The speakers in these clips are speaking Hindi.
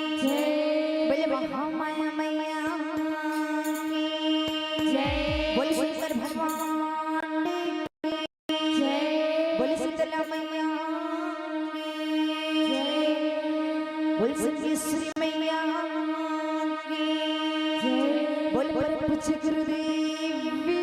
जय बोले महामाया मैया की जय बोले शंकर भगवान की जय बोले शीतला मैया की जय बोले सिद्धेश्वरी मैया की जय बोले परम पूज्य गुरुदेव की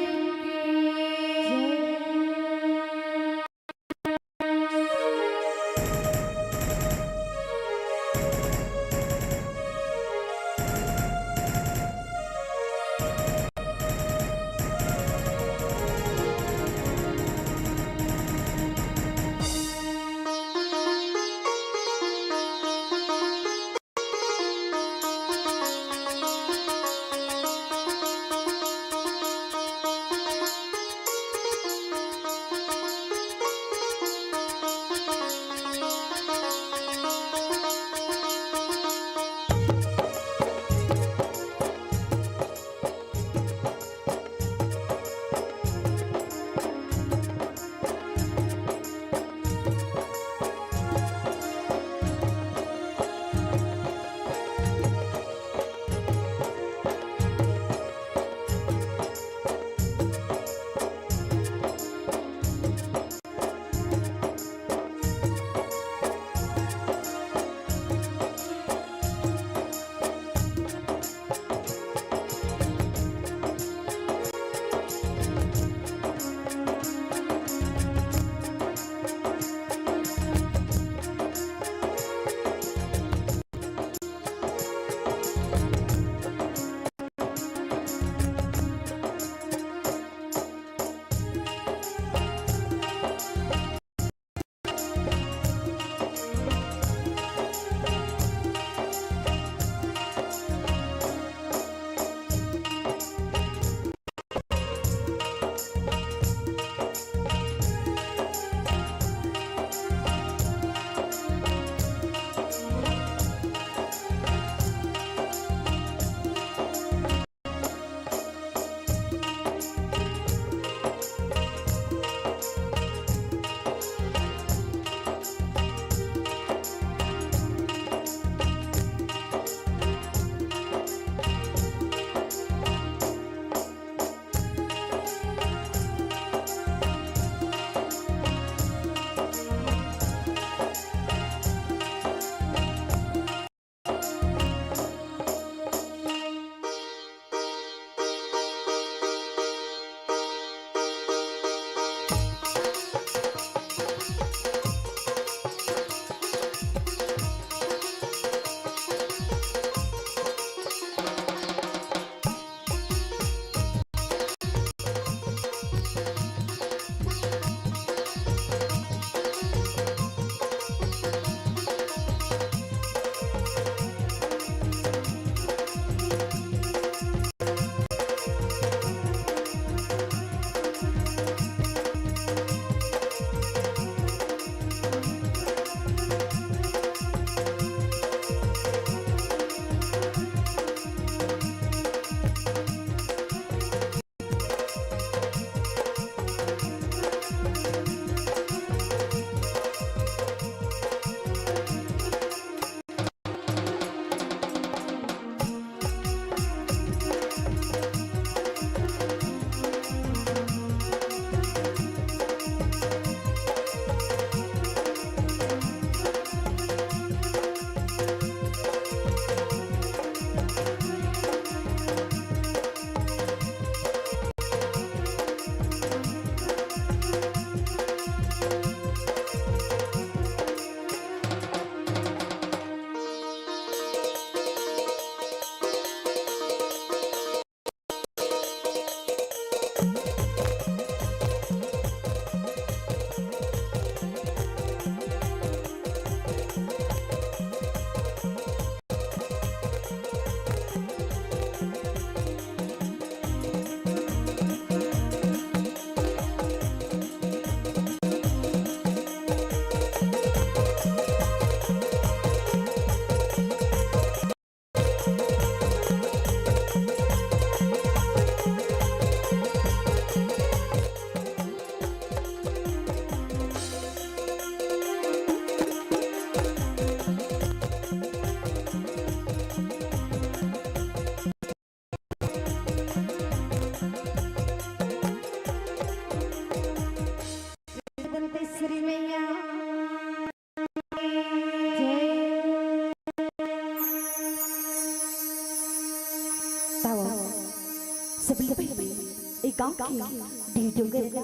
गांव के डीडोगरला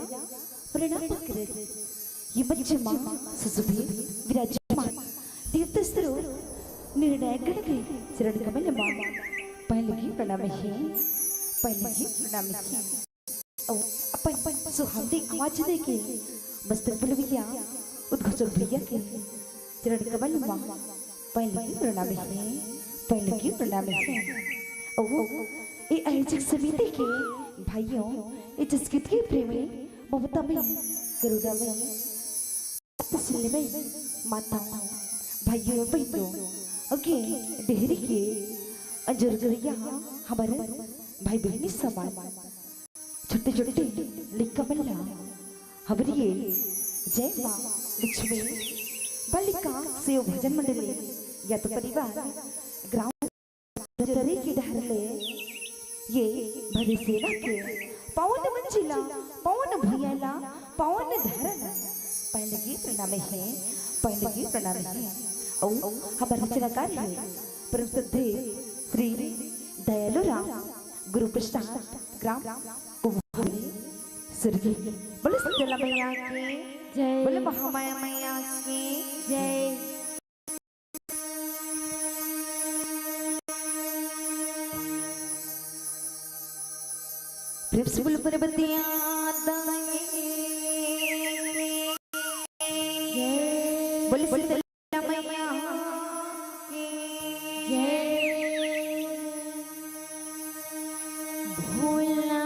प्रणाम करत ये बच्चे मां सुसुभी विराजमान तीर्थस्थरो निर्णय गणगे शरण कमल मां पहले की प्रणाम है पहले की प्रणाम है ओ अपन सुहावनी आवाज दे के मस्तक बुलविया उद्घोषक भैया के चरण कमल मां पहले की प्रणाम है पहले की प्रणाम है ओ ये आयोजक समिति के भाइयों ये जसकित के प्रेमी ममता में करुणा में तसल्ली में माताओं भाइयों बहनों ओके देहरी के अंजरजरिया हमारे भाई बहनी समान छोटे छोटे लिखमल्ला हमारी जय माँ लक्ष्मी बालिका सेव भजन मंडली या तो परिवार ग्राम की ढारले ये भरी सेवा के पवन मंजिला पवन भुयाला पवन धरना पहले की प्रणाम है पहले की प्रणाम है ओ हमारे रचनाकार है परम श्रद्धे श्री दयालु राम गुरु प्रसाद ग्राम कुंभरी सुरगी बोले शीतला मैया की जय बोले महामाया मैया की जय प्रेम से बोल पर बतिया दाए बोले शीतला मैया की जय भोला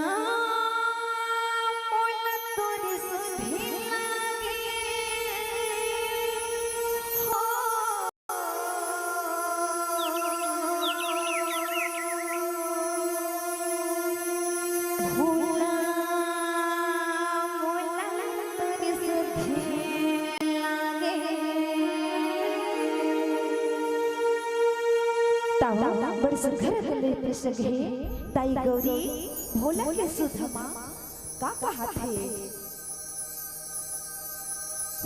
मोला तोरे सुधे लागे हो भोला मोला तोरे सुधे लागे तावा बड़ सुघर गले पे सगे ताई गौरी भोला के सुधमा का कहा थे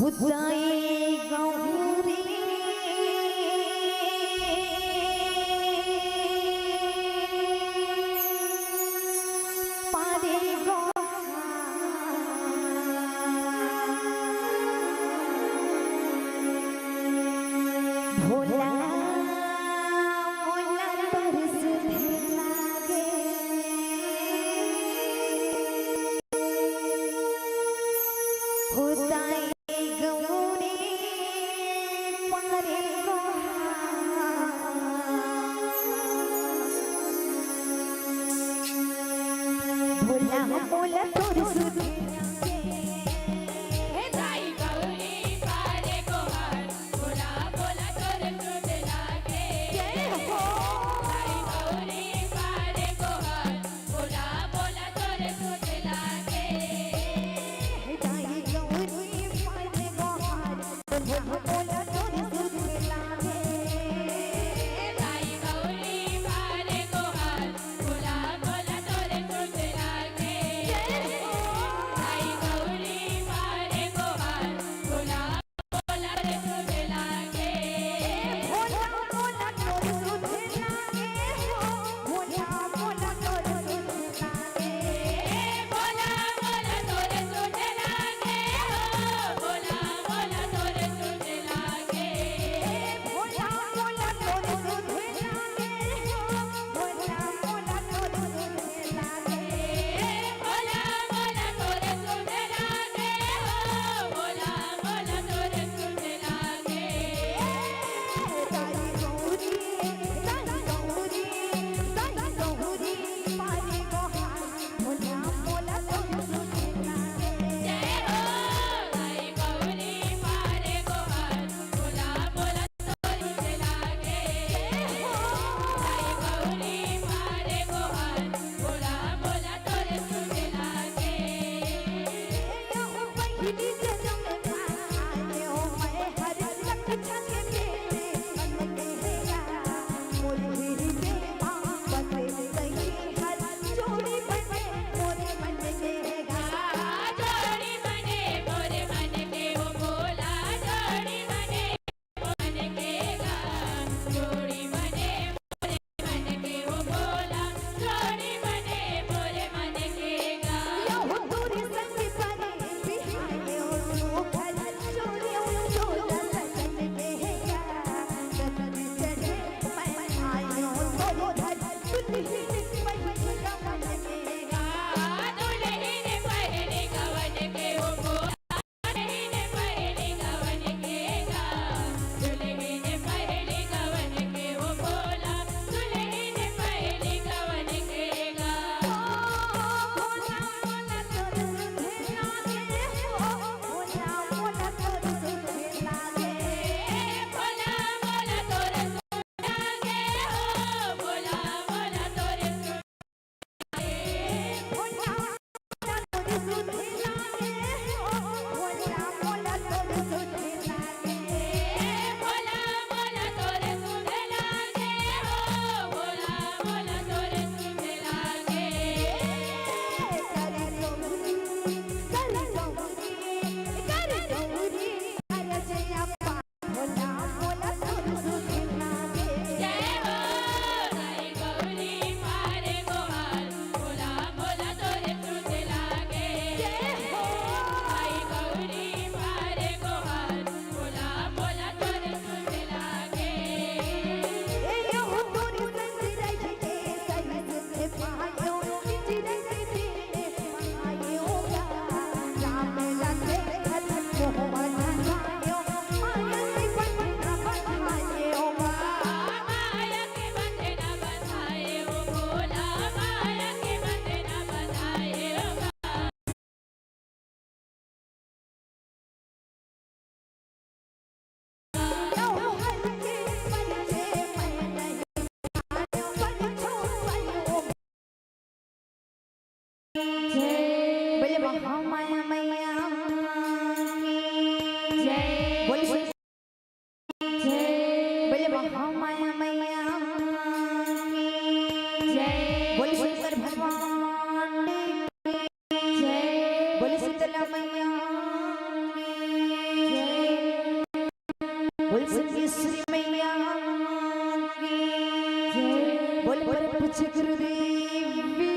उदाई गौरी पारे भोला मोला तोरे सुधे लागे उदाई गौरी पारे भोला मोला तोरे सुधे बोले महामाया मैया की जय। बोले बोले महामाया मैया की जय। बोले शंकर भगवान की जय। बोले शीतला मैया की जय। बोले सिद्धेश्वरी मैया की जय। बोले परम पूज्य गुरुदेव की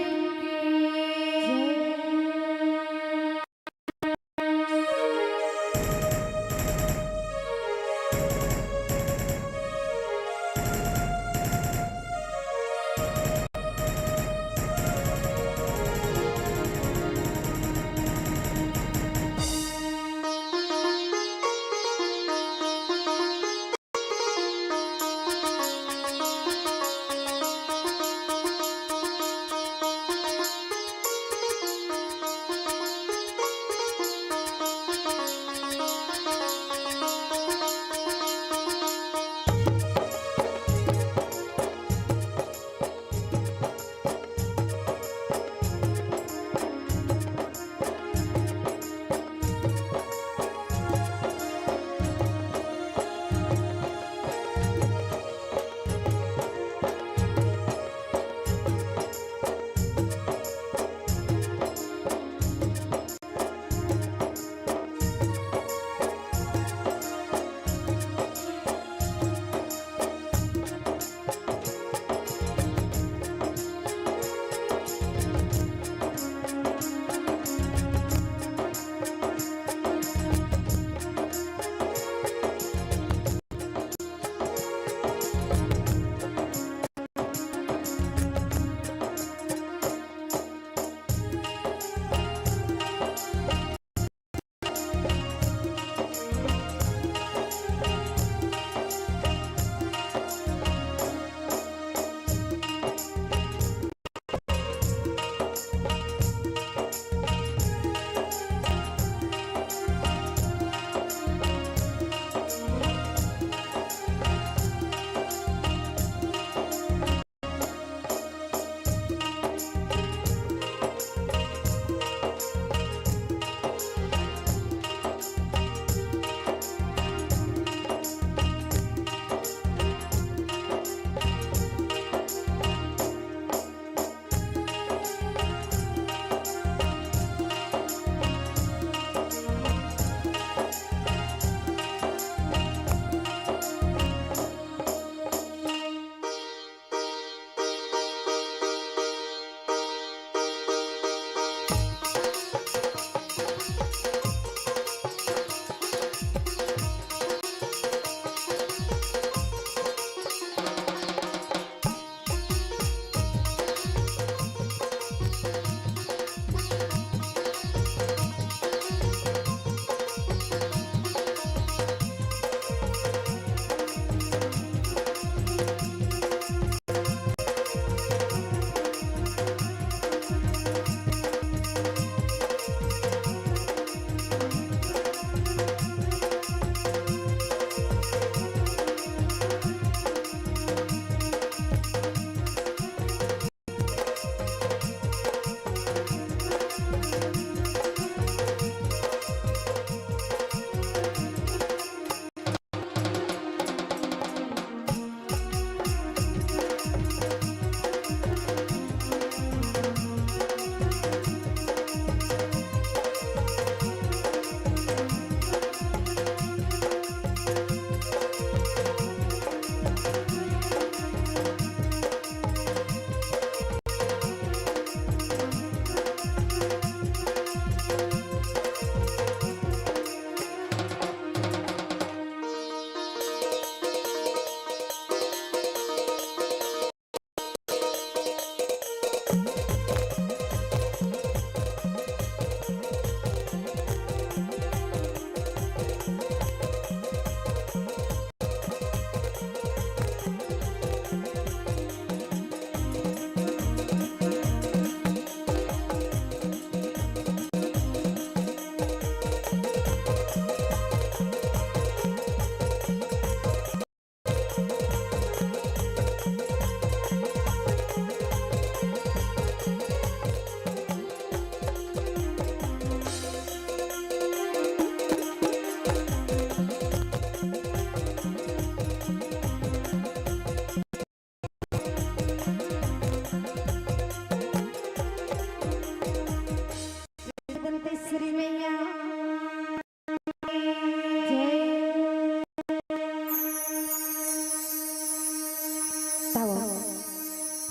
दीप्तेश्वरी मैया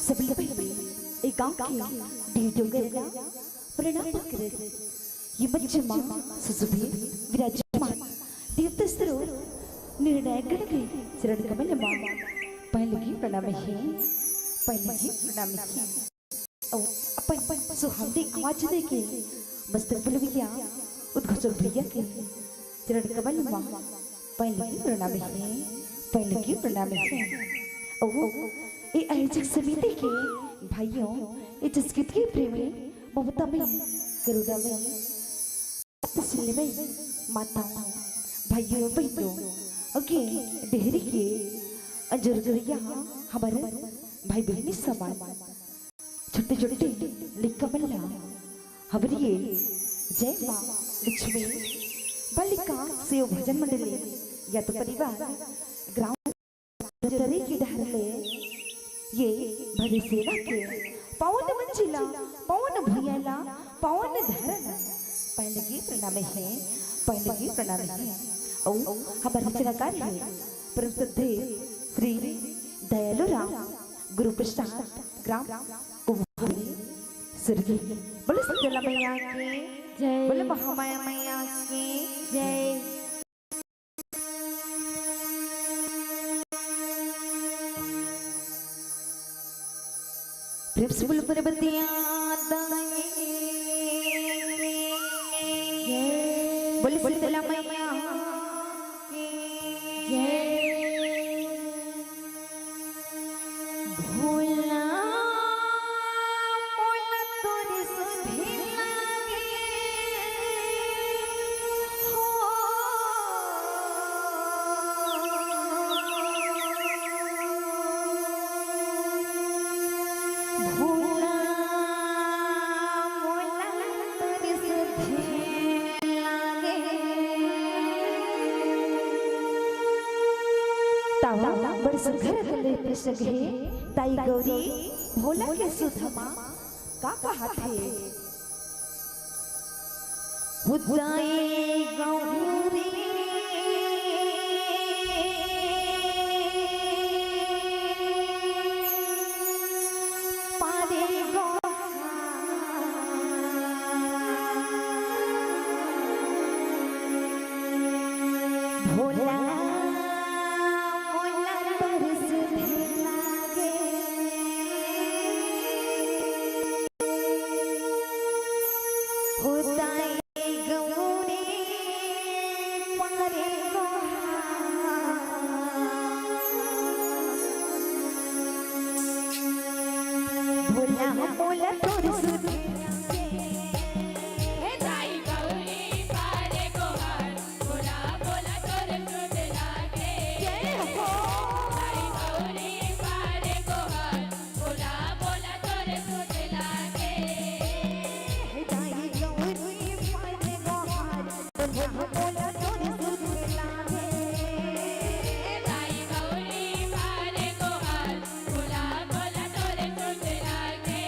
सभी एक गांव के ढेर प्रणाम करत ये बच्चे मां सुजुबी विराजमान तीर्थस्थरो निर्णय गणगे शरण कमल मां पहले की प्रणाम है ओ अपन सुहावनी आवाज दे के मस्त बुलविया उद्घोषक भैया के शरण कमल मां पहले की प्रणाम है ओ ये आयोजक समिति के भाइयों ये संस्कृत के प्रेमी ममता में करुणा में तसल्ली में माताओं भाइयों बहनों ओके डेहरी के अंजरजरिया हमारे भाई बहनी समान छोटे छोटे लिखा बल्ला हमारी ये जय माँ लक्ष्मी बालिका सेव भजन मंडली या तो परिवार ग्राम की डहरले ये भरी सेना के पवन मंजिला पवन भुयाला पवन धरन पहले की प्रणाम है ओ हमारे रचनाकार है प्रसिद्ध श्री दयालु राम गुरु प्रसाद ग्राम कुबरी सुरगी बोले शीतला मैया की जय बोले महामाया मैया की जय प्रेम बतिया बोले शीतला मैया भोला मोला तोरे सुधे लागे हो भोला मोला तोरे सुधे लागे तावा बड़ सुघर गले प्रसंग है ताई गौरी भोला के सुधमा का कहत है हुदाई गौरी पारे भोला मोला तोरे सुधे हे ताई गौरी पारे गोहर भोला भोला तोरे सुधे लागे जय हो ताई गौरी पारे गोहर भोला भोला तोरे सुधे लागे हे ताई गौरी पारे गोहर भोला तोरे सुधे लागे हे ताई गौरी पारे गोहर भोला भोला तोरे सुधे लागे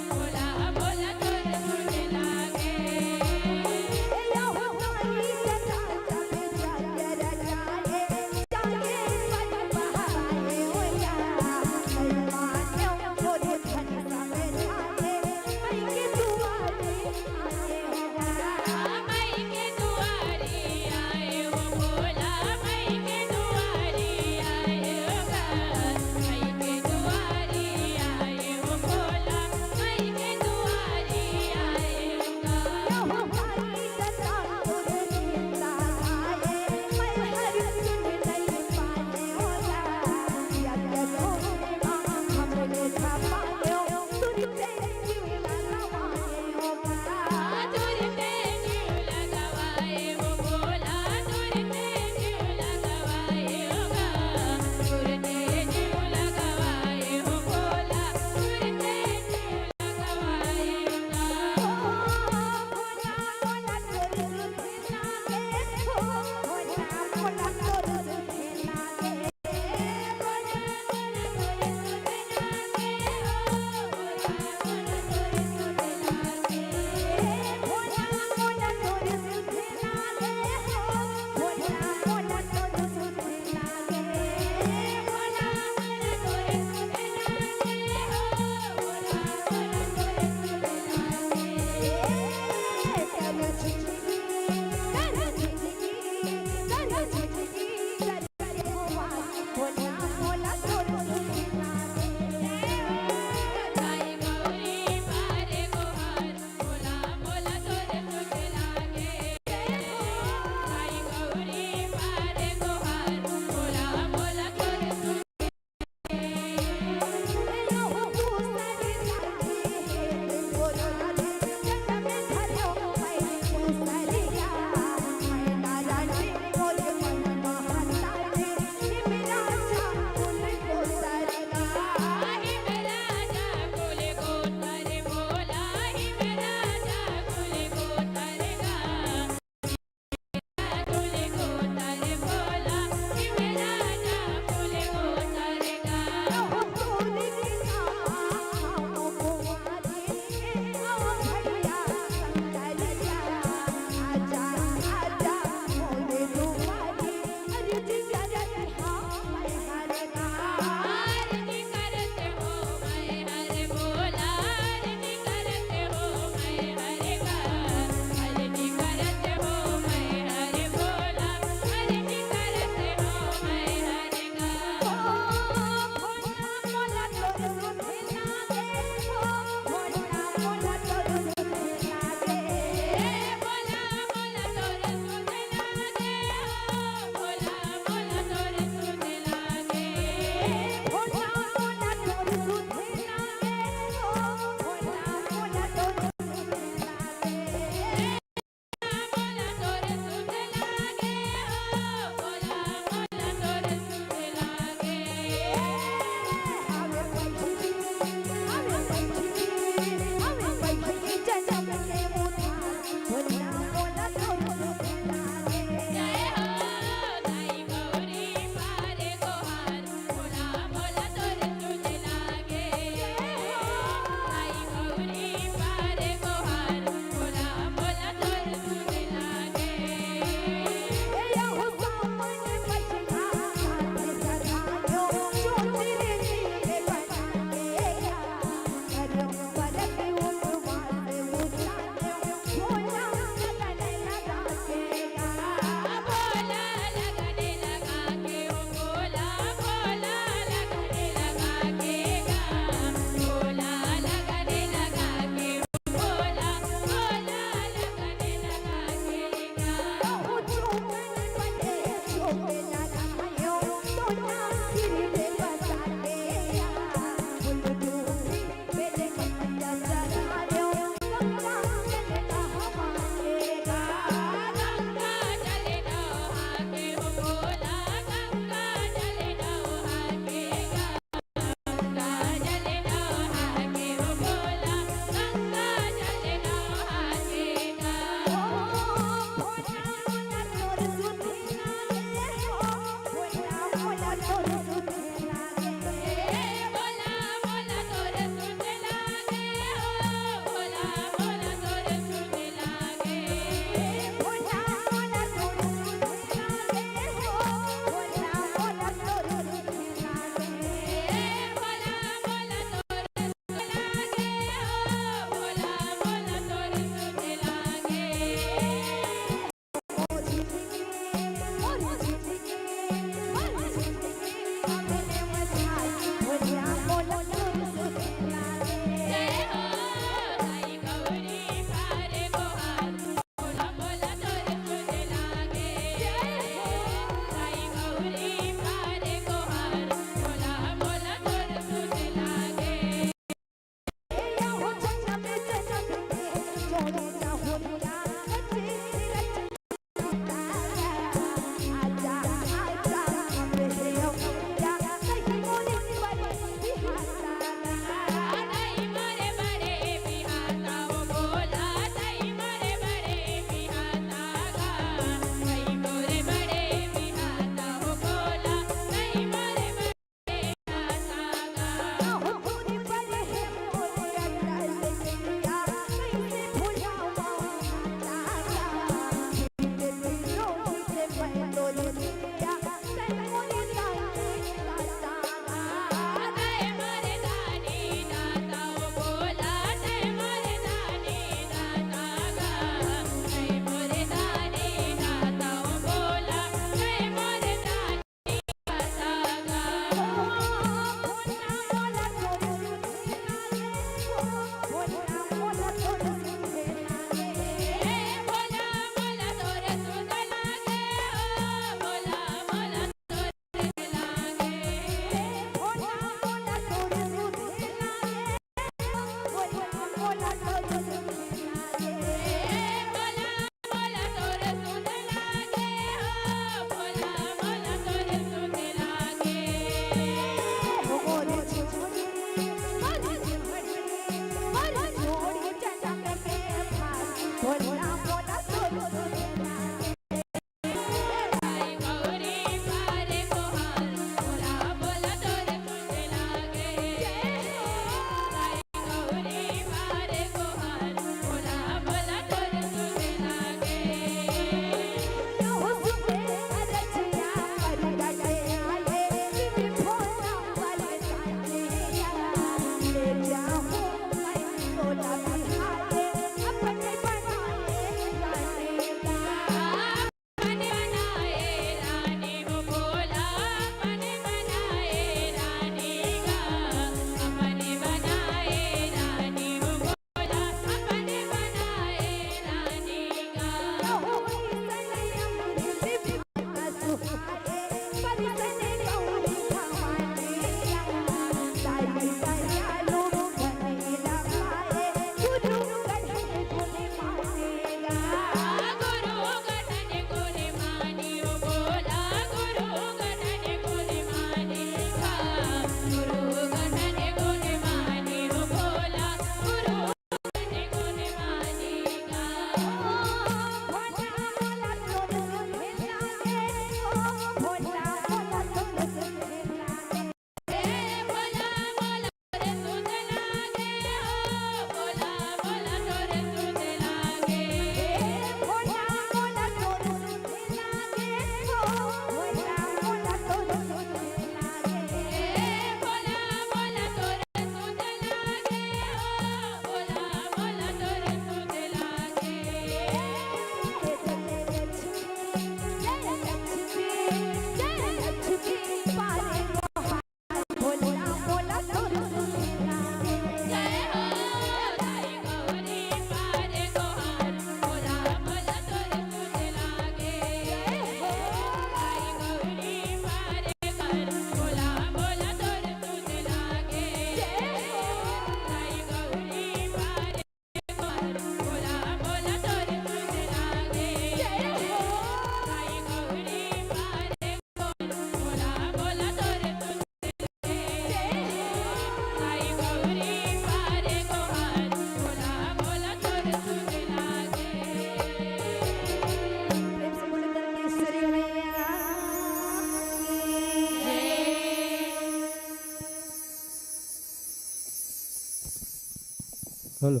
हेलो।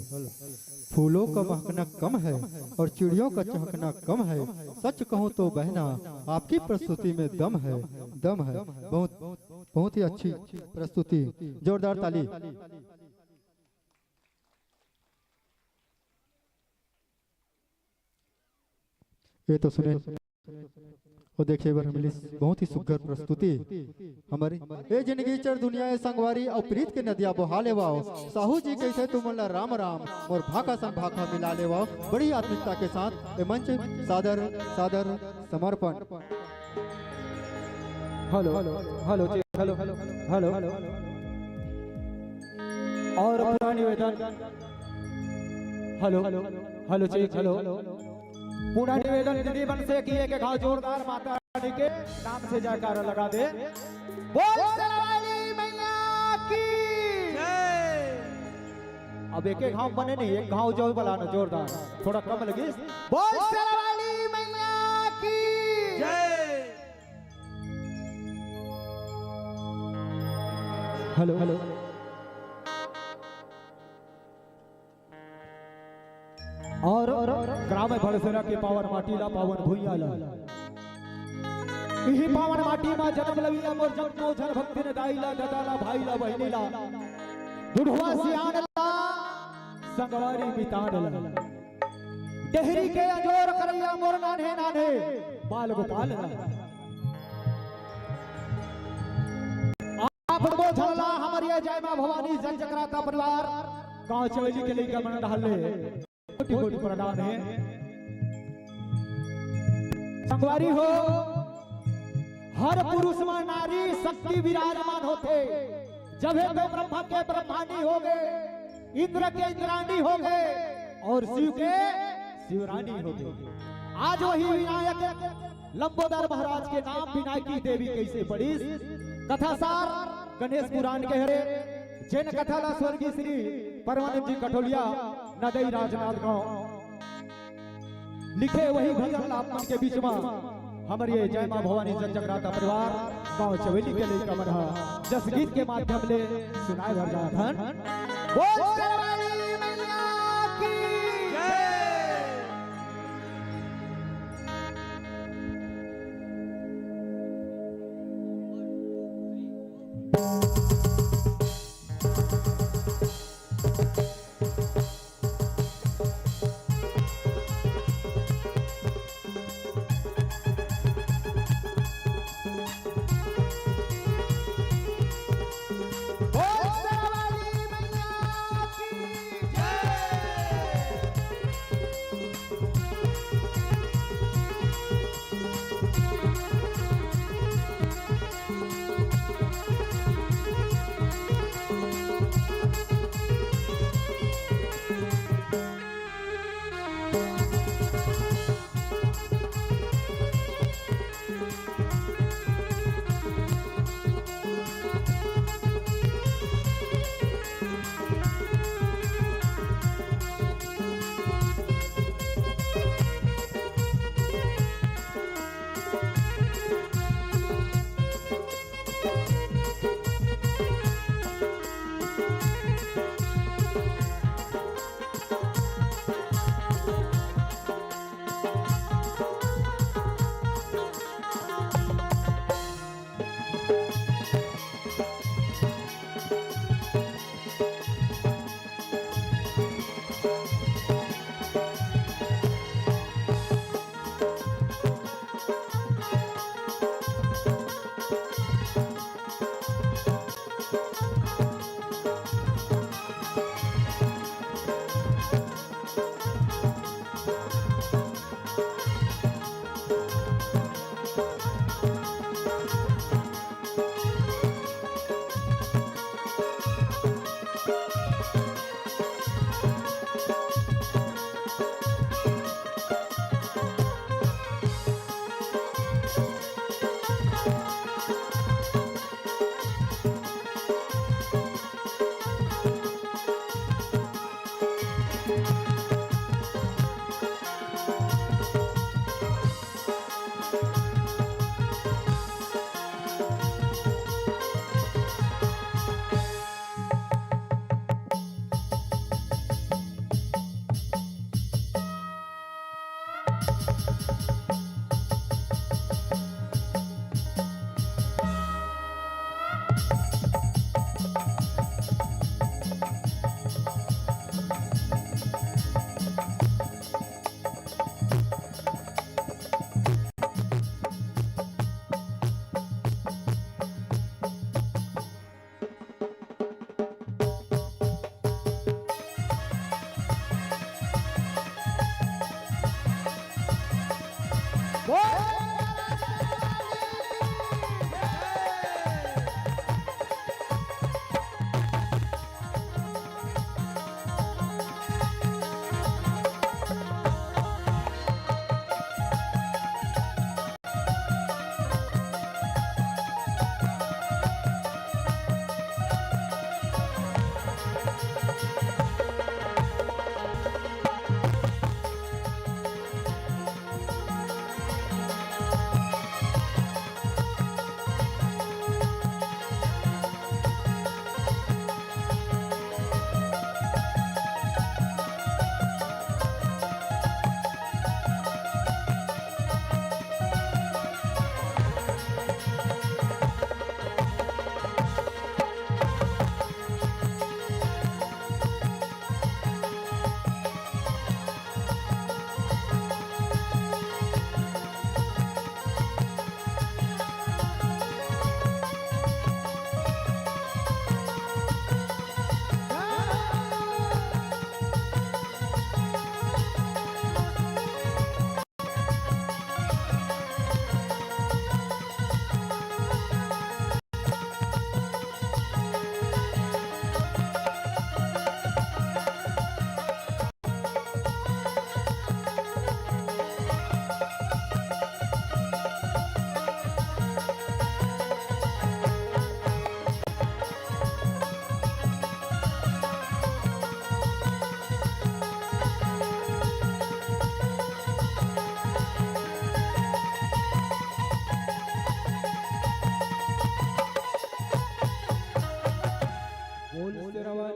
फूलों का महकना कम है और चिड़ियों का चहकना कम है। सच कहूँ तो बहना आपकी प्रस्तुति में दम है, दम है। बहुत बहुत ही अच्छी प्रस्तुति, जोरदार ताली। ये तो सुने वो देखिए बर मिली बहुत ही सुघर प्रस्तुति हमारी। ए जिंदगी चर दुनिया ए संगवारी और प्रीत के नदिया बहा लेवाओ। साहू जी कैसे तुमला राम राम और भाका संग भाका मिला लेवाओ। बड़ी आत्मिकता के साथ ये मंच सादर सादर समर्पण। Hello hello hello hello hello और पूरा निवेदन। Hello hello check hello. पूरा निवेदन दीदी बन से किए के घाव जोरदार माता रानी के नाम से जयकारा लगा दे। बोल शेरावाली मैया की जय। अब एक एक घाव बने नहीं, एक घाव जो बलाना जोरदार, थोड़ा कम लगी। बोल शेरावाली मैया की जय। हेलो हेलो और ग्राम भड़सेरा के पावन माटीला पावन भुइयाला यही पावन माटी में जन्म लगिया मोर जन्मो जन भक्ति ने दाईला ददाला भाईला बहनीला बुढ़वा सियानला संगवारी बितानला डेहरी के अजोर करैया मोर नाने नाने बाल गोपाल आप बोझला हमारी जय मां भवानी जन चक्राता परिवार गांव चवेली के लिए मन डाले कोटि कोटि प्रदान है। संगवारी हो हर पुरुष में नारी शक्ति विराजमान होते। जब है तो ब्रह्मा के ब्रह्मांडी हो गए, इंद्र के इंद्राणी हो गए और शिव के शिवरानी हो गए। आज वही विनायक लंबोदर महाराज के नाम विनायकी देवी कैसे पड़ी। कथासार गणेश पुराण के हरे जैन कथाला स्वर्गीय श्री परमानंद जी कठोलिया नदई राजनाथ गांव लिखे वही भजन आप के बीच में हमारे जय मां भवानी जन जगराता परिवार गांव चवेली के लिए कमर जस गीत के माध्यम ले सुनाए भर जाथन। बोल शेरावाली मैया की जय।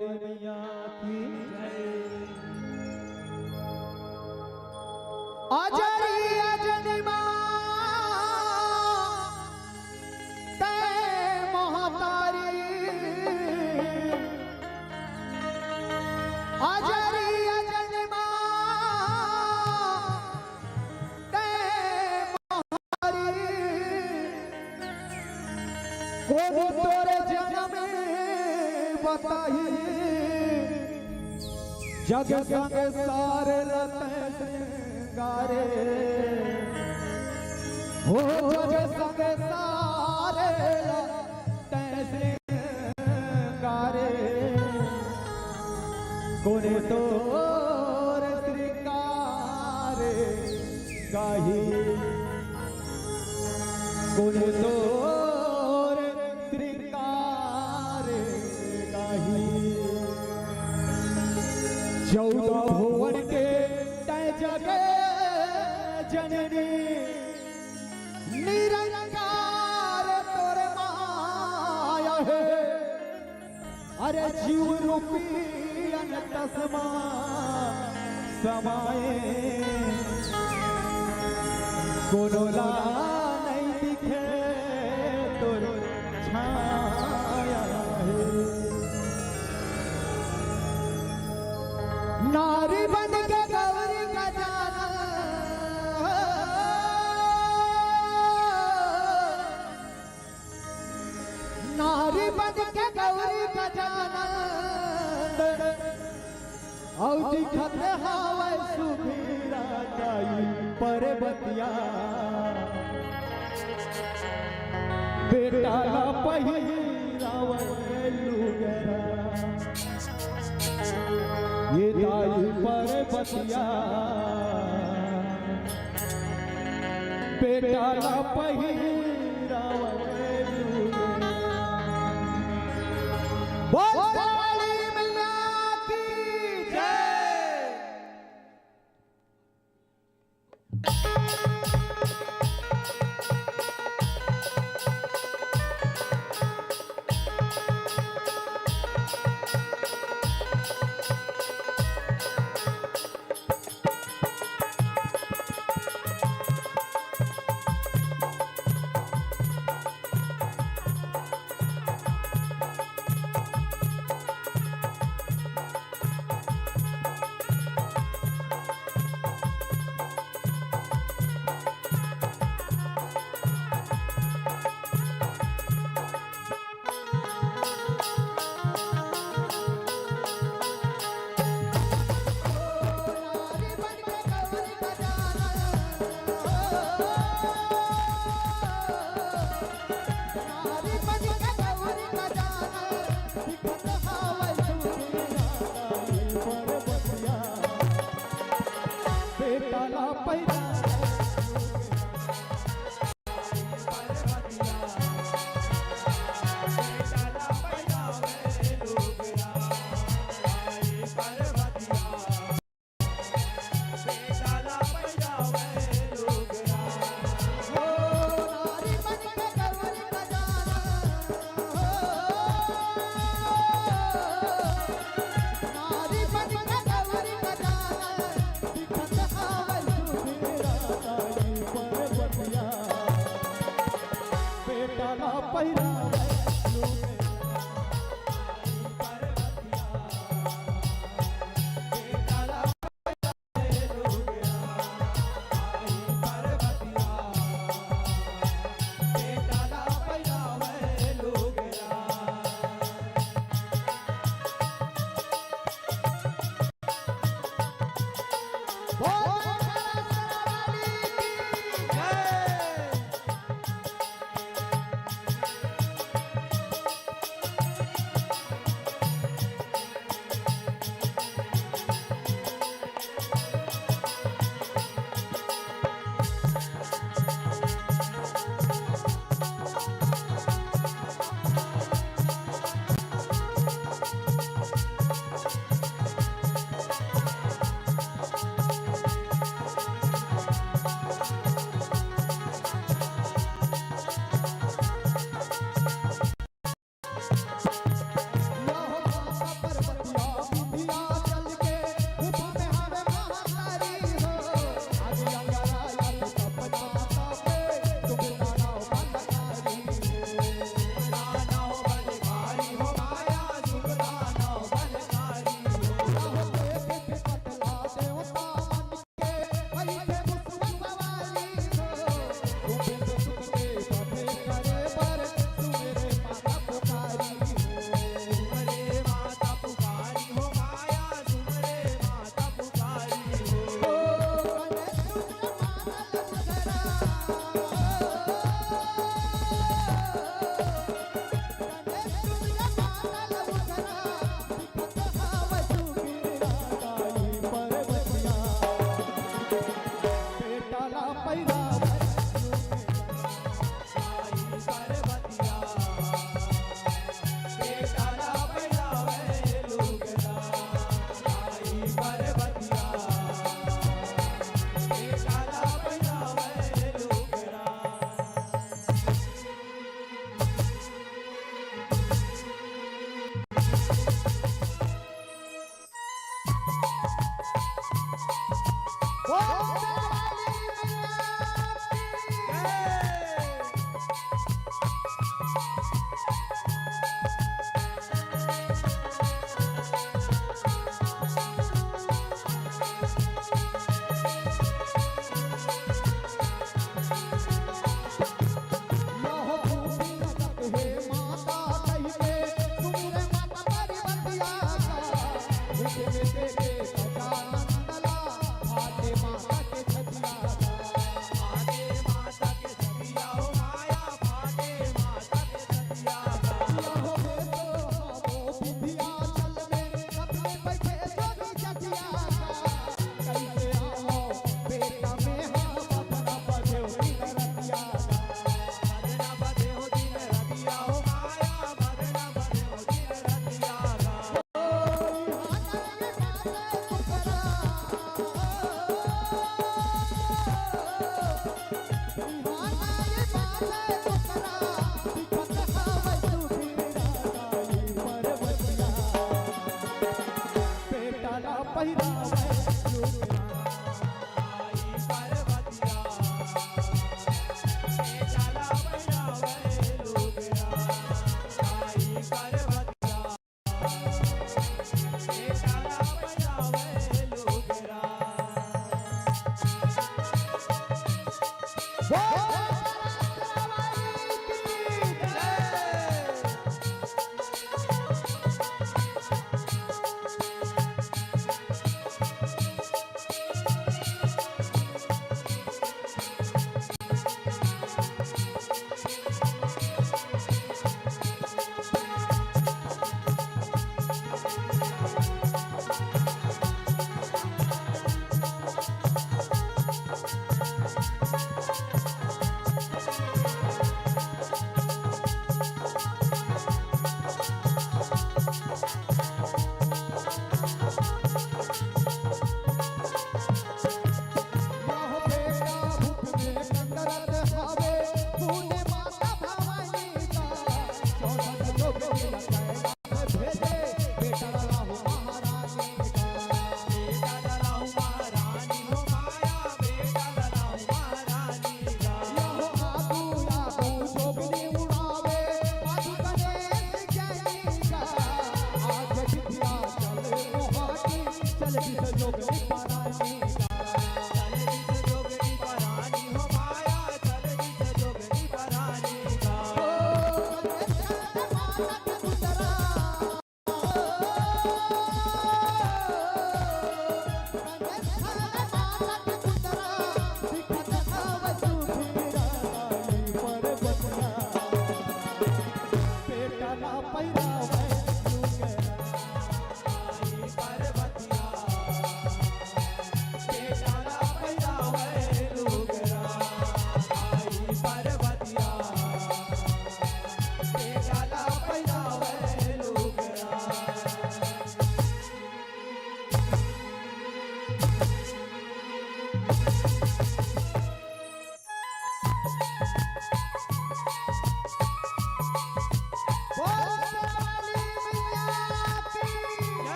वाली मैया की आजारी अजनी मां ते महातारी आजारी अजनी मां ते महातारी को तोरे जन्म बताही जग संग सारे रते गारे हो जग संग सारे रते गारे कोने तोर श्रीकारे गाही कोने तोर श्रीकारे गाही 14 भुवन के तय जगे जननी निरंकार तोरे माया है अरे जीव रूपी अनतसमा समाए कोनोला नहीं दिखे तोरे छाया है नारी बन के गौरी का जाना नारी बन के गौरी का जाना और दिखत हवे सुभीरा गाई परबतिया बेटा ला पहिरावे लुगरा ये दाई परबतिया बेटा ला पहिरावे लुगरा बोल काली मैया की जय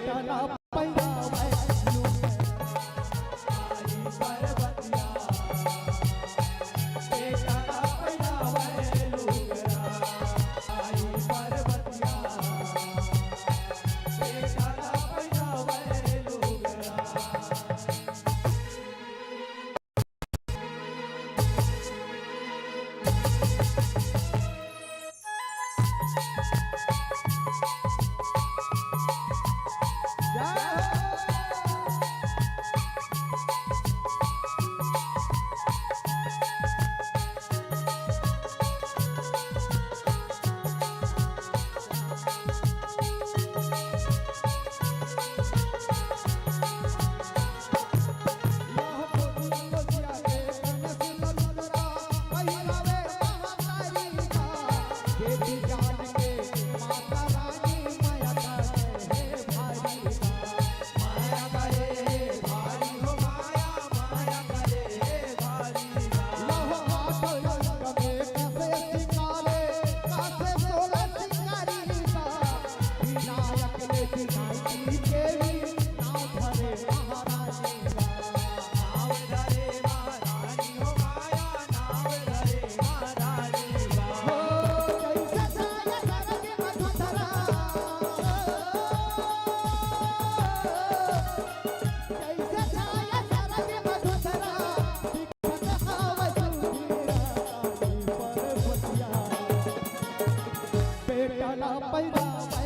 बेटा ना पैरावे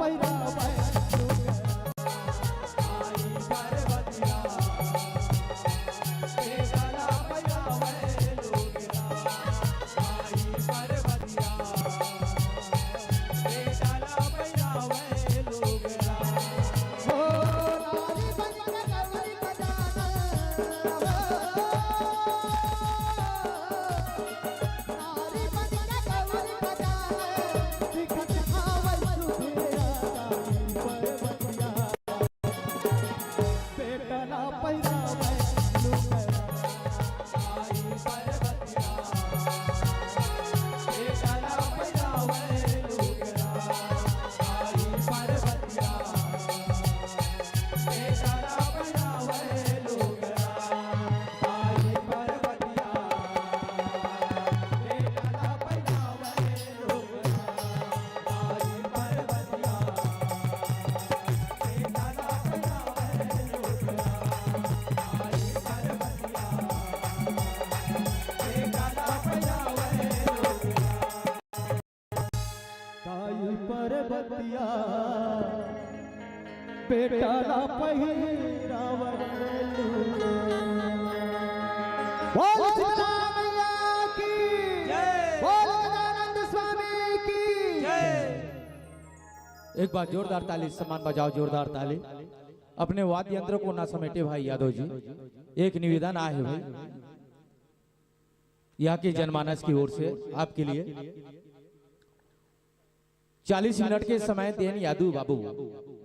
पैरावे बेटा ना पहिरावल बोल सीताराम मैया की जय, बोल गजानंद स्वामी की जय। एक बार जोरदार ताली सम्मान बजाओ, जोरदार ताली। अपने वाद्य यंत्र को ना समेटे भाई यादव जी, एक निवेदन आए है भाई यहाँ के जनमानस की ओर से आपके लिए 40 मिनट के समय देन यादव बाबू,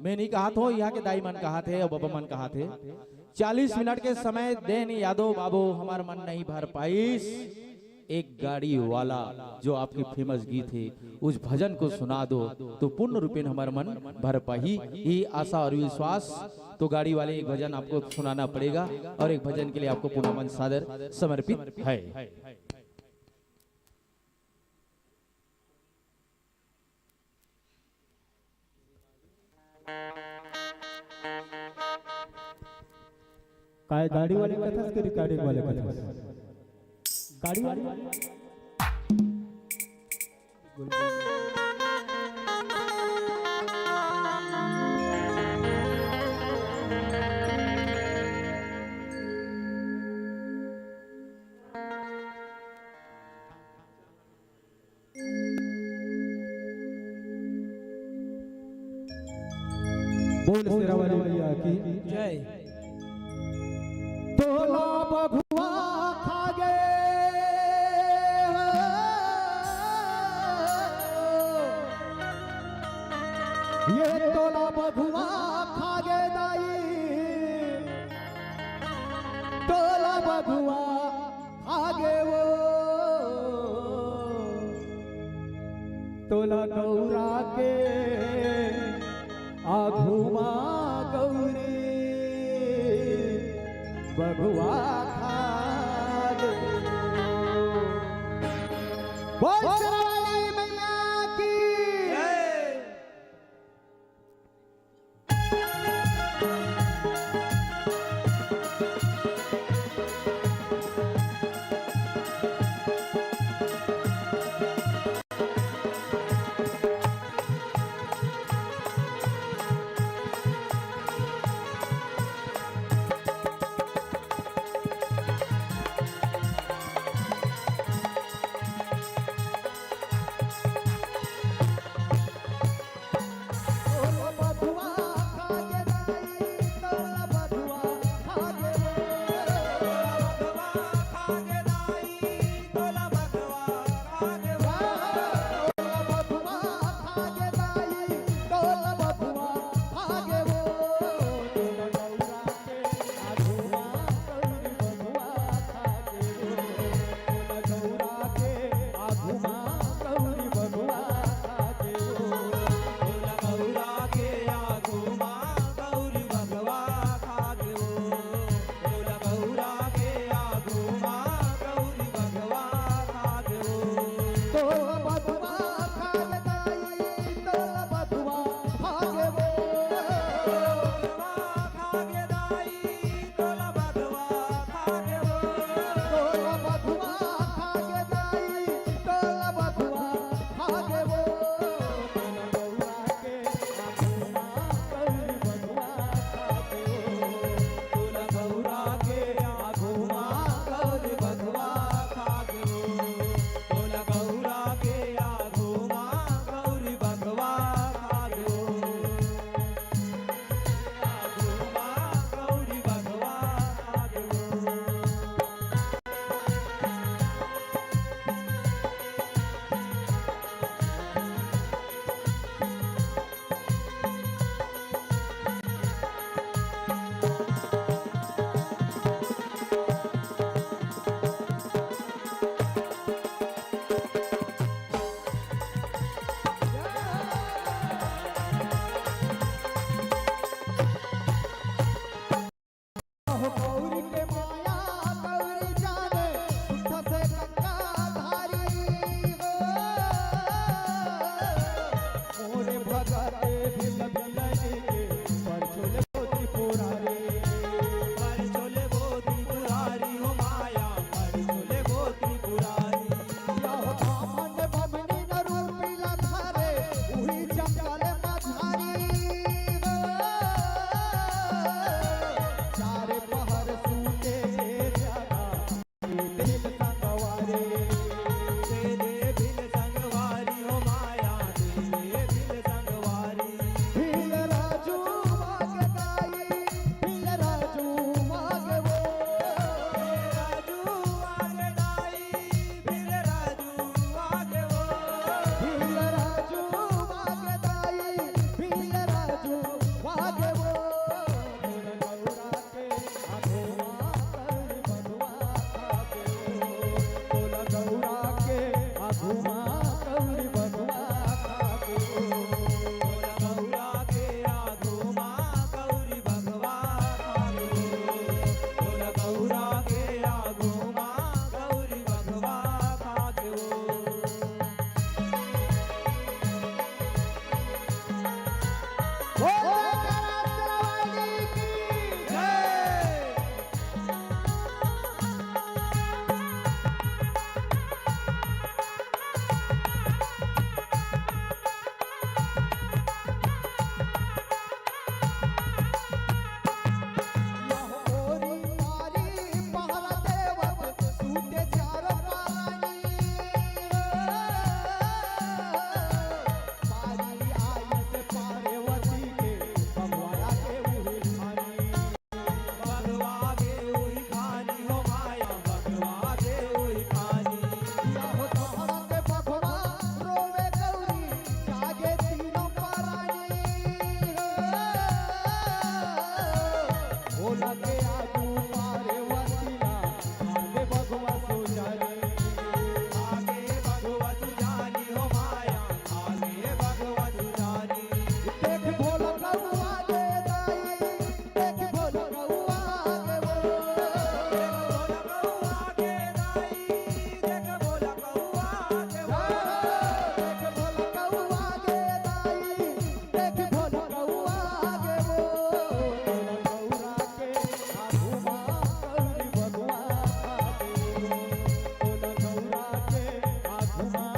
मैं नहीं कहा था, यहाँ के दाई मन कहा थे और बाबा मन कहा थे 40 मिनट के समय देन यादव बाबू हमार मन नहीं भर पाइस, एक गाड़ी वाला जो आपकी फेमस गीत है उस भजन को सुना दो तो पूर्ण रूपेण हमारा मन भर पाही। ये आशा और विश्वास, तो गाड़ी वाले एक भजन आपको सुनाना पड़ेगा और एक भजन के लिए आपको पुनः मन सादर समर्पित है। काय गाड़ी वाले कथाच की रिकॉर्डिंग वाले कथाच गाड़ी वाले बोल शेरावाली मैया की जय। तोला बघुआ खागे ये तोला बघुआ खागे दाई, तोला बघुआ खागे वो तोला गौरा के आघुमा गौरी बघुआ खागे। बोल शेरावाली मैया की के भिल भिलनी के पर छोले बोती पुरारी पर छोले बोती पुरारी हो माया पर छोले बोती पुरारी या हो दामन बमनी न रूपिला धारे उही जंगल मझारी चारे पहर सूते जागा दिल संगवारे तेरे बिल संगवारी हो माया तेरे बिल संगवारी भिल राजू वागदाई भिल राजू वागे वो राजू आगे दाई बिल राजू आगे वो भिल राजू वागदाई भिल राजू वागे वो गौरा के आधोआ कर बनुआ खाके बोला गौरा के आधुमा कौरी बनुआ खाके बोला गौरा के आगो माँ गौरी भगवा खागो बोला गौरा के आगो माँ गौरी भगवा खागो ओरी मारी पहरा देवत सूते चार पानी पारी आई से पार्वती के भगवाया के उही खानी भगवा के उही खानी हो माया भगवा के उही खानी या हो तोहरा के भगवा रोवे गौरी जागे तीनों परानी भोला के आगू पार्वतीला आगे भगवा सोचारी आगे भगवा सुजानी हो माया आगे भगवा सुजानी देख भोला कौआ दे दाई देख भोला कौआ दे वो बोला गौआ के दाई देख बोला गौआ के वो देख भोला कौआ दे दाई देख भोला कौआ दे वो भोला गौरा के आधुमा कौरी बनुआ खाके भोला गौरा के आधुमा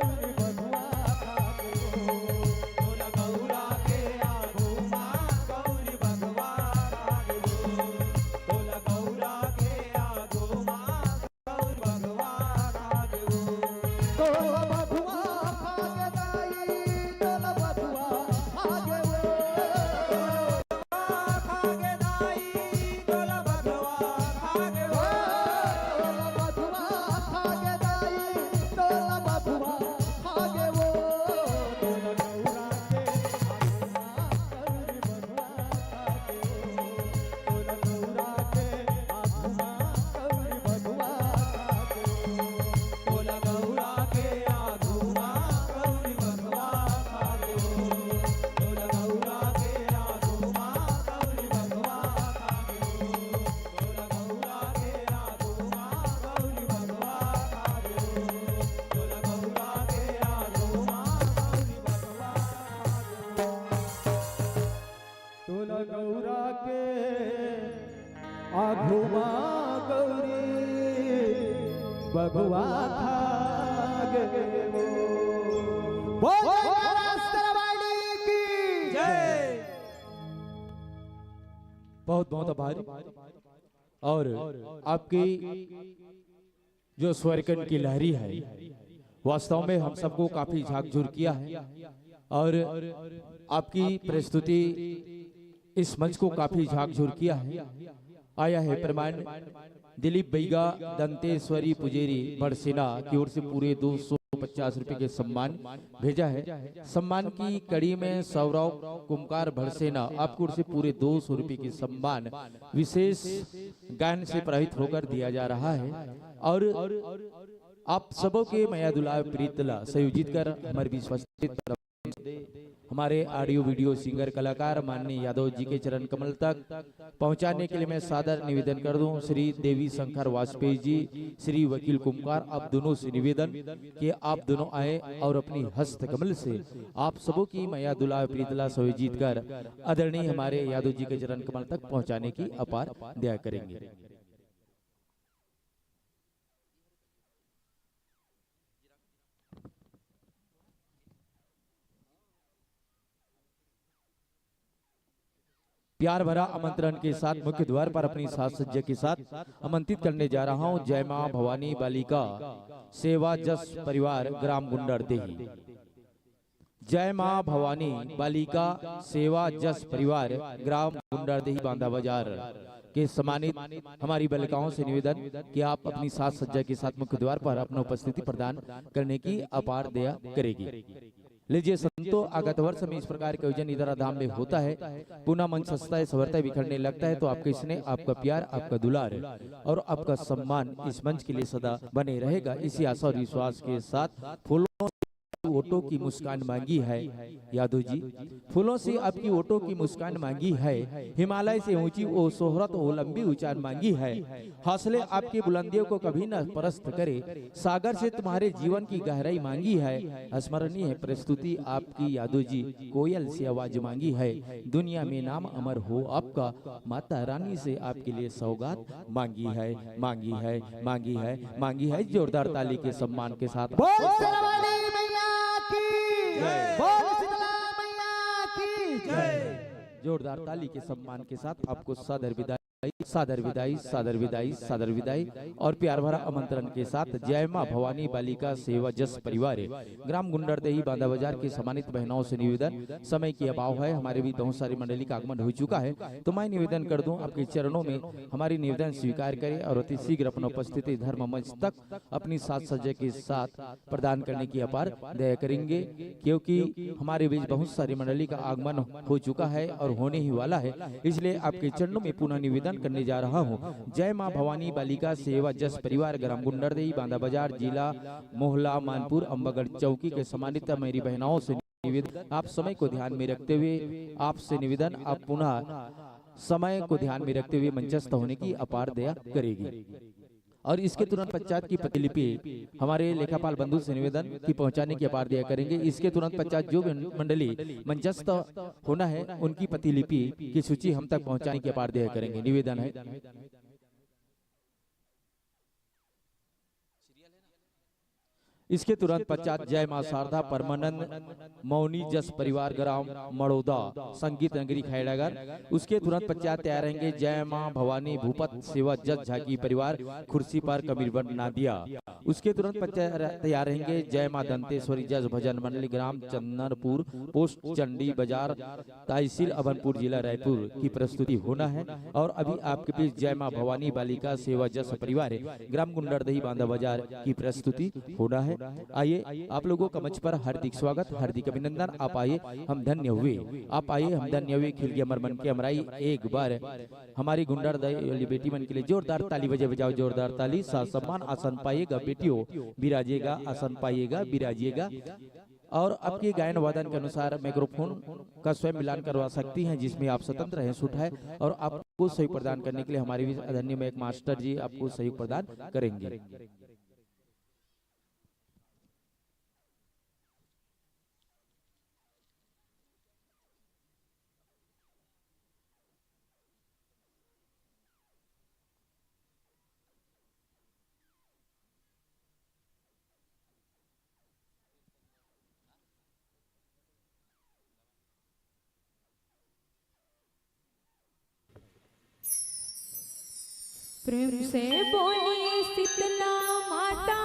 कौरी बनुआ खाके बोला गौरा के आगो माँ गौरी भगवा खागो बोला गौरा के आगो माँ गौरी भगवा खागो तोला बधुआ भागे दाई तोला बधुआ भागे वो खागे दाई तोला भगवा खागे वो तोला बधुआ भागे दाई तोला बधुआ भागे वो तोला गौरा के आधुमा कौरी बनुआ खाके तोला गौरा के आधुमा कौरी बनुआ खाके बोला गौरा के आगो माँ गौरी भगवा खागो बोला गौरा के आगो माँ गौरी भगवा खागो बोला गौरा के आगो माँ गौरी भगवा खागो तोला गौरा के आघुमा गौरी बगुआ खागे वो बोल रास्त्रवाली की जय। बहुत बहुत आभार और आपकी जो स्वरकन की लहरी है वास्तव में हम सबको काफी झाकझूर किया है और आपकी प्रस्तुति इस मंच को काफी झाकझूर किया है। आया है प्रमाण दिलीप बैगा दंतेश्वरी पुजेरी बड़सेना की ओर से पूरे 250 रुपए के सम्मान भेजा है। सम्मान की कड़ी में सौरव कुमकार भड़सेना आपको ओर से पूरे 200 रुपए के सम्मान विशेष गायन से प्रहित होकर दिया जा रहा है और आप सबों के मया दुलार प्रीतला संयोजित कर हमारे विश्वासित हमारे ऑडियो वीडियो सिंगर कलाकार माननीय यादव जी के चरण कमल तक पहुंचाने के लिए मैं सादर निवेदन कर दूं। श्री देवी शंकर वाजपेयी जी, श्री वकील कुमार, आप दोनों से निवेदन कि आप दोनों आए और अपनी हस्त कमल से आप सबों की मैया दुला प्रीतला सुजीत कर आदरणीय हमारे यादव जी के चरण कमल तक पहुंचाने की अपार दया करेंगे। प्यार भरा आमंत्रण के साथ मुख्य द्वार पर अपनी साज सज्जा के साथ आमंत्रित करने जा रहा हूं जय मां भवानी बालिका सेवा जस परिवार ग्राम गुंडरदेही। जय मां भवानी बालिका सेवा जस परिवार ग्राम गुंडरदेही बांधा बाजार के सम्मानित हमारी बालिकाओं से निवेदन कि आप अपनी साज सज्जा के साथ मुख्य द्वार पर अपना उपस्थिति प्रदान करने की अपार दया करेगी। लीजिए संतो, आगत वर्ष में इस प्रकार के आयोजन इधर धाम में होता है। पुनः मन सस्ता है, सवरता है, बिखरने लगता है, तो आपके स्नेह, आपका प्यार, आपका दुलार और आपका सम्मान इस मंच के लिए सदा बने रहेगा। इसी आशा और विश्वास के साथ फूलों वोटों की मुस्कान मांगी है यादव जी, फूलों से आपकी वोटों की मुस्कान मांगी है। हिमालय से ऊंची वो शोहरत वो लंबी उचान मांगी है। हौसले आपकी बुलंदियों को कभी न परस्त करे, सागर से तुम्हारे जीवन की गहराई मांगी है। स्मरणीय है प्रस्तुति आपकी यादव जी, कोयल से आवाज मांगी है। दुनिया में नाम अमर हो आपका, माता रानी से आपके लिए सौगात मांगी है, मांगी है, मांगी है, मांगी है। जोरदार ताली के सम्मान के साथ बोल शेरावाली मैया की जय, बोल शीतला मैया की जय। जोरदार ताली के सम्मान के साथ आपको सादर विदाई, सादर विदाई, सादर विदाई, सादर विदाई और प्यार भरा आमंत्रण के साथ जय मां भवानी बालिका सेवा जस परिवार ग्राम गुंडरदेही बांधा बाजार की सम्मानित बहनों से निवेदन, समय की अभाव है, हमारे भी बहुत सारी मंडली का आगमन हो चुका है, तो मैं निवेदन कर दूं आपके चरणों में हमारी निवेदन स्वीकार करें और अति शीघ्र अपनी उपस्थिति धर्म मंच तक अपनी साज सज्जा के साथ प्रदान करने की अपार दया करेंगे, क्योंकि हमारे बीच बहुत सारी मंडली का आगमन हो चुका है और होने ही वाला है। इसलिए आपके चरणों में पुनः निवेदन करने जा रहा हूं। जय मां भवानी बालिका सेवा जस परिवार ग्राम गुंडरदेही बांधा बाजार जिला मोहला मानपुर अम्बागढ़ चौकी के सम्मानित मेरी बहनों से निवेदन, आप समय को ध्यान में रखते हुए आपसे निवेदन, आप पुनः समय को ध्यान में रखते हुए मंचस्थ होने की अपार दया करेगी। और इसके तुरंत पश्चात की प्रतिलिपि हमारे लेखापाल बंधु से निवेदन की पहुंचाने की अपार दया करेंगे। इसके तुरंत पश्चात जो मंडली मंचस्थ होना है उनकी प्रतिलिपि की सूची हम तक पहुंचाने की अपार दया करेंगे। निवेदन है इसके तुरंत पश्चात जय मां शारदा परमानंद मौनी जस परिवार ग्राम मड़ौदा संगीत नगरी खैड़ागर। उसके तुरंत पश्चात तैयार रहेंगे जय मां भवानी भूपत सेवा जस झाकी परिवार खुर्सी पर कबीरबंद नादिया। उसके तुरंत पश्चात तैयार रहेंगे जय मां दंतेश्वरी जस भजन मंडली ग्राम चंदनपुर पोस्ट चंडी बाजार तहसील अभनपुर जिला रायपुर की प्रस्तुति होना है। और अभी आपके बीच जय मां भवानी बालिका सेवा जस परिवार ग्राम गुंडरदेही बांधा बाजार की प्रस्तुति होना है। आइए आप लोगों का मंच पर हार्दिक स्वागत, हार्दिक अभिनंदन। आप आइए, हम धन्य हुए, आप आइए, हम धन्य हुए। खिल गया अमर मन के अमराई। एक बार हमारी गुंडरदेही बेटी मन के लिए जोरदार ताली बजाओ, जोरदार ताली। सा सम्मान आसन पाइएगा बेटियों, विराजिएगा, आसन पाइएगा, विराजिएगा। और आपके गायन वादन के अनुसार माइक्रोफोन का स्वयं मिलान करवा सकती हैं, जिसमें आप स्वतंत्र हैं सुठाए। और आपको सहयोग प्रदान करने के लिए हमारे भी धन्य में एक मास्टर जी आपको सहयोग प्रदान करेंगे। प्रेम से बोली शीतला माता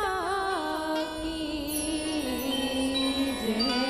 की जय।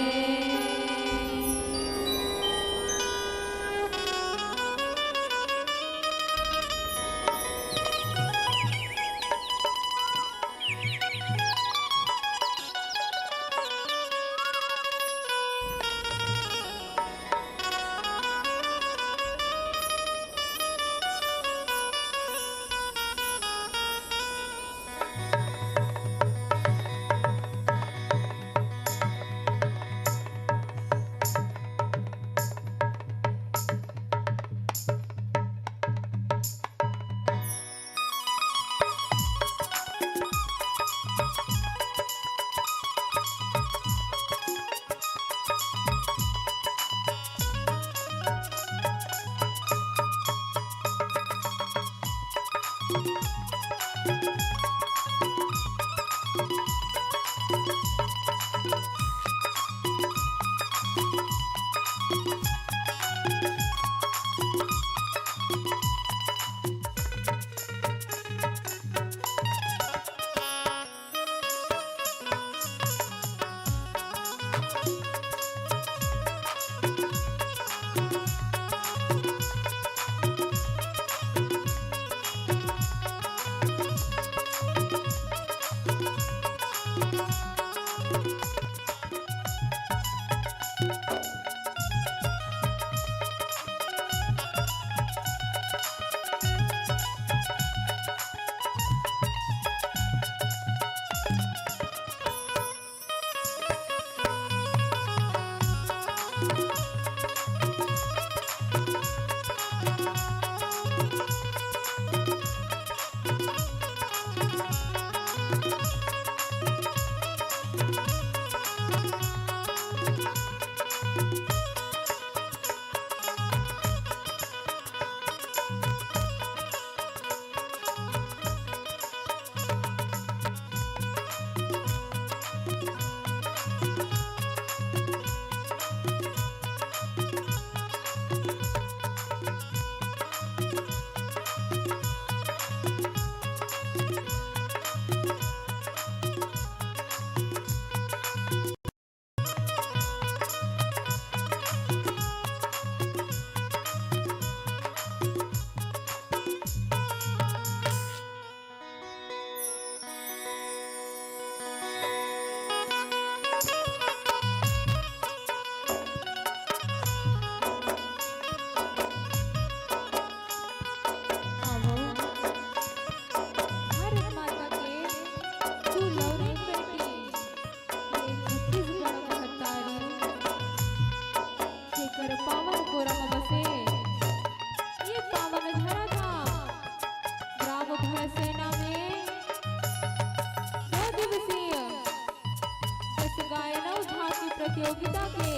प्रतियोगिता के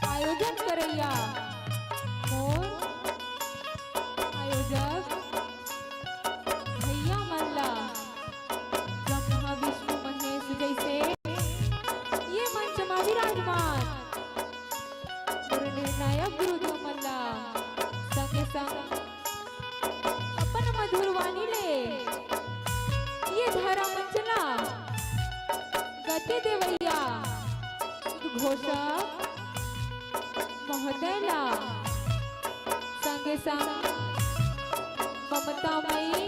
आयोजन करैया मोर आयोजक भैया मल्ला ब्रह्मा विष्णु महेश जैसे ये मंच में विराजमान और निर्णायक गुरुदेव मल्ला संगे संग अपन मधुर वाणी ले ये धारा मंचला गति देवैया घोषक महोदयला संगे संग ममतामयी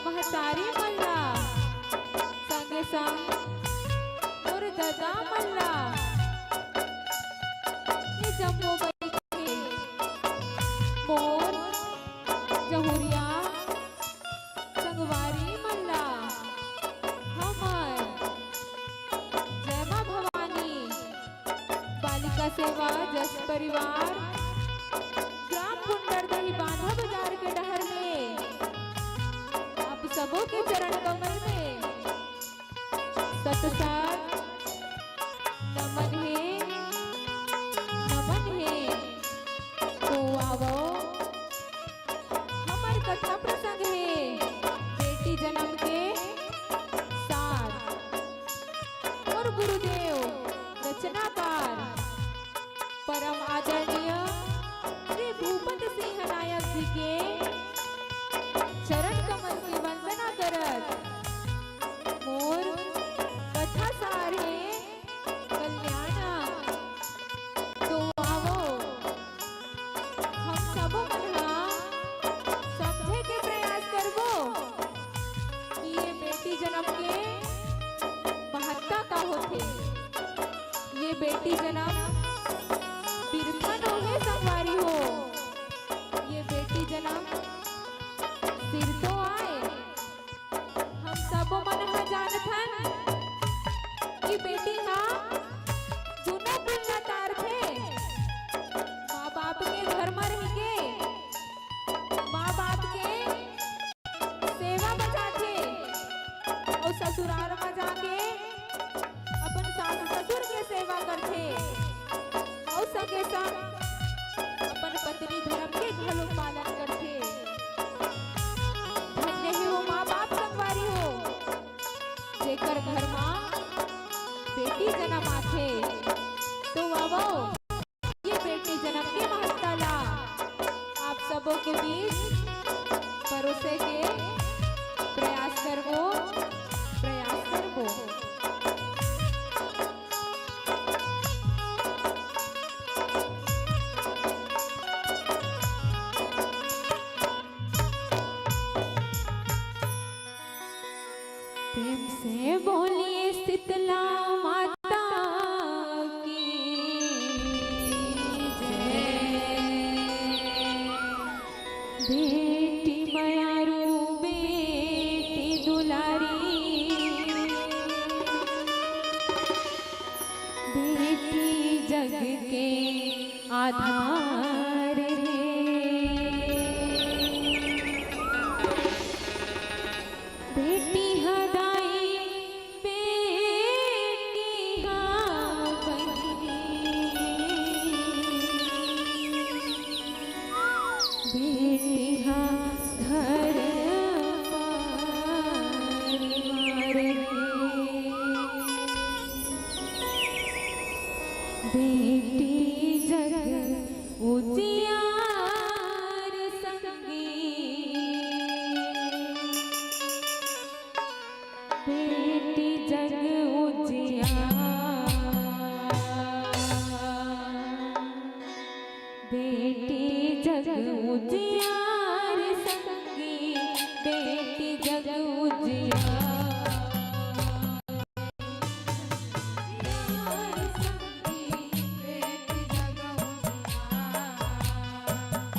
महतारी मल्ला संगे संग और दादा मल्ला ये जम्मू बई के मोर जहुरिया संगवारी मल्ला हमर जय मां भवानी बालिका सेवा जस परिवार ग्राम कुंडरदही बांधा बाजार के डहर में आप सबों के चरण कमल में सतसात नमन है तो आवो हमार कथा प्रसंग है बेटी जन्म के सार और गुरुदेव रचनाकार परम आदरणीय श्री भूपत सिंह नायक जी के चरण कमल की वंदना करत मोर कथा सार है कल्याण तो आवो हम सबो मनहा समझे के प्रयास करबो कि ये बेटी जन्म के महत्ता का होथे ये बेटी जन्म बिरथा नोहे संगवारी हो ये बेटी जन्म सिर तो आए हम सब मन ह जानथन कि बेटी हा दुनो पुण्य तार थे माँ बाप के घर में रह के माँ बाप के सेवा बजा थे और ससुराल में जाके अपन सास ससुर के सेवा करथे और संगे संग अपन पत्नी धर्म के घलो पालन करथे धन्य है वो माँ बाप संगवारी हो जेकर घर माँ बेटी जन्म आथे तो आवो ये बेटी जन्म के महत्ता ला आप सबों के बीच परोसे के प्रयास करबो प्रेम से बोलिए शीतला माता की जय बेटी मायारू बेटी दुलारी बेटी जग के आधार है बेटी हदाई बेटी हाँ बेटी हाँ घर बेटी जग उजियार संगी बेटी जग उजियार बेटी जग उजियार संगी बेटी जग उजियार संगी बेटी जग उजियार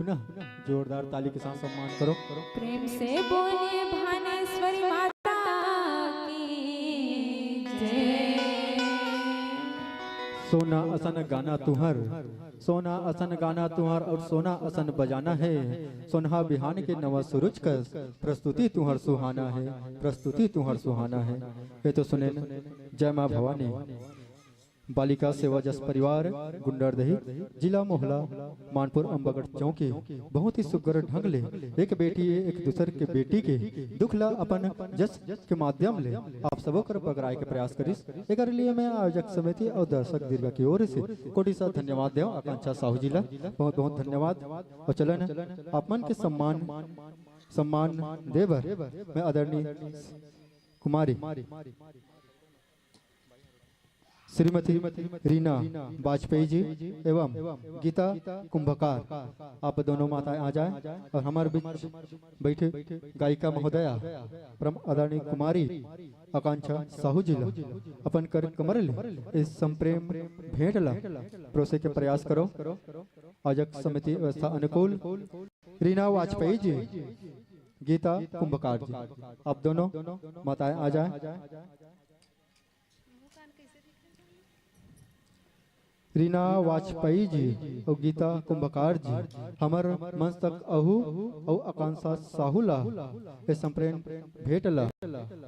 पुनः जोरदार ताली के साथ सम्मान करो। प्रेम से बोलिए भानेश्वरी माता की जय। सोना असन गाना तुहर, सोना असन गाना तुहर और सोना असन बजाना है। सोनहा बिहान के नवा सूरज कस प्रस्तुति तुहर सुहाना है, प्रस्तुति तुहर सुहाना है। ये तो सुने न, जय माँ भवानी। बालिका सेवा जस परिवार गुंडरदही जिला मोहला मानपुर अम्बागढ़ चौकी बहुत ही सुगर ढंग ले एक बेटी एक दूसर के बेटी के दुख ला अपन जस के माध्यम ले आप सबों कर बगराए के प्रयास करिस। एक लिए मैं आयोजक समिति और दर्शक दीर्घ की ओर से कोटि सा धन्यवाद देव आकांक्षा साहू जी ला बहुत बहुत धन्यवाद। और चलन आप मन के सम्मान देवर मैं आदरणीय कुमारी श्रीमती रीना वाजपेयी जी एवं गीता कुंभकार आप दोनों माताएं आ जाएं और हमारे बीच बैठे गायिका महोदया परम आदरणीय कुमारी आकांक्षा साहू जी ला अपन कर कमर ले इस संप्रेम भेंट ला प्रोसे के प्रयास करो। आयोजक समिति व्यवस्था अनुकूल रीना वाजपेयी जी गीता कुंभकार जी आप दोनों माताएं आ जाएं। रीना वाजपेयी जी और गीता कुंभकार जी हमर मस्तक अहू और आकांक्षा साहू ला ए संप्रेम भेट ला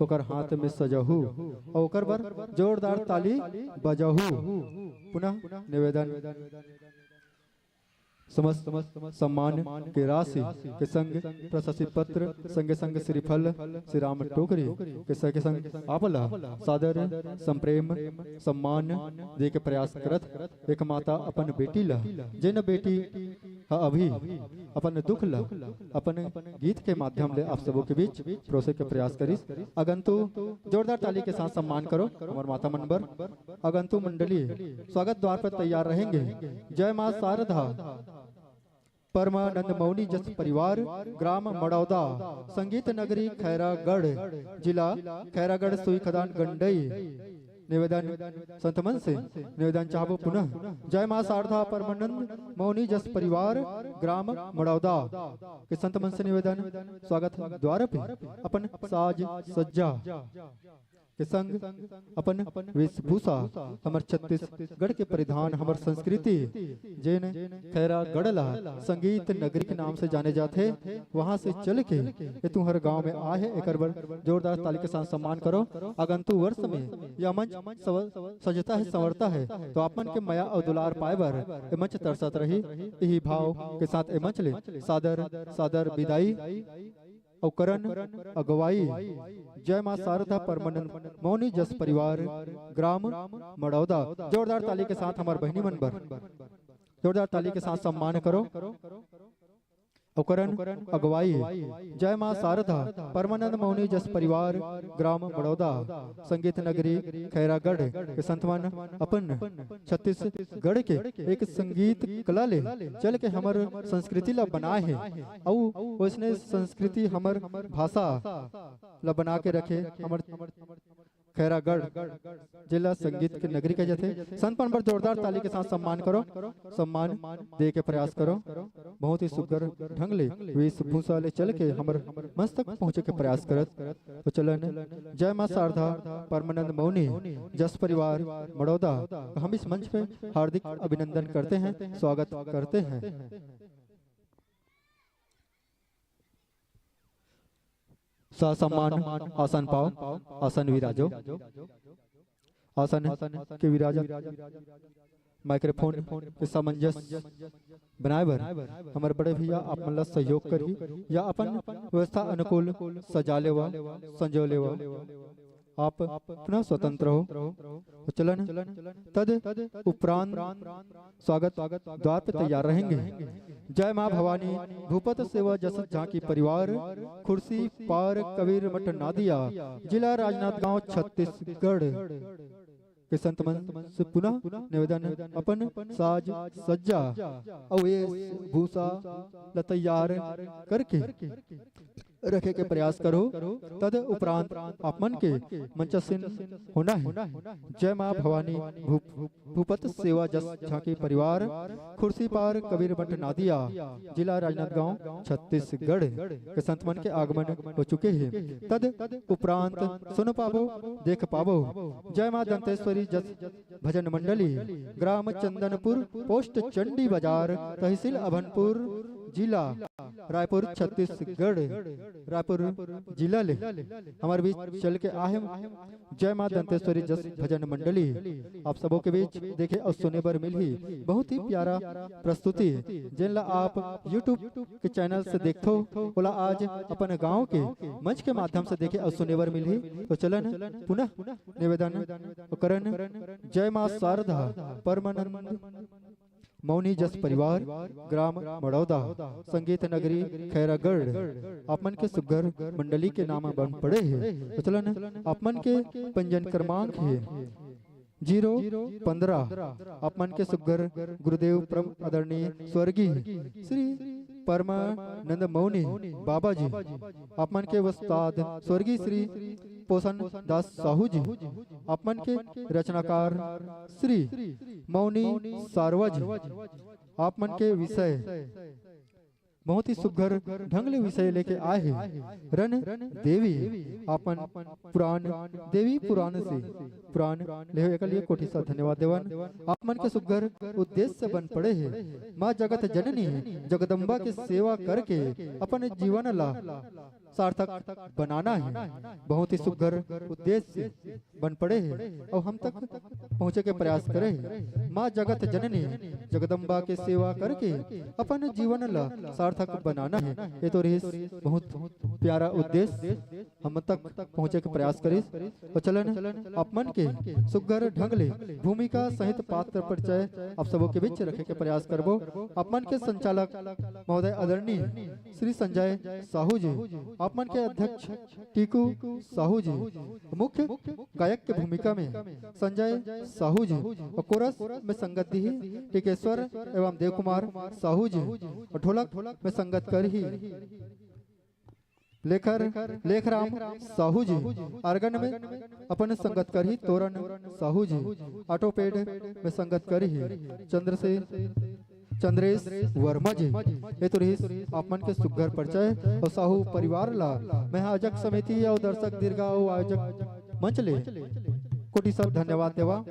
ओकर हाथ में सजहू और ओकर बर जोरदार ताली बजहू। पुनः निवेदन समस्त सम्मान के राशि के संग प्रशस्ति पत्र संगे संग श्रीफल श्री राम टोकरी के संगे संग आपला सादर संप्रेम सम्मान दे के प्रयास करत एक माता अपन बेटी ला जिन बेटी अभी अपन दुख ला अपन गीत के माध्यम ले आप सबों के बीच प्रोसे के प्रयास करिस। अगंतु जोरदार ताली के साथ सम्मान करो हमारे माता मनबर। अगंतु मंडली स्वागत द्वार पर तैयार रहेंगे। जय मां शारदा परमानंद मौनी जस परिवार ग्राम मड़ौदा संगीत नगरी खैरागढ़ जिला खैरागढ़ सुई खदान गंडई। निवेदन संतमन से निवेदन चाहबो पुनः जय मां शारदा परमानंद मौनी जस परिवार ग्राम मड़ौदा के संतमन से निवेदन स्वागत द्वार पे अपन साज सज्जा के संग अपन वेशभूषा हमर छत्तीसगढ़ के परिधान हमर संस्कृति जेन खैरागढ़ ला संगीत नगरी के नाम से जाने जाते वहां से चल के ये तू हर गांव में आए एक जोरदार ताली के साथ सम्मान करो। आगंतु वर्ष में यह मंच सजता है संवरता है तो आपन के माया और दुलार पाए बर ये मंच तरसत रही। यही भाव के साथ ये मंच ले सादर सादर विदाई और करण अगवाई। जय मां शारदा परमानंद मौनी जस परिवार ग्राम मड़ौदा। जोरदार ताली के साथ हमारे बहनी मनबर जोरदार ताली के साथ सम्मान करो। उपकरण अगवाई। जय मां शारदा परमानंद मौनी जस परिवार ग्राम बड़ौदा संगीत नगरी खैरागढ़ के संतवन अपन छत्तीसगढ़ के एक संगीत कला ले चल के हमर संस्कृति ला बनाए है और उसने संस्कृति हमर भाषा ला बना के रखे। हमर खैरागढ़ जिला संगीत के नगरी के जथे संतपन पर जोरदार ताली के साथ सम्मान करो। सम्मान दे के प्रयास करो। बहुत ही सुगर ढंग ले वेशभूषा ले चल के हमर मस्तक पहुँचे के प्रयास करत तो चलन जय मां शारदा परमानंद मौनी जस परिवार मड़ौदा हम इस मंच पे हार्दिक अभिनंदन करते हैं, स्वागत करते हैं। सम्मान आसन पाओ, आसन विराजो। आसन के विराजक माइक्रोफोन के सामंजस्य बनाए बर हमारे बड़े भैया आप मन सहयोग करी या अपन व्यवस्था अनुकूल सजा लेवा संजो लेवा आप पुनः स्वतंत्र हो। चलन तद उपरांत स्वागत द्वार पे तैयार रहेंगे। जय मां भवानी भूपत सेवा जस झांकी परिवार खुर्सी पार कबीर मठ नादिया जिला राजनांदगांव छत्तीसगढ़ के संतमन से पुनः निवेदन अपन साज सज्जा और भूषा तैयार करके रखे के प्रयास करो। तद उपरांत आप मन के मंचसिन होना है। जय माँ भवानी भूपत सेवा जस झांकी परिवार, खुर्सी पार कबीर बंट नादिया, जिला राजनांदगांव छत्तीसगढ़ के संत मन के आगमन हो चुके हैं। तद उपरांत सुन पावो देख पावो जय माँ दंतेश्वरी जस भजन मंडली, ग्राम चंदनपुर, पोस्ट चंडी बाजार, तहसील अभनपुर, जिला रायपुर छत्तीसगढ़, रायपुर जिला ले हमारे बीच चल के आए। जय माँ दंतेश्वरी जस भजन मंडली आप सबों के बीच देखे और सुने बर मिली बहुत ही प्यारा प्रस्तुति, जिनला आप YouTube के चैनल से देखो बोला आज अपन गांव के मंच के माध्यम से देखे और सुने बर मिली। तो चलन पुनः निवेदन करन जय माँ शारदा परमानंद मौनी जस परिवार, ग्राम मड़ौदा, संगीत नगरी खैरागढ़ आप मन के सुगर मंडली के नाम बन पड़े हैं। तो चलन आप मन के पंजन क्रमांक है 015। आप मन के सुगर गुरुदेव परम आदरणीय स्वर्गीय श्री परमानंद मौनी बाबा जी, आप मन के उस्ताद स्वर्गीय श्री पोषण दास साहू जी, आप मन के रचनाकार श्री मौनी सारवा जी, आप मन के विषय बहुत ही सुघर ढंगले विषय लेके आए हैं। रन देवी आपन पुराण देवी पुराण से पुराण ले एक लिए कोटि सा धन्यवाद देवन। आप मन के सुघर उद्देश्य से बन पड़े हैं। माँ जगत जननी है, जगदम्बा की सेवा करके अपन जीवन ला सार्थक बनाना है। बहुत ही सुघर उद्देश्य से बन पड़े हैं और हम तक पहुँचे के प्रयास करे। माँ जगत जननी जगदम्बा की सेवा करके अपन जीवन ला सार्थक बनाना है। ये तो रही बहुत प्यारा उद्देश्य हम तक पहुँचे के प्रयास करे। और चलन आप मन के सुघर ढंगले भूमिका सहित पात्र परिचय आप सबों के बीच रखे के प्रयास करबो। आप मन के संचालक महोदय आदरणीय श्री संजय साहू जी, आप मन के अध्यक्ष टीकू साहू जी, मुख्य गायक के भूमिका में संजय साहू जी, और कोरस में संगत दी टीकेश्वर एवं देव कुमार साहू जी, और ढोलक में संगत कर ही लेखराम साहू जी, आर्गन में अपन संगत कर ही तोरण साहू जी, ऑटोपेड में संगत कर ही चंद्रेश वर्मा जी। ये तो रही आप मन के सुघर परिचय और साहू परिवार ला मैं आयोजक समिति और दर्शक दीर्घाओ आयोजक मंच ले कोटि सब धन्यवाद देवा।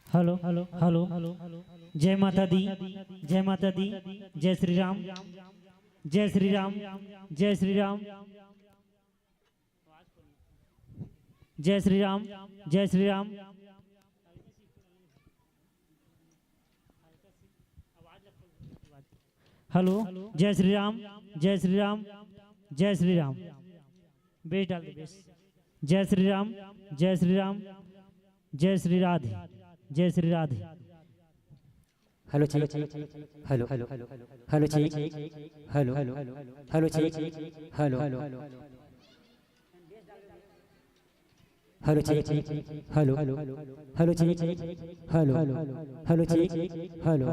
हेलो हेलो हेलो जय माता दी, जय माता दी, जय श्री राम, जय श्री राम, जय श्री राम, जय श्री राम, जय श्री राम। हेलो जय श्री राम, जय श्री राम, जय श्री राम। बेस डाल दे बेस। जय श्री राम, जय श्री राम, जय श्री राधे, जय Shri Radhe. Hello check hello hello hello check hello hello check hello hello check hello hello check hello hello check hello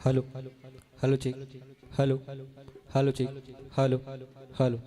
hello hello check hello hello check hello hello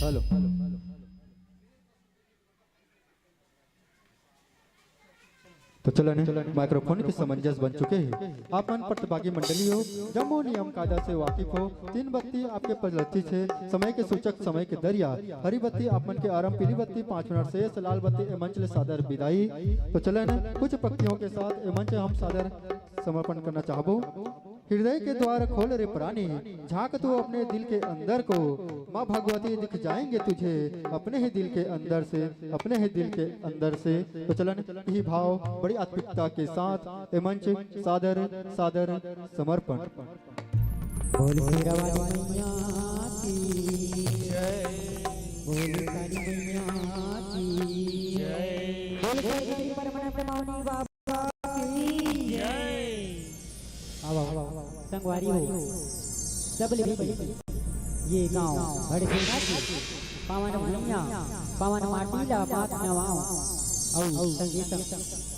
hello तो चलो ने माइक्रोफोन के समंजस बन चुके हैं। आप मन प्रतिभागी मंडली हो, जम्मू नियम कायदा से वाकिफ हो। 3 बत्ती आपके प्रलत्ती से समय के सूचक समय के दरिया। हरी बत्ती आप मन के आरंभ, पीली बत्ती 5 मिनट से, लाल बत्ती ए मंच ले सादर विदाई। तो चले ने कुछ पंक्तियों के साथ ए मंच हम सादर समर्पण करना चाहबो। हृदय के द्वार खोल रे प्राणी, झांक तू अपने दिल के अंदर को। माँ भगवती दिख जाएंगे तुझे अपने ही दिल के अंदर से, अपने ही दिल के अंदर से। तो चलन यही भाव बड़ी आत्मिकता के साथ ए मंच सादर सादर समर्पण। बोल शेरा वाली मैया की जय, बोल काली मैया की जय, बोल काली परमानंद मौनी बाबा की जय। आओ संगवारी हो सब ले ये गांव बड़े सेना की पावन भैया पावन माटी ला पात नवाओ। औ संगीत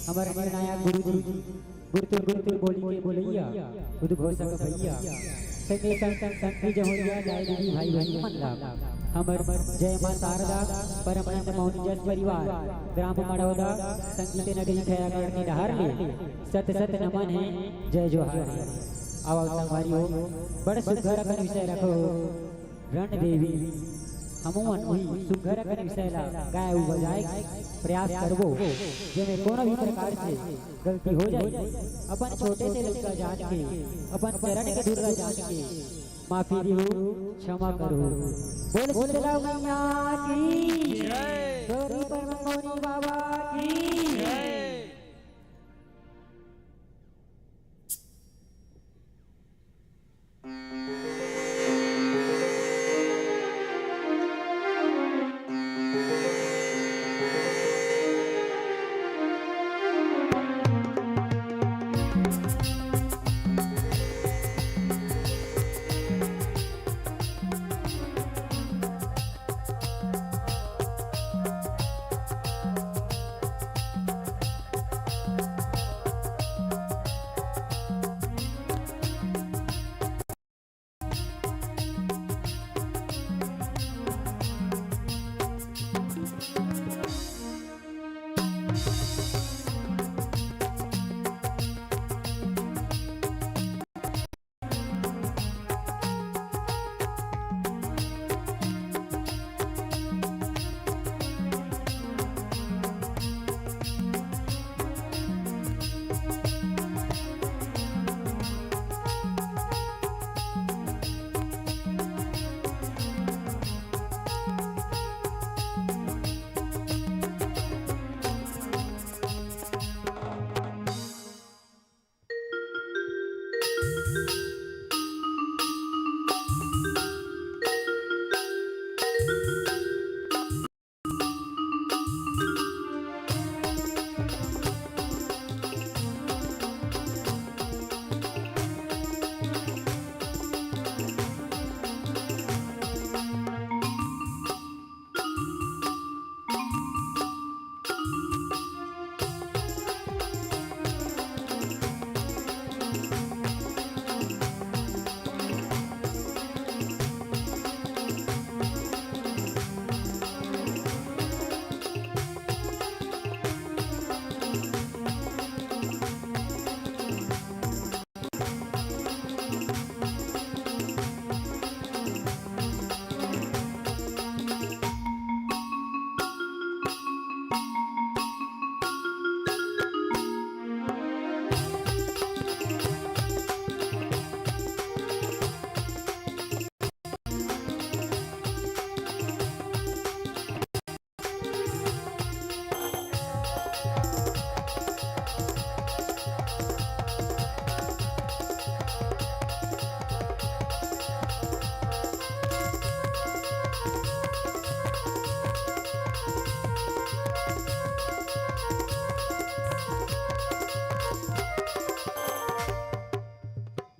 हमारे निर्णायक गुरुजी गुरुतुर बोली के बोलैया खुद घोषक भैया संगे संग जहोरिया जाय दीदी भाई भाई मन ला। हमर जय मां शारदा परमानंद मौनी जस परिवार ग्राम मड़ौदा संगीत नगरी खैरागढ़ के डहर में सत सत नमन है, जय जोहार है। आओ संगवारी हो बड़ सुघर अकन विषय रखो रण देवी। हमन वही सुघर अकन विषय ला गाय बजाए प्रयास करबो। जेमे कोनो भी प्रकार से गलती हो जाए अपन छोटे से लड़का जान के, अपन चरण के धूल जान के माफी दियो, क्षमा करो। बोल शीतला मैया की जय, गौरी परमौनी बाबा की जय।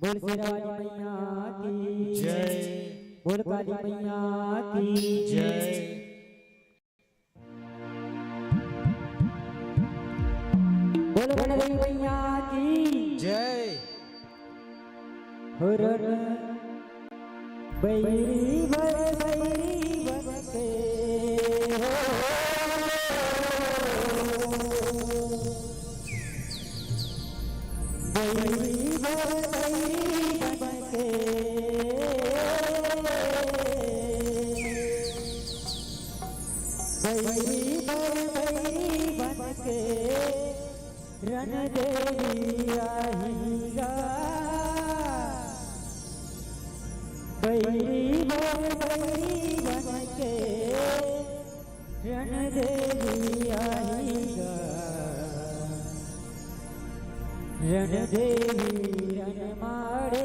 बोल शेरावाली मैया की जय, बोल काली मैया की जय। बोल गणदेवी मैया की जय। हुरन बैरी बनके बैरी बनके बैरी बनके रण देवी आहीगा बैरी बनके रण देवी आहीगा रण देवी रण मारे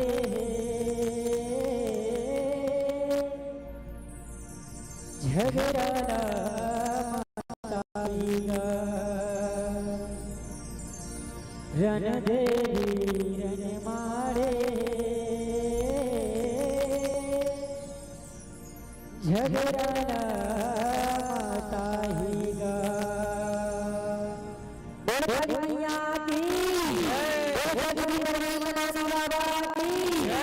झगड़ा माताईगा रण देवी रण मारे झगड़ा माताईगा। बोल काली मैया की बोल गणपति बाबा की जय।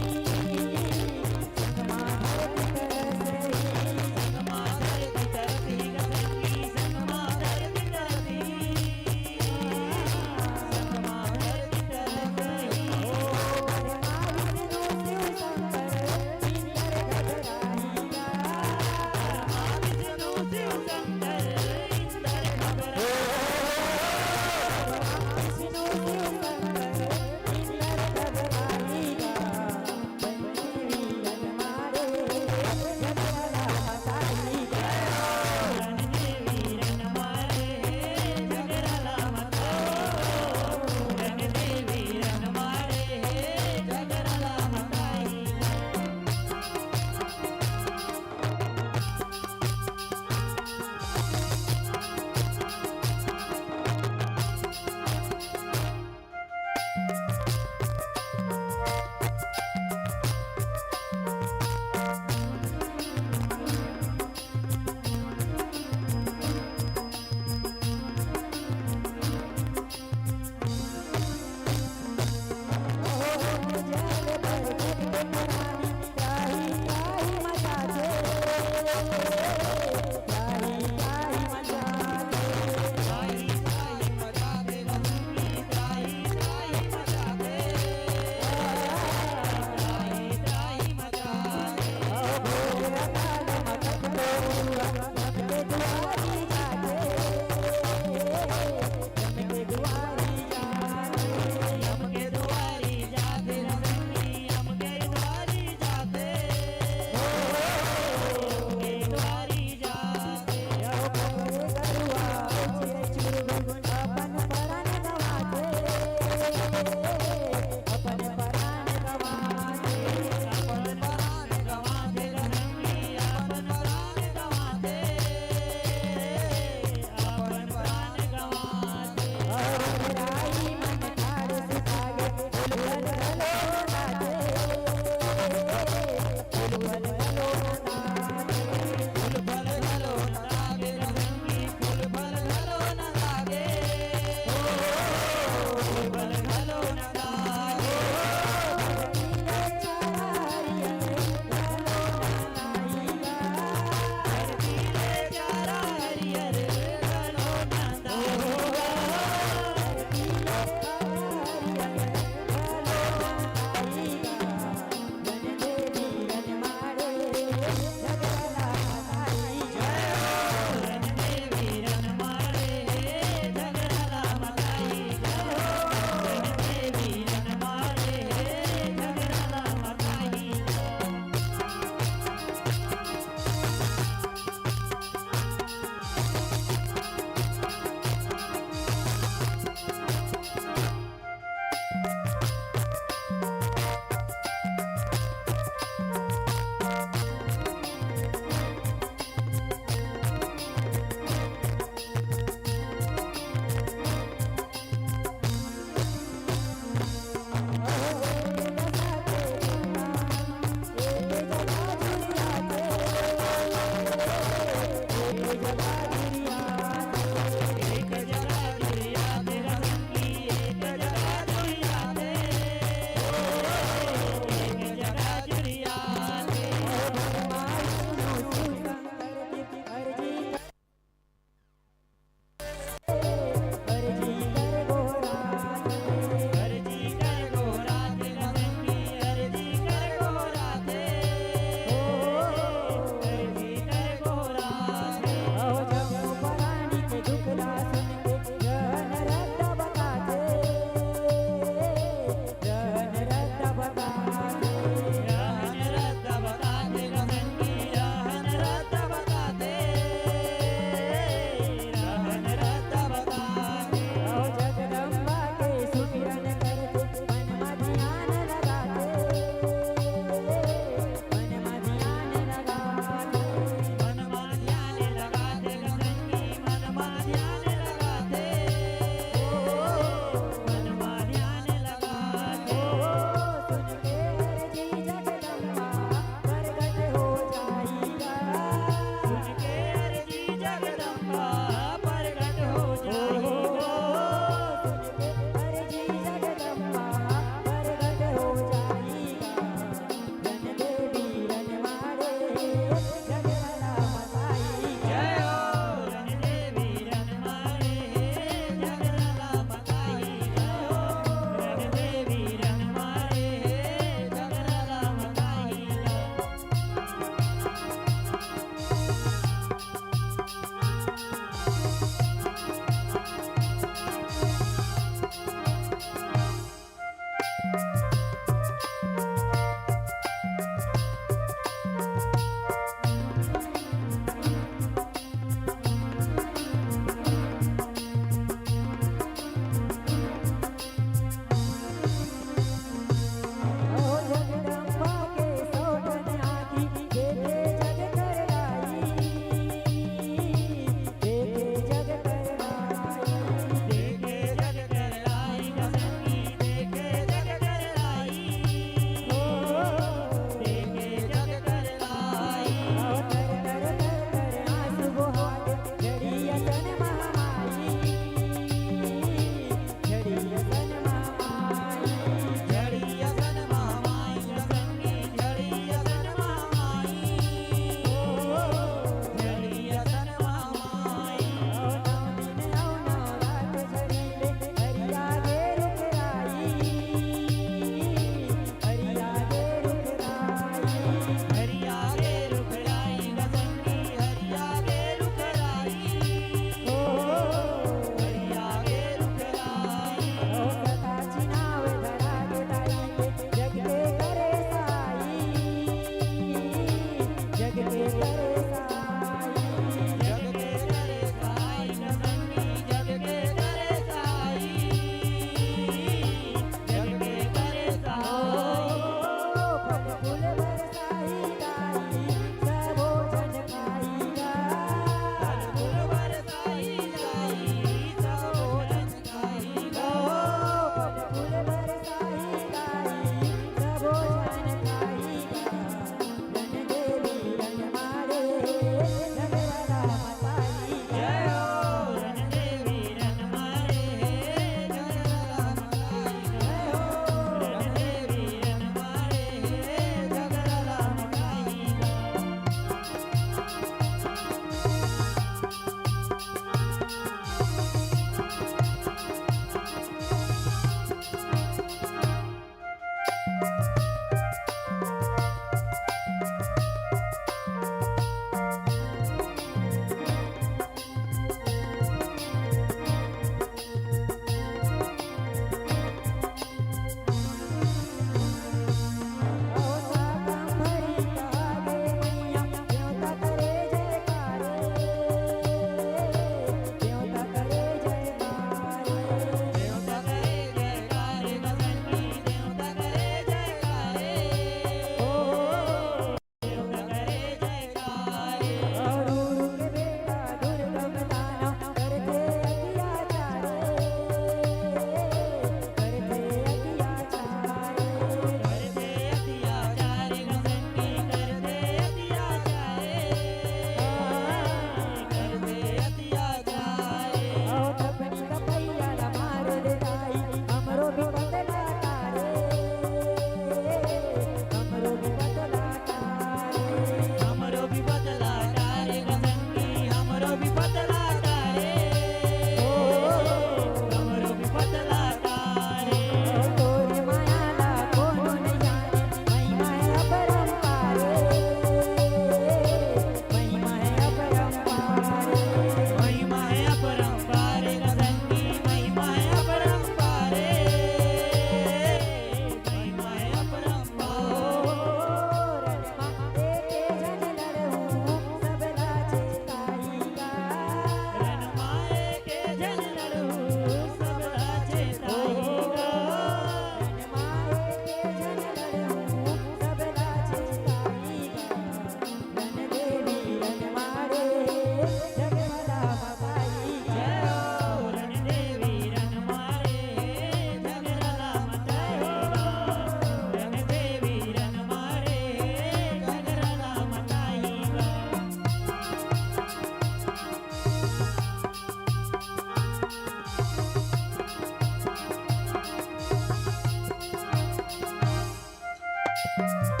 हो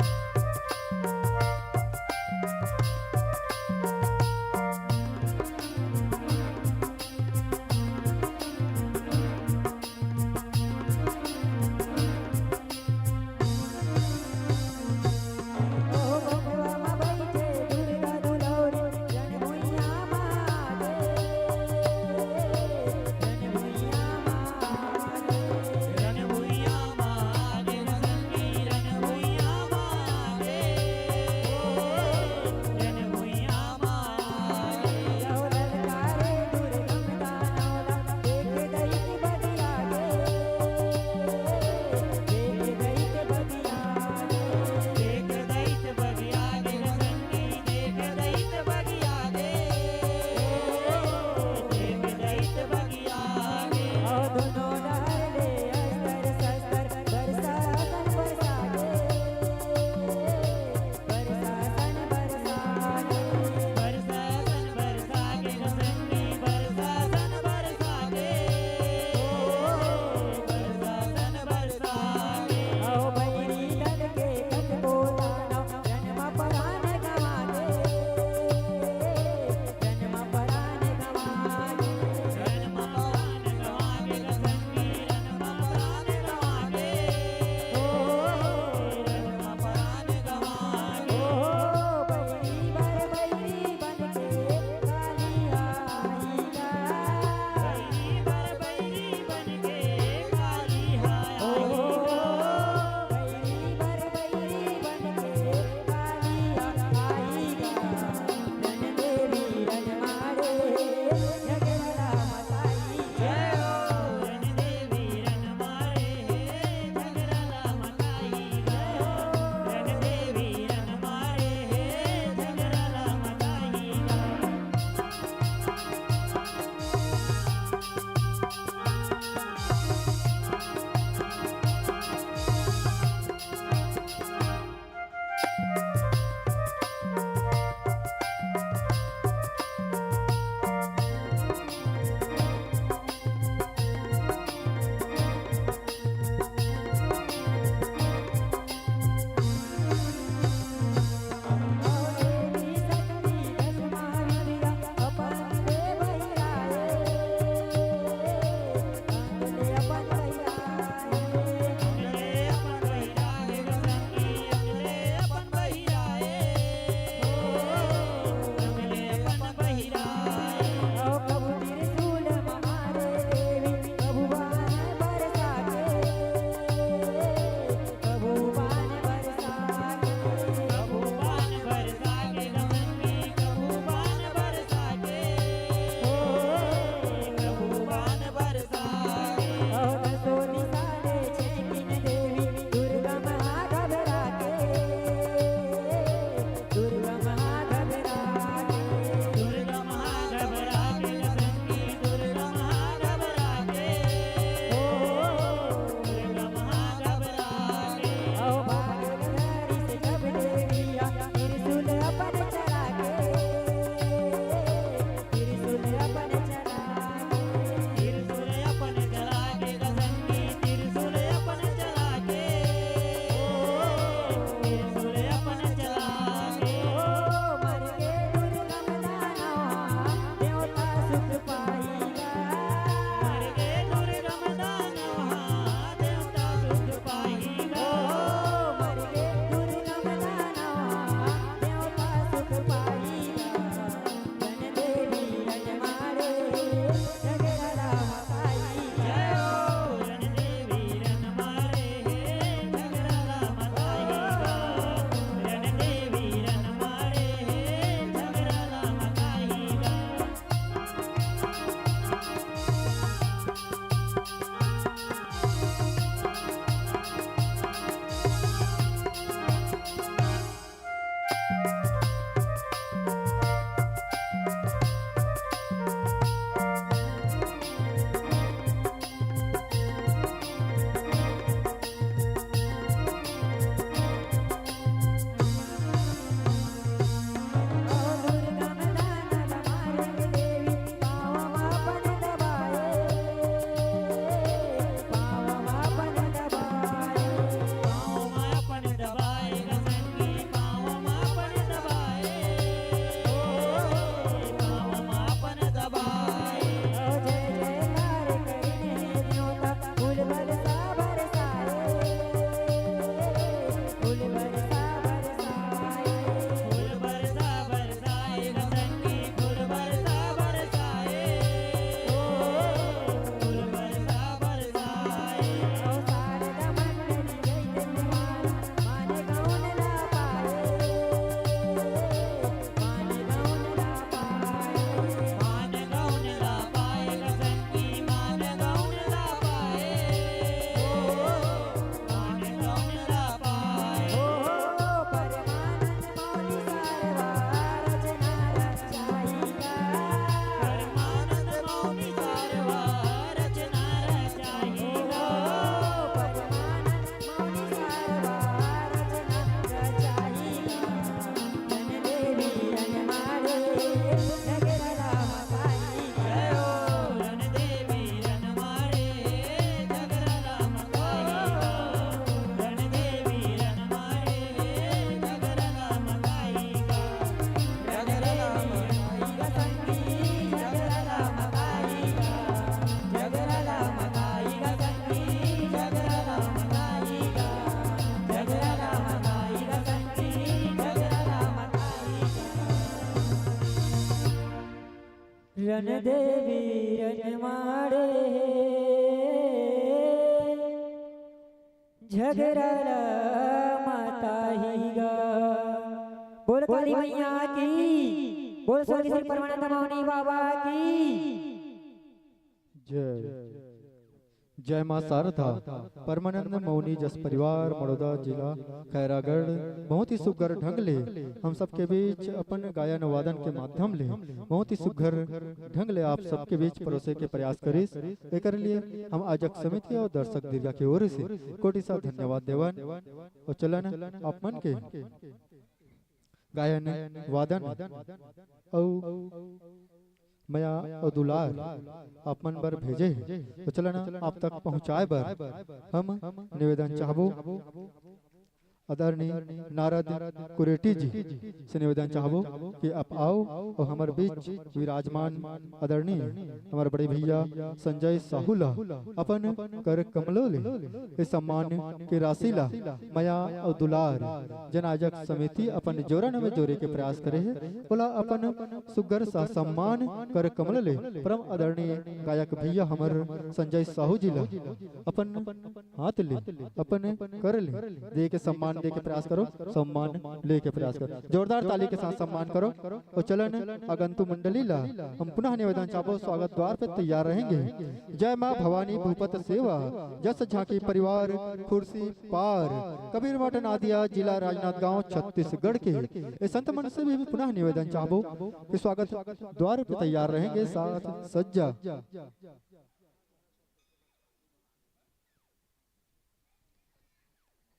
रन देवी रन माड़े झगड़ा माता ही गा। बोल काली मैया की, बोल स्वर्गीय श्री परमानंद मौनी बाबा की जय। जय मां शारदा। परमानंद मौनी जस परिवार मड़ौदा जिला खैरागढ़ बहुत ही सुघर ढंग ले हम सबके बीच अपन गायन वादन के माध्यम ले बहुत ही सुघर ढंग ले आप सबके बीच परोसे के प्रयास करिस। एकर लिए हम आजक समिति और दर्शक दीर्घा की ओर से कोटि सा धन्यवाद देवन। और चलन आप मन के गायन वादन और मया और दुलार आप मन बर भेजे तो चलना आप तक पहुँचाए बर हम निवेदन चाहबो आदरणीय नारद कुरेटी जी से निवेदन चाहबो कि आप आओ और हमारे बीच विराजमान आदरणीय हमारे बड़े भैया संजय साहुला अपन कर कमलो ले इस सम्मान के राशि ला मया और दुलार जनाजक समिति अपन जोरा में जोरे के प्रयास करे है बोला अपन सुगर सा सम्मान कर कमल ले परम आदरणीय गायक भैया हमार संजय साहू जी ला अपन हाथ ले अपन कर ले दे के सम्मान दे के प्रयास करो, सम्मान लेके प्रयास करो, जोरदार ताली के साथ सम्मान करो। और चलन आगंतु मंडली ला हम पुनः निवेदन चाहो स्वागत द्वार पे तैयार रहेंगे। जय मां भवानी भूपत सेवा जस झांकी परिवार कुर्सी पार कबीर मठ नादिया जिला राजनांदगांव छत्तीसगढ़ के इस संत मन से भी पुनः निवेदन चाहो कि स्वागत द्वार पे तैयार रहेंगे साथ सज्जा।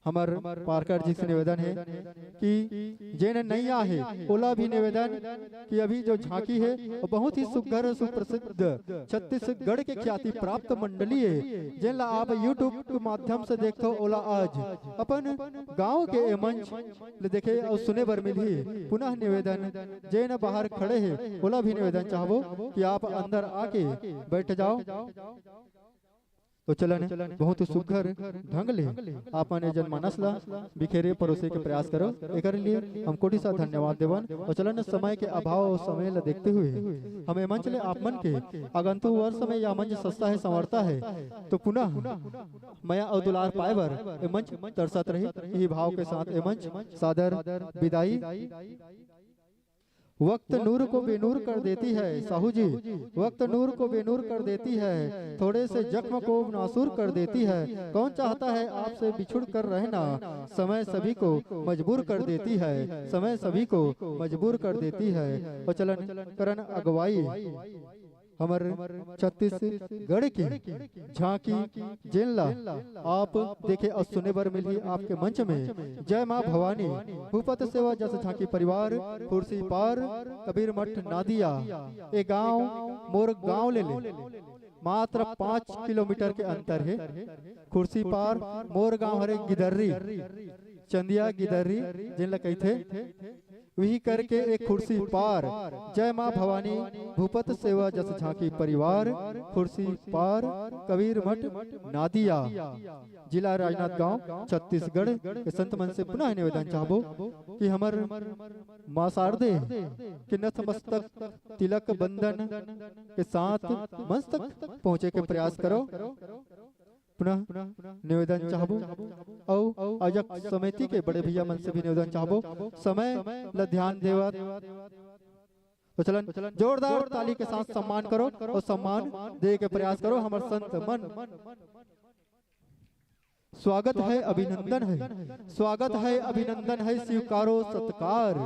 हमार पारकर जी से निवेदन है कि जेन नैया है ओला भी निवेदन कि अभी जो झांकी है वो बहुत ही सुघर सुप्रसिद्ध छत्तीसगढ़ के ख्याति प्राप्त मंडली है जेन ला आप यूट्यूब के माध्यम से देखो ओला आज अपन गांव के ए मंच ले देखे और सुने बर मिली। पुनः निवेदन जेन बाहर खड़े है ओला भी निवेदन चाहबो कि आप अंदर आके बैठ जाओ। तो चलन बहुत सुघर ढंग ले आपने जनमानस ला बिखेरे परोसे के प्रयास करो। एकर लिए हम कोटि सा धन्यवाद देवन। और चलन समय के अभाव और समय ला देखते हुए हमें मंच ले आप मन के आगंतुक वर्ष में या मंच सस्ता है संवरता है तो पुनः मया और दुलार पाए बर ए मंच तरसत रही यही भाव के साथ ए मंच सादर विदाई। वक्त नूर को बेनूर कर देती है साहू जी, वक्त नूर को बेनूर कर देती है, थोड़े से जख्म को नासूर कर देती है। कौन चाहता है आपसे बिछुड़ कर रहना, समय सभी को मजबूर कर देती है, समय सभी को मजबूर कर देती है। और चलन करण अगवाई हमारे छत्तीसगढ़ की झांकी जिला आप देखे और सुने बर मिली आपके मंच में। जय मां भवानी भूपत सेवा जस झांकी परिवार कुर्सी पार कबीर मठ नादिया ए गांव मोर गांव ले मात्र 5 किलोमीटर के अंतर है। कुर्सी पार मोर गांव हरे गिदर्री चंदिया गिदर्री जिन कही थे वही करके एक कुर्सी पार। जय मां भवानी भूपत सेवा जस झांकी परिवार कुर्सी पार कबीर मठ नादिया जिला राजनांदगांव छत्तीसगढ़ के संत मन से पुनः निवेदन चाहबो कि हमर मां शारदे के नतमस्तक तिलक बंधन के साथ मंच तक पहुँचे के प्रयास करो। पुनः निवेदन चाहबो और आजक समिति के बड़े भैया मन से भी निवेदन चाहबो समय ल ध्यान देवत। तो चलन जोरदार ताली के साथ सम्मान करो और सम्मान दे के प्रयास करो। हमारे संत मन स्वागत है अभिनंदन है, स्वागत है अभिनंदन है स्वीकारो सत्कार,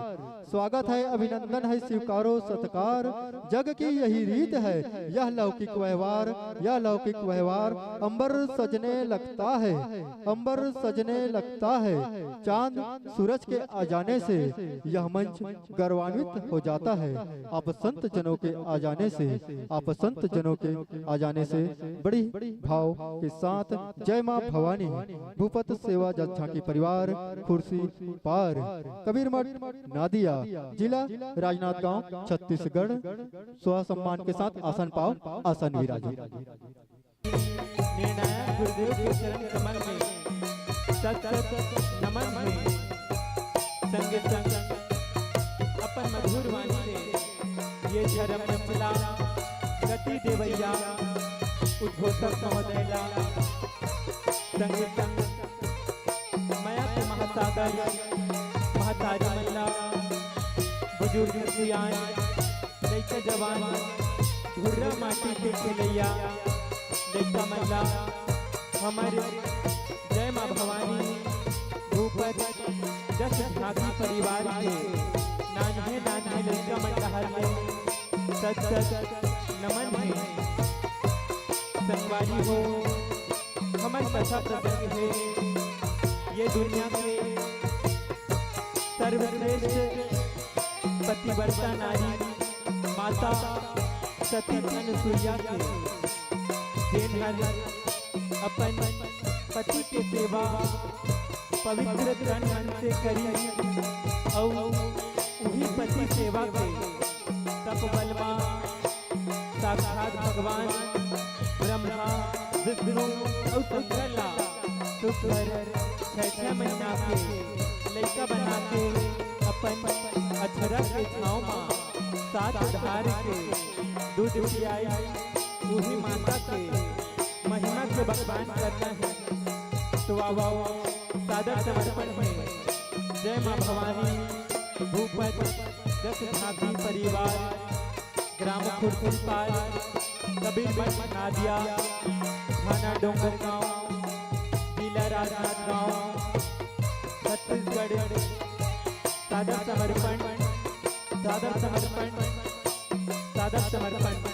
स्वागत है अभिनंदन है स्वीकारो सत्कार। जग की यही रीत है यह लौकिक व्यवहार, यह लौकिक व्यवहार। अंबर सजने लगता है, अंबर सजने लगता है, चांद सूरज के आ जाने से यह मंच गर्वान्वित हो जाता है। आप संत जनों के आ जाने से, आप संत जनों के आ जाने से बड़ी भाव के साथ जय मां भवानी भूपत सेवा जस झांकी परिवार कुर्सी पार कबीर मठ नादिया जिला राजनांदगांव छत्तीसगढ़ स्व सम्मान के साथ आसन पाओ, आसन विराजो। निर्णायक गुरुदेव के चरण कमल में सत नमन है। संग संग अपन मधुर वाणी से ये धर्म मंचला गति देवैया उद्घोषक महोदयला संगीतम मयक महासागर महतारी मल्ला बुजुर्ग सियान लइका जवान धुर्रा माटी के खेलैया लइका मल्ला हमर जय माँ भवानी भूपत जस झांकी परिवार के नान्हे नान्हे लइका मंडहर में सच सच नमन है संगवारी हो हमर कथा प्रसंग है ये दुनिया के सर्वश्रेष्ठ पतिव्रता नारी माता सती अनुसुईया के जिन्हन अपन पति के सेवा पवित्र तन मन से करी और वही पति सेवा के तपबल मां साक्षात भगवान ब्रह्मा विष्णु और शंकरला सुखर 6 महीना के लड़का बना के अपन अक्षरा के छाँव मां 7 धार के दूध पियाई वही माता के महिमा के बखान करना है तो आओ सादर समर्पण है जय माँ भवानी भूपत दस झांकी परिवार ग्राम खुरपुरपाल कबीर मठ नादिया थाना डोंगर गांव जिला राजनांदगांव छत्तीसगढ़ सादर समर्पण सादर समर्पण सादर समर्पण।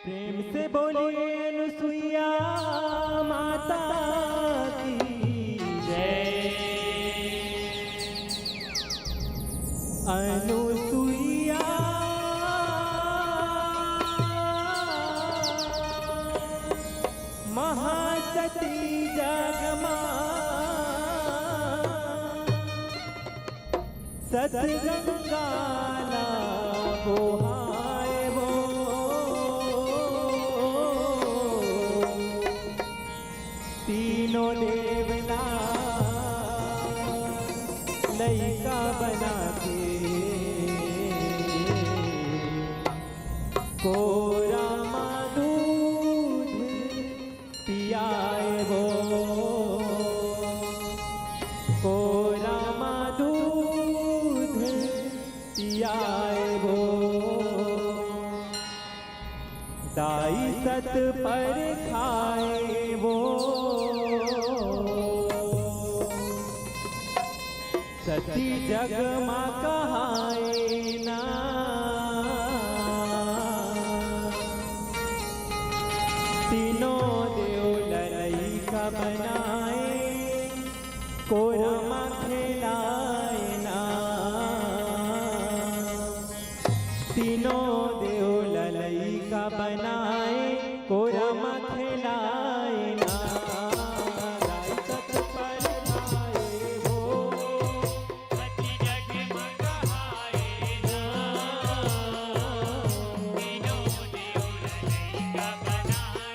प्रेम से बोलिए अनुसुईया माता की जय। अनुसुईया महासती जगमा सतगंगाला बोहाए वो तीनों देवना लइका बना के कोरा दूध पियाए वो कोरा दूध पियाए वो दाई सत पर खाए वो सती जग माँ कहाए ना तीनों देव लड़ई का बनाए कोरा माँ खिलाए ना तीनों देव लड़ई का बनाए कोरा माँ खिलाए ना दाई सत पर खाए वो तीनों देव लड़ई का बनाए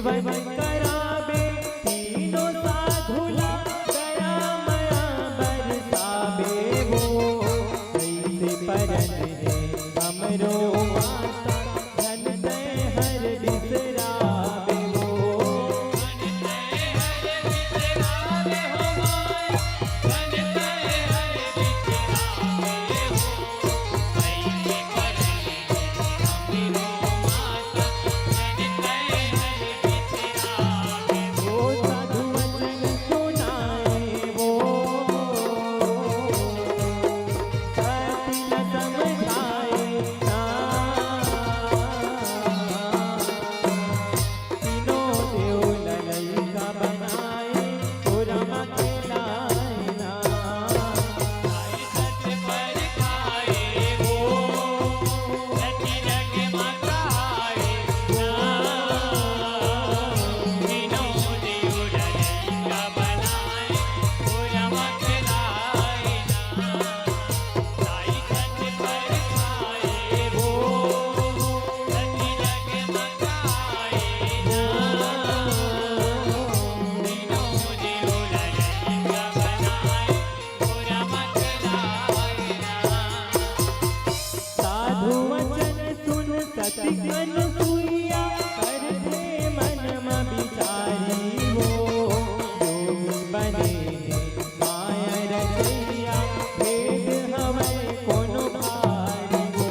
सेवन करावे तीनों साधुला दया मया बरसावे वो कैसे परन है हमरो माता धन दे हर बिसरावे वो वो साधु वचन सुनाए वो सत्य न समझाए ना तीनों देव ललैका बनाए पुरम खिलाए ना साधु वचन सुन सती अनुसुईया करते मन में बिचारी वो योगी बने माया रचैया भेद हवै कोनो भारी वो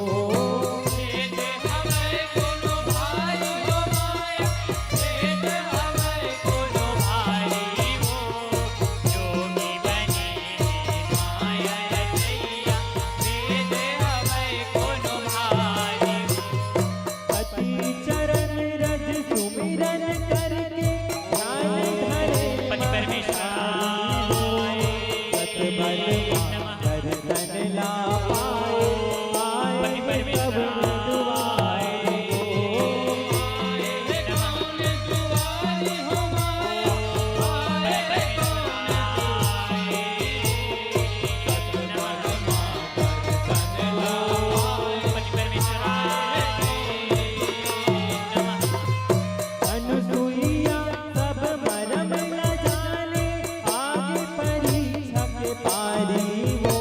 पति चरण रज सुमिरन करके ध्यान धरे सत बल दर्शन ला पाए सब दुआए अनुसुईया सब मरम न जाने आगे परीक्षा के पारी वो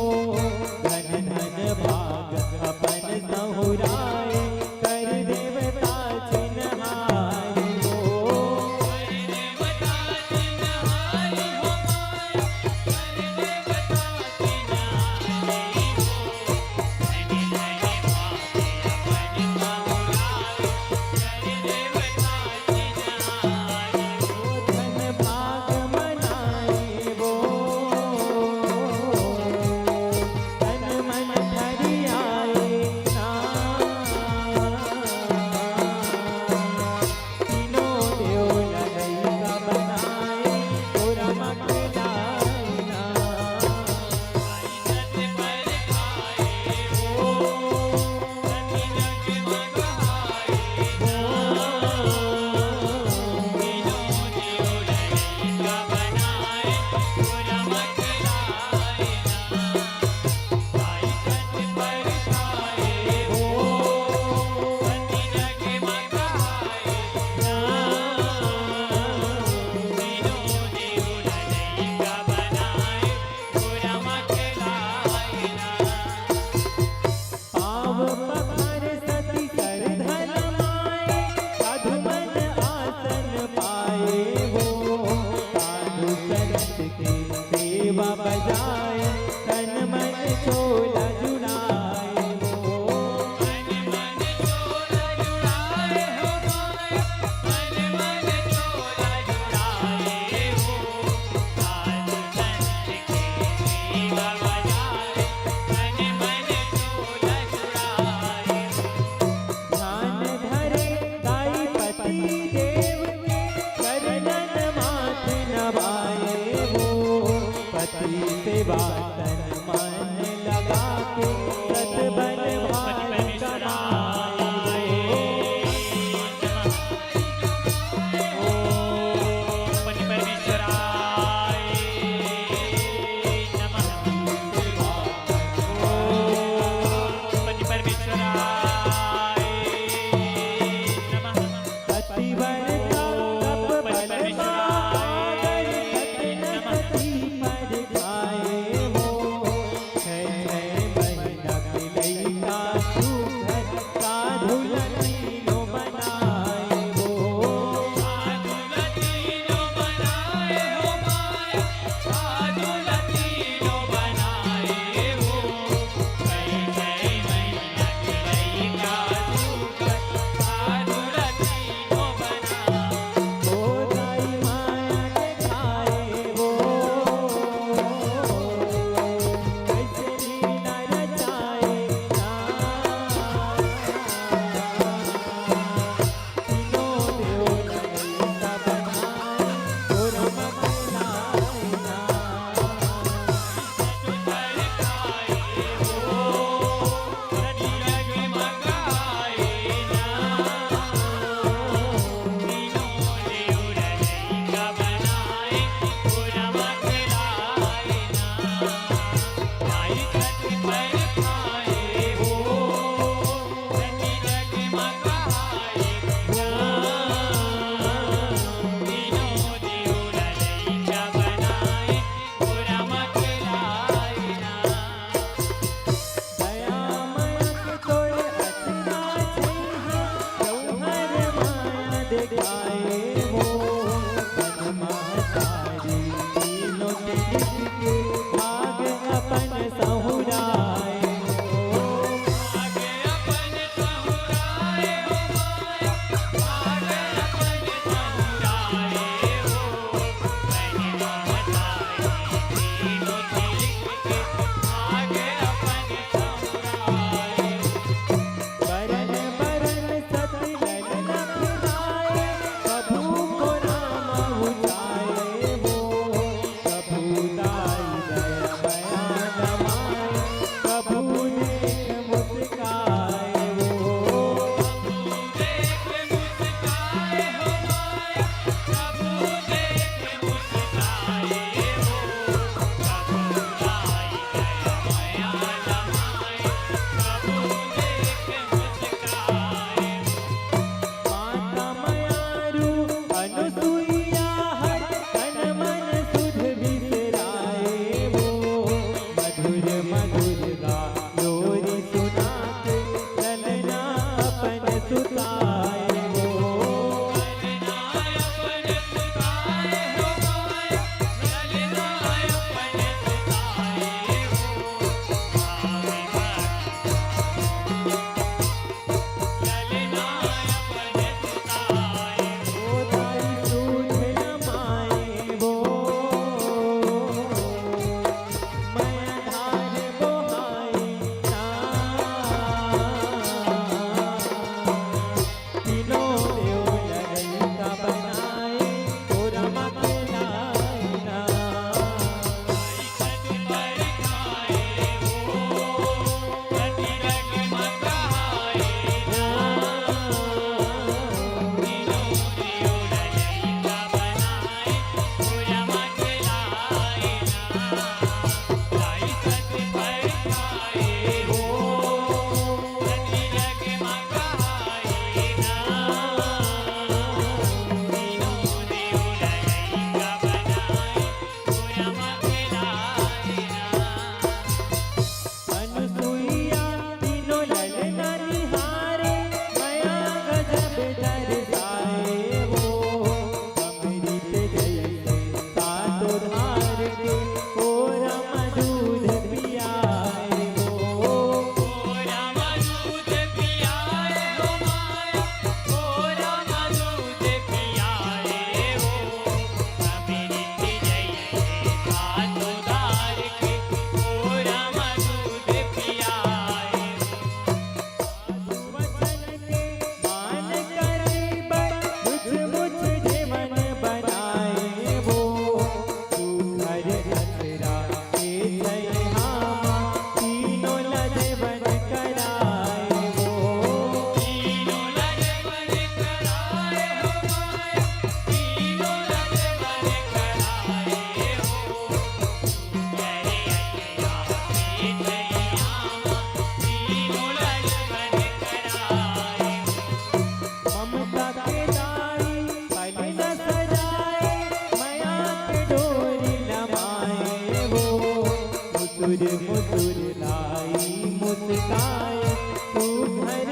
धन धन भाग अपन सहुराए कर देवता चिन्हारी वो धन भाग मनाए वो तन मन धरि आए ना तीनों देव ललैका बनाए पुरम खिलाए ना पाव पखार सती कर धन माए साधु मन आसन पाए वो साधु संत की सेवा बजाए तन मन छोला जुड़ाए वो ध्यान धरे दाई पति देव के चरणन माथ नवाए वो पति सेवा तन मन लगा के सत बल भाई कराए पतिव्रता कैसे लीला रचाए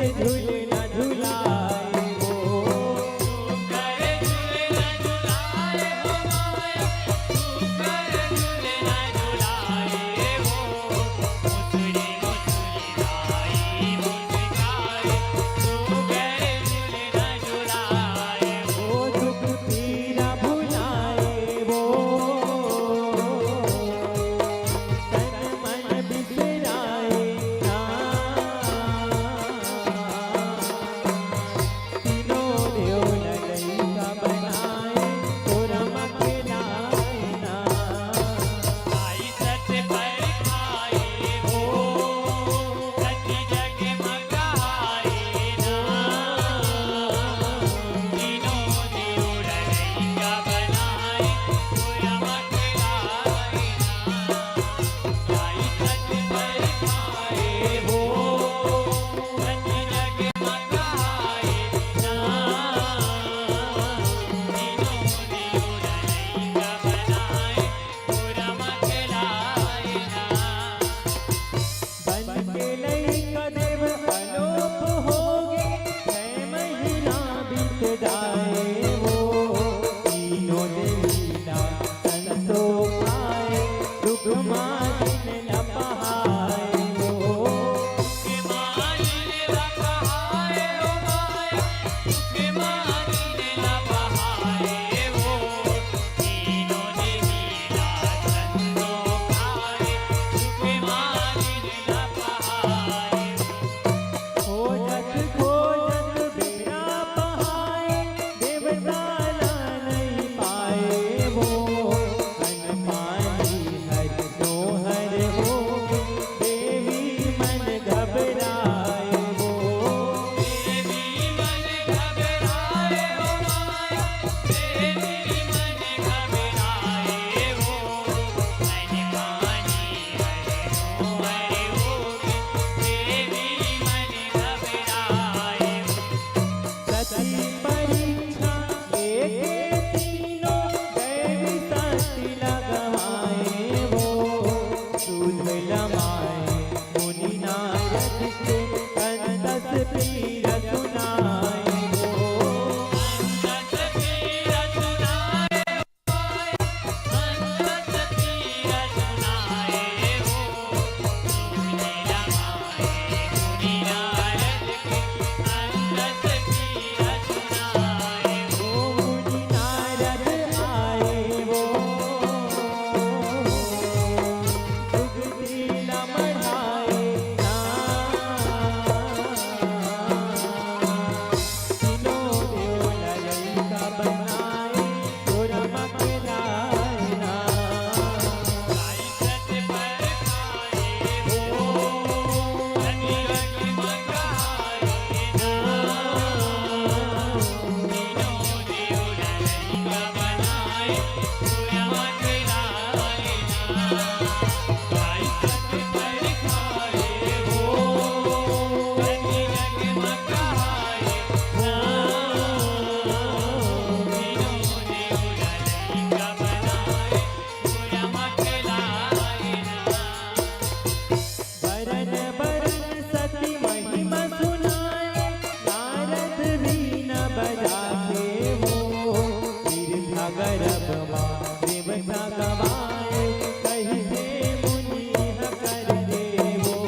झूलना झुलाए वो वो दुख पीरा भुलाए वो तन मन बिसराए ना तीनों देव लड़का बनाए तो रमक लाए ना बन के लइका देव अलोप होगे 6 महीना बीत जाए वो तीनों देवीला संतोष आए दुख मारिन न पहाए वो खोजत बेड़ा पहाए देवताला नहीं पाए वो अन पानी हर तो हर हो देवी मन घबराए वो सती परीक्षा लेके तीनों दैवी शक्ति लगवाए वो दूध लमाए मुनि नारद के अंतस पीर सुनाए वो मुनि नारद आए वो दुगती लमढ़ाए ना तीनों देव लड़का बनाए तो रमक लाए ना बरन बरन सती महिमा सुनाए नारद वीण बजाते वो तीर्थ गर्भमा देवता गवाए कहते मुनि कर दे वो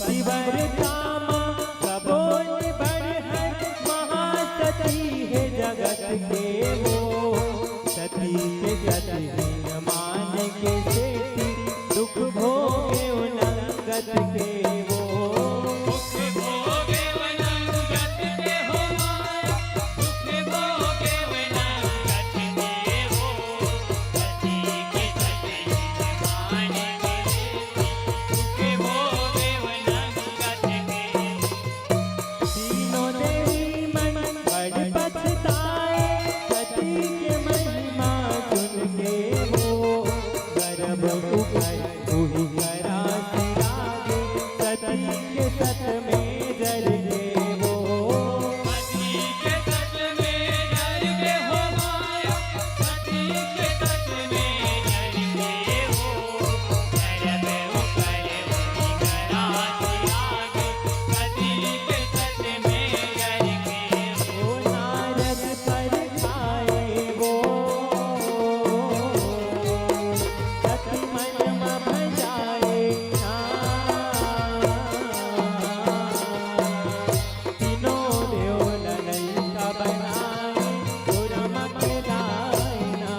पतिव्रतामा सबोल बढ़ महासती है जगत के वो सती के सती मान के सेती दुख भोगे उनगत के वो तीनों देवी मन बड़ पछताए सती के महिमा सुन के वो गर्भ उभर उही करा सिरागे सती के सत में जल के हो सती के सत में जल के हो माया सती के सत में जल के हो करबे वो करे वो करा आगे सती के सत में जल के हो नारद पर खाए वो सती मन में भजाए तीनों देव ललैका बनाए पूरा मखलाए ना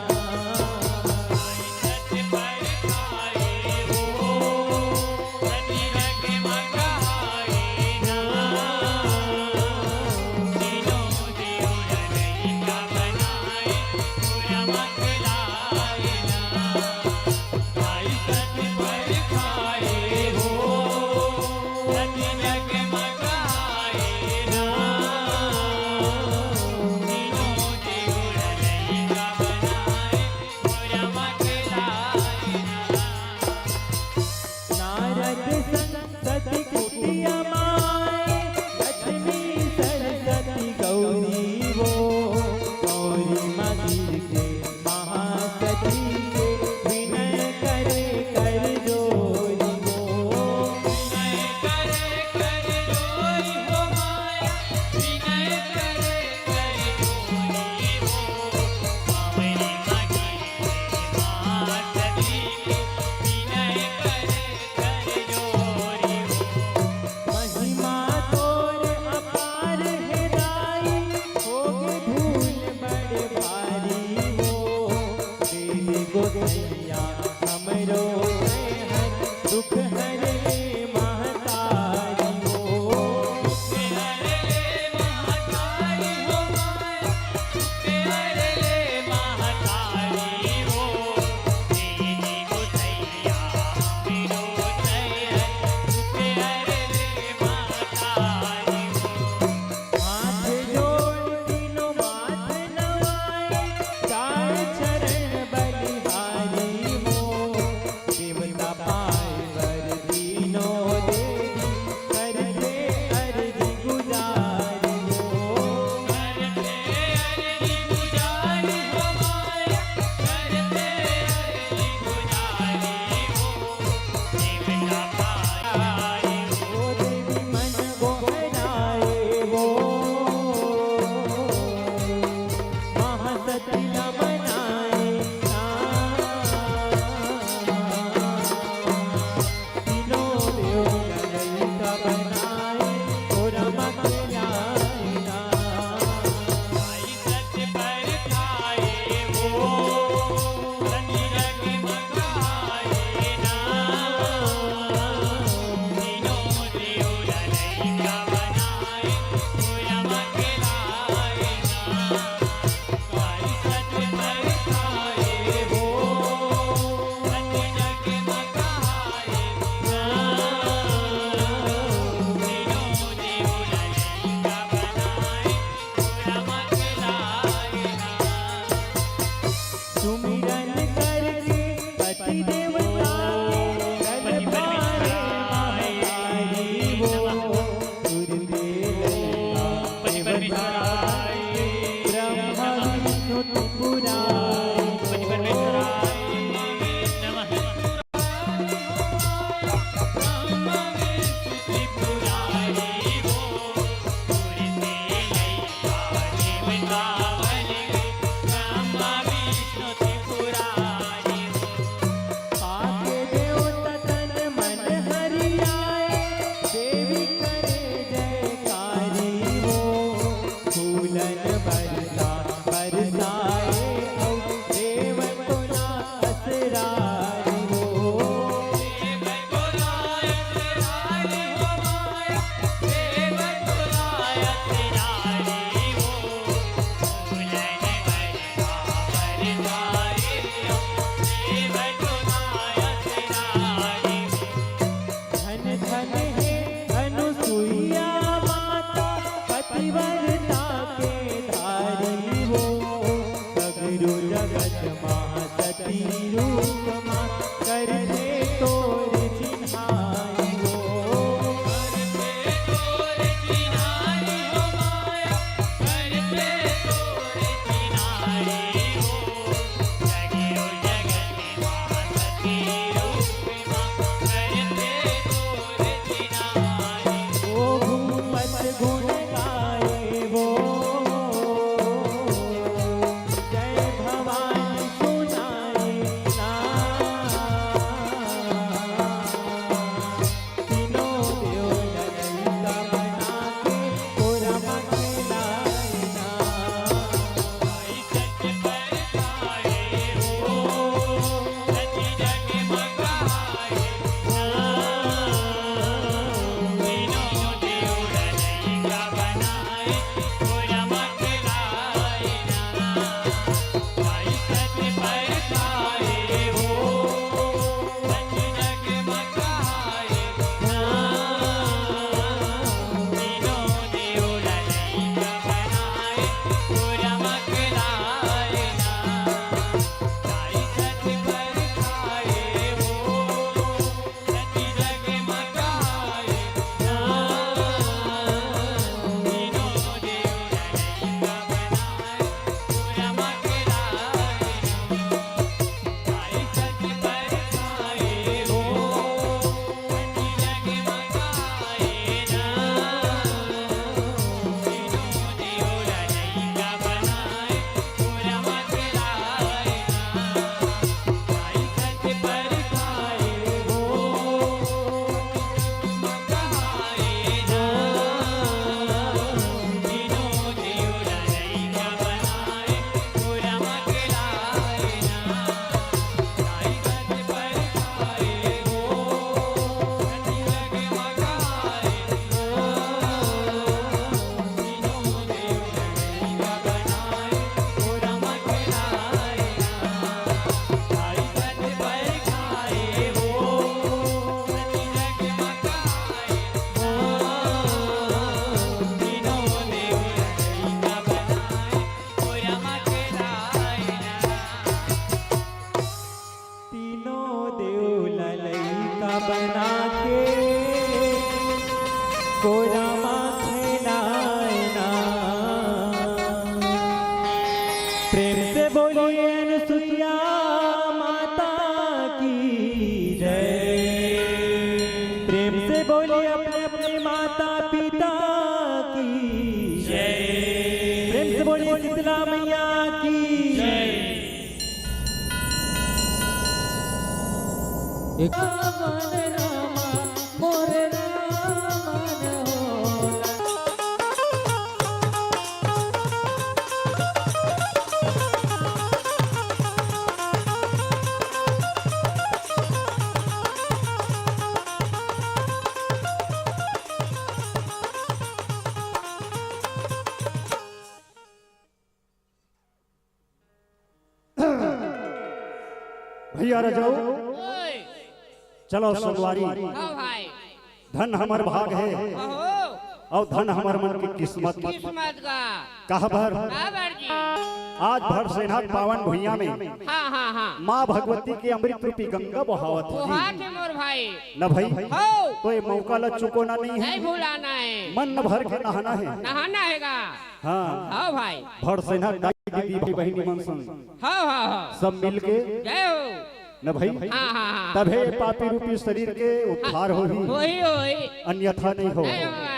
सत पर खाए हो सती रंग मखाए ना तीनों देव ललैका बनाए पूरा मखलाए ना आई सत पर खाए हो सती रंग मखाए ना तीनों देव ललैका बनाए पूरा मखलाए ना नारद सती कुटिया माए लक्ष्मी सरस्वती गौरी वो गौरी मंदिर के महासती के विनय करे कर जोरी वो विनय करे कर जोरी हो माया विनय करे कर जोरी हो गौरी मंदिर के महासती के विनय करे कर जोरी हो महिमा तोर अपार है दाई होगे भूल बड़ भारी हो देवी गोसैया हमरो हर दुख हरे महतारी हो दुख हरे महतारी हो माया दुख हरे महतारी हो देवी गोसैया हमरो हर दुख हरे महतारी हो हाथ जोड़ तीनों माथ नवाए चार चरण बलिहारी हो देवता पाए वर तीनों देवी करते अर्जी गुजारी हो करते अर्जी गुजारी हो माया करते अर्जी गुजारी हो देवता पाए हो देवी मन को हराए वो महासती न बनाए तीनों देव ललैका बनाए पूरा मखलाए ना आई सत पर खाए वो सती रंग मखाए ना तीनों देव ललैका बनाए पूरा मखलाए ना आई सत पर खाए हो सती रंग मखाए ना तीनों देव ललैका बनाए पूरा मखलाए ना सुमिरन करके पति देवता के गल पारे महतारी वो दुर्गे लैका देवताए ब्रह्मा विष्णु त्रिपुरारी ब्रह्मा विष्णु त्रिपुरारी हो दुर्गे लैका देवतावली ब्रह्मा विष्णु त्रिपुरारी हो पाके देवता तन मन हरियाए देवी करे जयकारी हो फूलन बरसा बरसाए औ देव कोला असरारी हो देव कोला असरारी हो माया देव कोला असरारी हो फूलन बरसा बरसाए औ देव कोला असरारी हो धन धन है अनुसुईया माता पतिव्रता के धारी हो सगरो जगत महासती रूप मा कर दे तोर चिन्हाई हो बोले अपने अपने माता पिता की जय। प्रेम से बोलिए शीतला मैया की जय। भैया रजाओ चलो संगवारी धन हमार भाग है और धन हमार मन की किस्मत का कहा भर जी आज भर सेना पावन भुइया में हाँ हाँ हाँ माँ भगवती के अमृत रूपी गंगा बहावत हाथ है मोर भाई न भाई तो ये मौका ला चुकोना नहीं है नहीं भूलाना है मन न भर के नहाना है नहाना हैगा हाँ हाँ भाई भर सेना दाई दीदी भाई बहनी मन संग हाँ हाँ हाँ सब मिल के जय हो न भाई हाँ हाँ हाँ तभे पापी रूपी शरीर के उद्धार हो वही वही अन्यथा नहीं हो नहीं भाई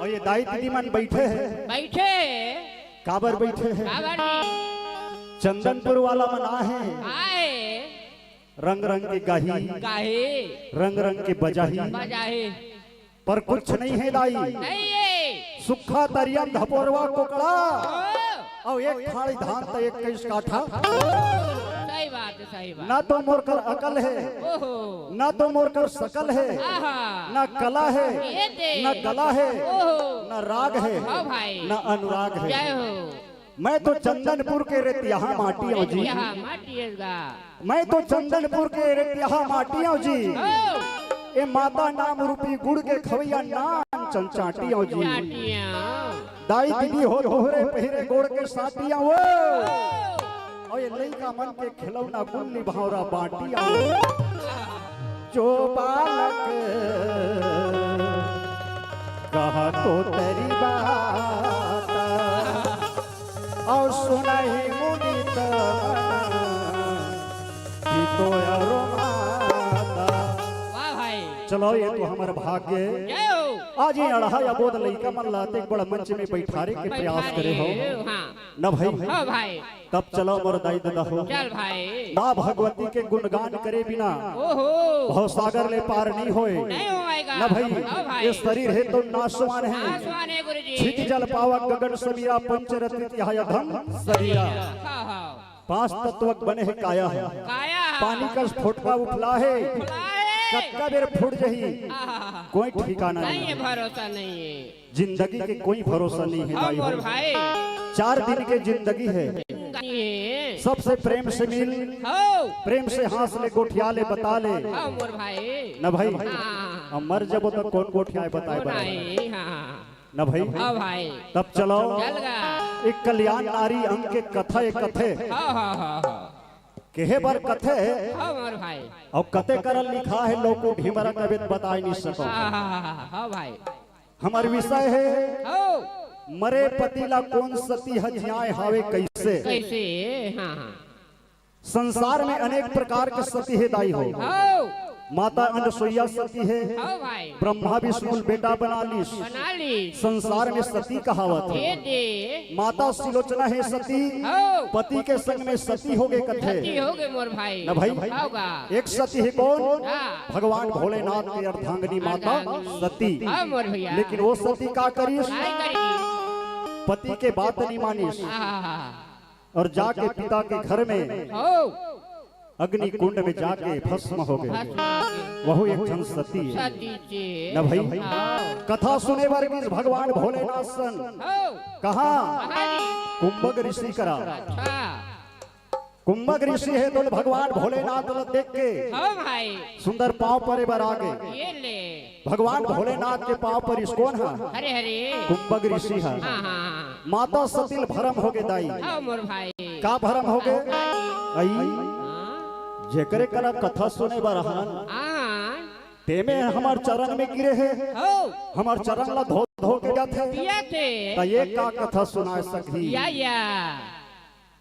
और ये दाई दीदी मन बैठे हैं बैठे काबर बैठे हैं बाबा जी चंदनपुर वाला मना है आए रंग रंग की गाही गाहे रंग रंग की बजाही बजाहे पर कुछ नहीं है दाई नहीं ये सुखा तरियम धपोरवा कोकड़ा और एक थाली धान तो एक कैस काठा सही बात है सही बात ना तो मोर कर अकल है ओहो ना तो मोर कर सकल है आहा ना कला है ये दे ना गला है ओहो ना राग है हाँ भाई ना अनुराग है जय हो मैं तो चंदनपुर के रेतिया माटी हूँ जी यहाँ माटिएगा मैं तो चंदनपुर के रेतिया माटी हूँ जी ओ ए माता नाम रूपी गुड़ के खवैया नाम चंचाटी हूँ जी चाटियाँ दाई दीदी हो तोहरे पहिरे गोड़ के साटिया वो और ये लइका मन के खिलौना गुल्ली भावरा बाटिया जो बालक कहा तो तेरी बात और सुनाई मुदित तो वाह भाई चलो ये तो हमारा भाग्य जय हो आज ये अढ़ा या बोध लइका मन लाते एक बड़ा मंच में बैठारे के प्रयास करे हो हाँ न भाई हाँ भाई तब चलो मोर दाई दादा हो चल भाई माँ भगवती के गुणगान करे बिना ओहो भव सागर ले पार नहीं होए नहीं होएगा न भाई हाँ भाई ये शरीर है तो नाशवान है आसमान है गुरुजी छित जल पावक गगन समीरा पंचरत्न यह धम शरीरा हाँ हाँ पांच तत्व बने है काया है काया पानी का फोटका उफला है लाए कक्का बेर फूट जही आहा, कोई ठिकाना नहीं नहीं है भरोसा नहीं है जिंदगी के कोई भरोसा नहीं है हाँ दाई मोर हो। भाई 4 दिन के जिंदगी है ये सबसे प्रेम से मिल हो प्रेम से हाथ ले गोठिया ले बता ले हाँ मोर भाई न भाई हाँ हम मर जब तो कौन गोठिया बताए कौन बताए आई हाँ न भाई हाँ भाई तब चलो चल गा एक कल्याण नारी अंग के कथा एक कथे हाँ हाँ हाँ हाँ केहे बर कथे हाँ मोर भाई और कते करल लिखा है लोग को ढिमरा कवित बताई नहीं सको हाँ हाँ हाँ हाँ भाई हमार विषय है हो मरे पतिला कौन सती हजियाए हावे कैसे कैसे हाँ हाँ संसार में अनेक प्रकार के सती है दाई हो हो माता अनसुईया सती है हाँ भाई ब्रह्मा विष्णु बेटा बना ली बना ली संसार में सती कहावत ये है दे माता सिलोचना है सती हो पति के संग में सती हो गए सती कथे हो गए मोर भाई न भाई होगा एक सती है कौन हाँ। भगवान भोलेनाथ की अर्धांगिनी माता सती हाँ मोर भैया लेकिन वो सती का करीस काय करेगी पति के बात नहीं मानीस हाँ हाँ और जाके पिता के घर में हो अग्नि कुंड में जाके भस्म हो गए वह एक जन सती है सती चे न भाई कथा सुने वर्गीस भगवान भोलेनाथ सन हो कहा महारानी कुंभक ऋषि करा अच्छा कुंभक ऋषि है तो भगवान भोलेनाथ ल देख के हो भाई सुंदर पांव परे बर आगे ये ले भगवान भोलेनाथ के पांव पर इस कौन है हरे हरे कुंभक ऋषि है हाँ हाँ माता सतिल भरम हो गए दाई हाँ मोर भाई का भरम हो गए आई हाँ जेकरे करा कथा सुने बरहन हाँ ते में हमार चरण में गिरे है हो हमार चरण ला धो धो के जाते पिया थे त ये का कथा सुना सकी या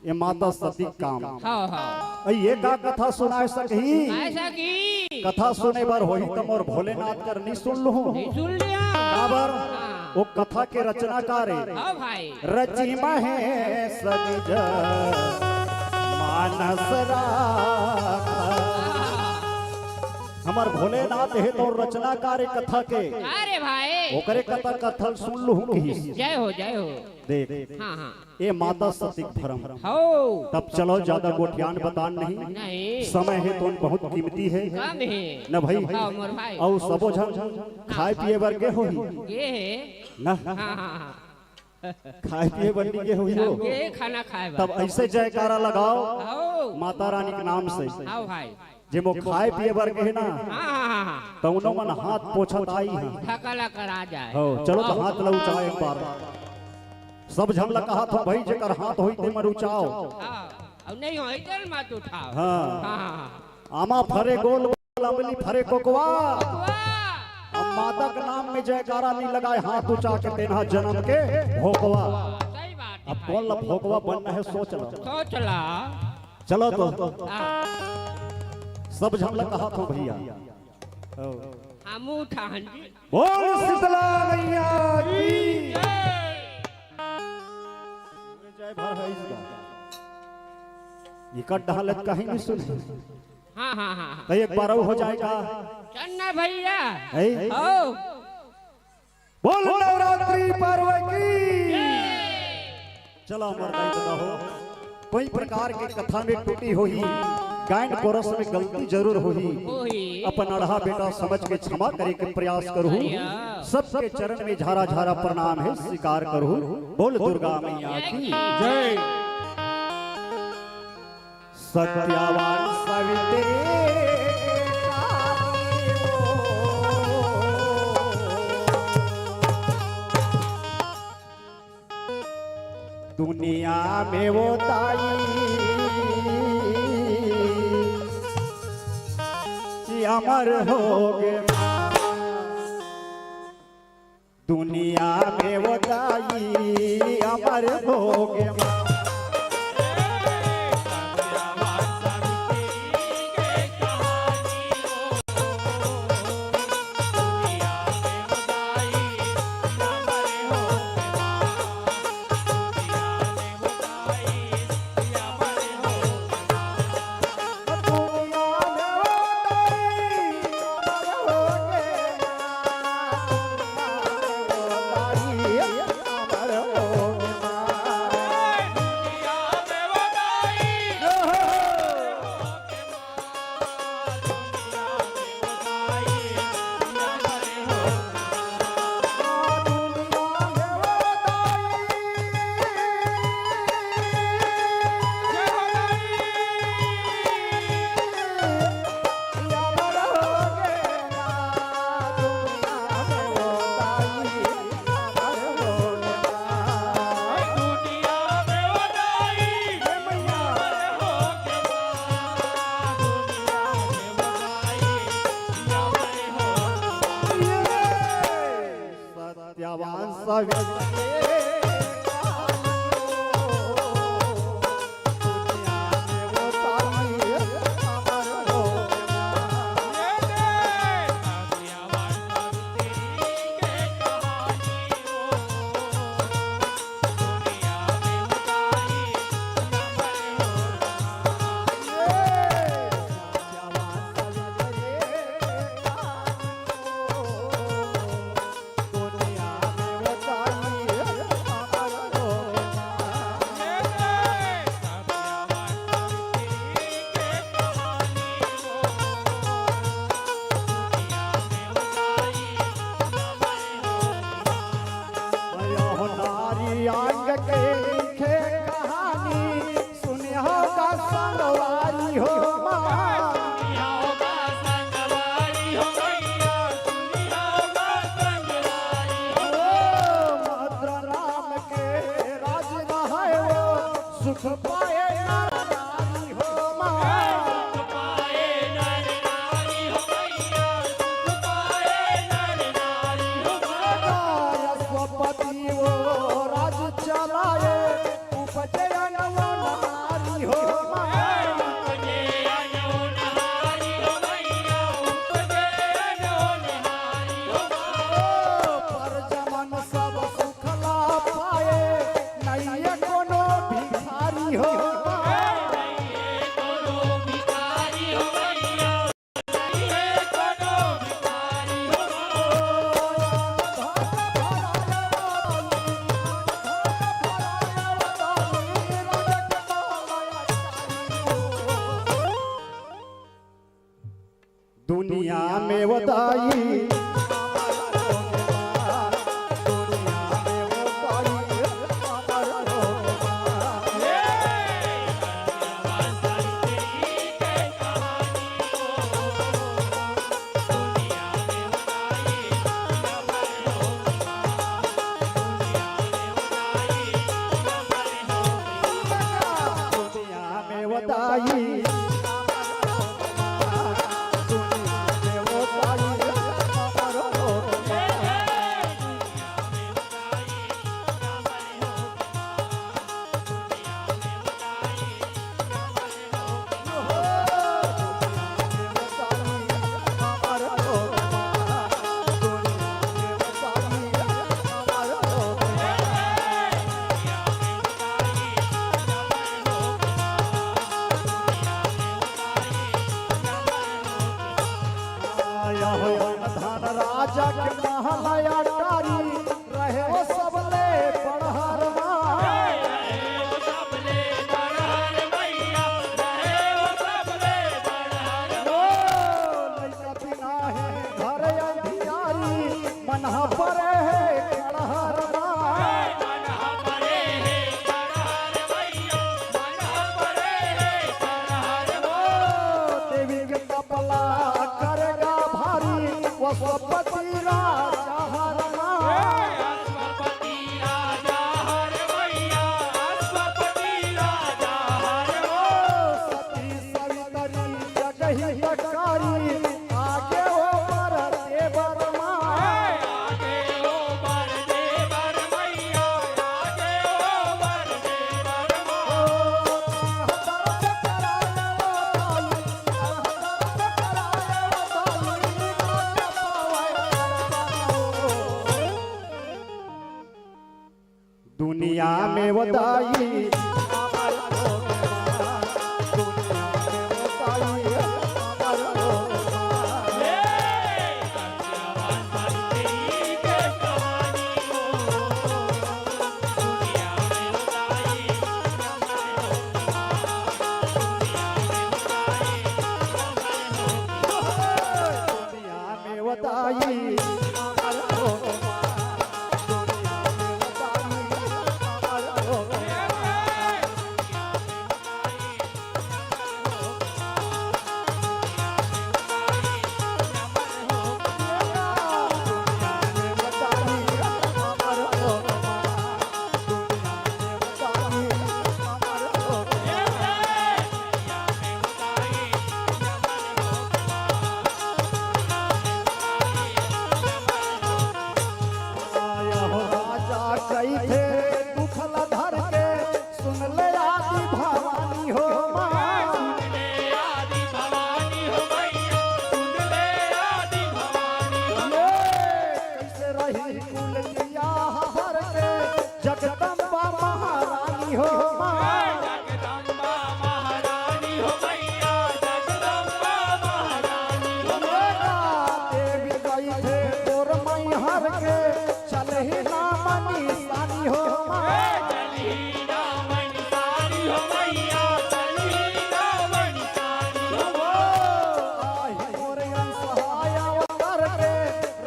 ये माता सती काम हाँ हाँ ये का कथा सुनाए सकी ऐसा की कथा सुने बार होई तम और भोलेनाथ कर नहीं सुन लू सुन लिया बराबर वो कथा के रचनाकार हाँ भाई रची महे सनिज मानस हमार भोलेनाथ है तो रचनाकार कथा के अरे भाई ओकरे कथा कथन सुन लू जय हो देख हाँ हाँ ये माता सती धर्म हो तब चलो ज्यादा गोठियान बतान नहीं नहीं समय है तो बहुत कीमती है कम है न भाई हाँ मोर भाई और सबो झन खाए पिए बर के होई ये है ना हाँ हाँ हाँ खाए पिए बर के होई हो ये खाना खाए तब ऐसे जयकारा लगाओ हो माता रानी के नाम से हाँ भाई जे मो खाए पिए बर के है ना हाँ हाँ हाँ तो उनो मन हाथ पोछत आई है थकला करा जाए हो चलो तो हाथ लऊ चाहे एक बार सब झन लगा हाथ हो भाई जेकर हाथ होई ते मरुचाओ हाँ अब नहीं हो इधर मत उठाओ हाँ हाँ आमा फरे गोल अमली फरे कोकवा वाह अब माता के नाम में जयकारा नहीं लगाए हाथ ऊंचा के तेना जन्म के भोकवा सही बात है अब कौन ला भोकवा बनना है सोच लो सोच ला चलो तो हाँ सब झन लगा हाथ हो भैया हम उठा हंजी बोल शीतला मैया की जय भर है इसका ये कट हालत कहीं नहीं सुनी हाँ हाँ हाँ तो एक बार हो जाएगा चन्ना भैया है हो बोल नवरात्रि पर्व की चलो मरदाई हो कोई प्रकार की कथा में टूटी हुई गायन कोरस में गलती जरूर हुई अपन अढ़ा बेटा समझ के क्षमा करे के प्रयास करूं सबके चरण में झारा झारा प्रणाम है स्वीकार करूं बोल दुर्गा मैया की जय सत्यावान सवित्री दुनिया में वो ताई अमर हो गए दुनिया में वो ताई अमर हो गए चला राजा के महलया टारी रहे वो सबले पढ़हरवा लइका बिना है घर अंधियारी मनहा परे है कड़हरवा देवी के कपला करेगा भारी वो स्वपति राजा हरमा सती सवितरी जगही जटारी आगे हो पर देवरमा दुनिया में वदाई कई थे दुखल धर के सुन ले आदि भवानी हो कैसे रही कुल लिया हर के जगदम्बा महारानी हो देवी गई थे तोर मई हर के चल ही ना मनी सानी हो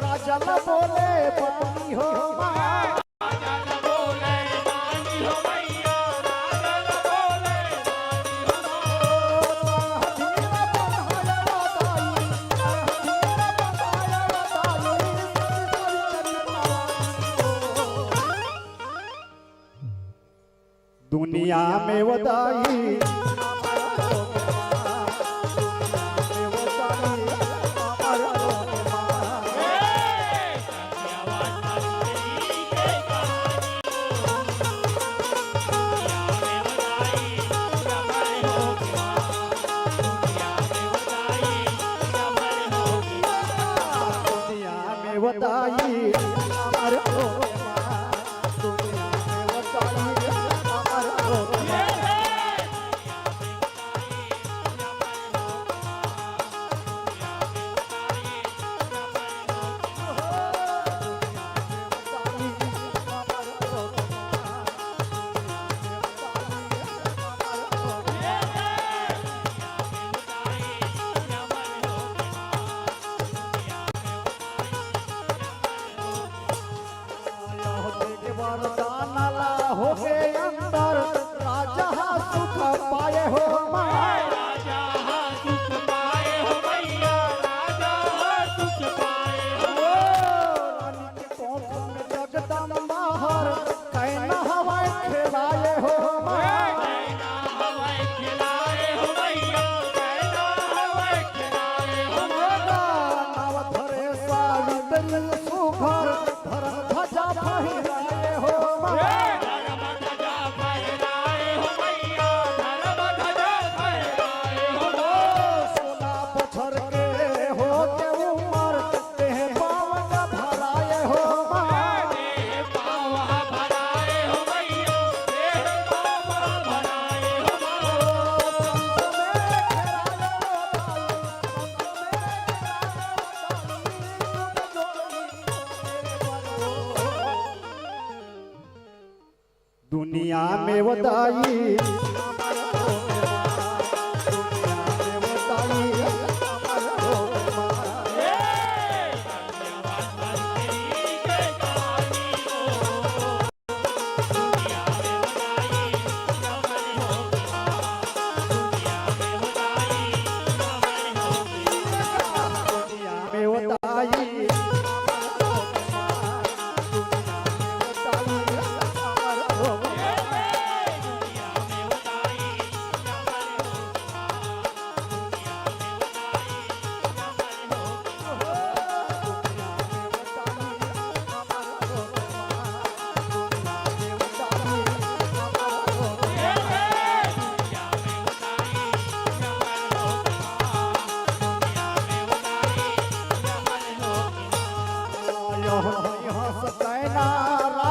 राजा न बोले पत्नी हो दुनिया में वदाई बताई अमर हो दुनिया में बताई अमर हो वरदान दुनिया में वदाई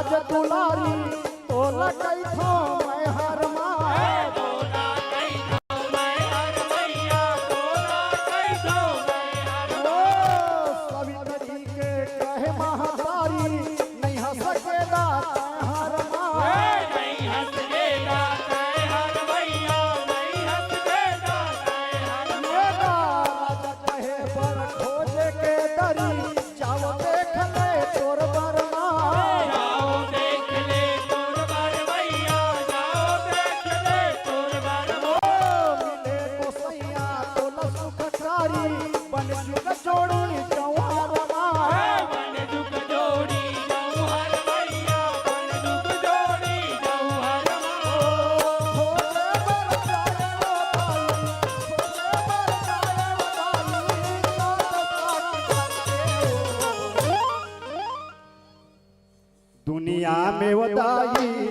राज दुलारी तो लकई थो मैं हर माए तोला कई थो मैं हर मैया तोला कई थो मैं हर सभी तरीके कहे महातारी नहीं हंस सकेगा हर माए नहीं हंस सकेगा हर मैया नहीं हंस सकेगा हर मेरा राजा कहे पर खोजे के दरी जाओ देख ले तोर बरमा जाओ देख ले तोर बरमैया जाओ देख ले तोर बरमा मिले तो सैया तो लसुख कारी बन जुग जोड़ी जौहर बन जुग जोड़ी जौहर मैया बन जुग जोड़ी जौहर दुनिया में वदाई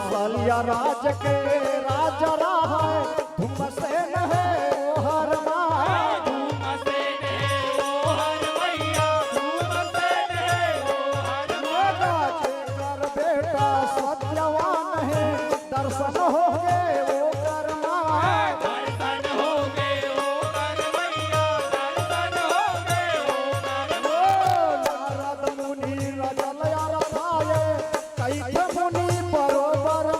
सालिया राज के राजा रहा है तुम से न है वो हर माए तुम से न है वो हर मैया तुम से न है वो हर मागा कर बेटा सत्यवान है दर्शन हो गए वो कर माए दर्शन हो गए वो कर मैया दर्शन हो गए वो कर नारद मुनि रजल यार भाए कई मुनि बरोबर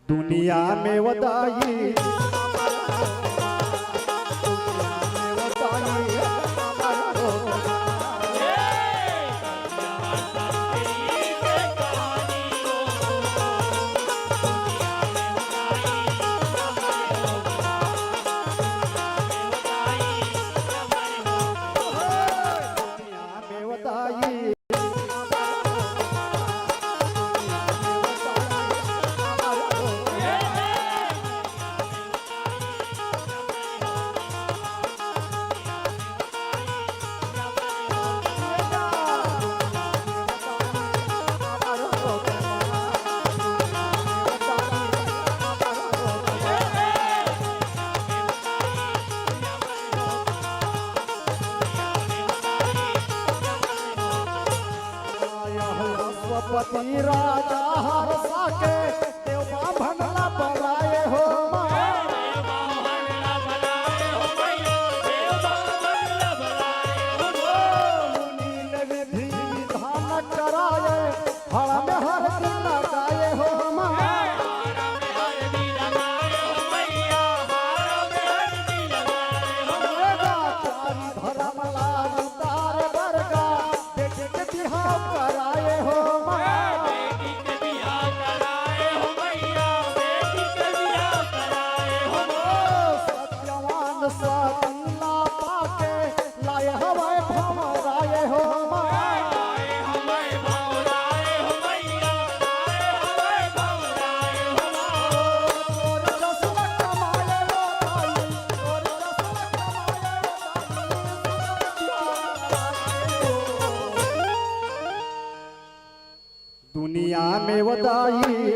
दुनिया में वदाई पति राजा हर साके देवा भंगला बनाए हो वदाई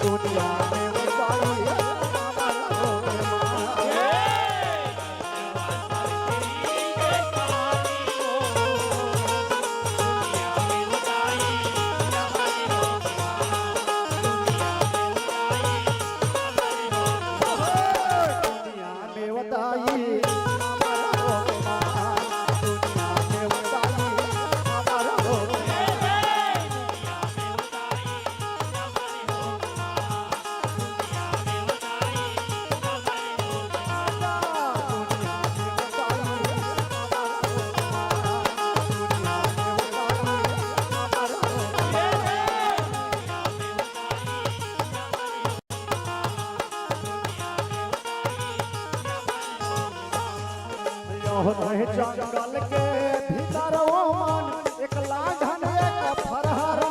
दुनिया में वदाई दुनिया में वदाई जंगल के भीतर वो मन एक लाघन एक फरहर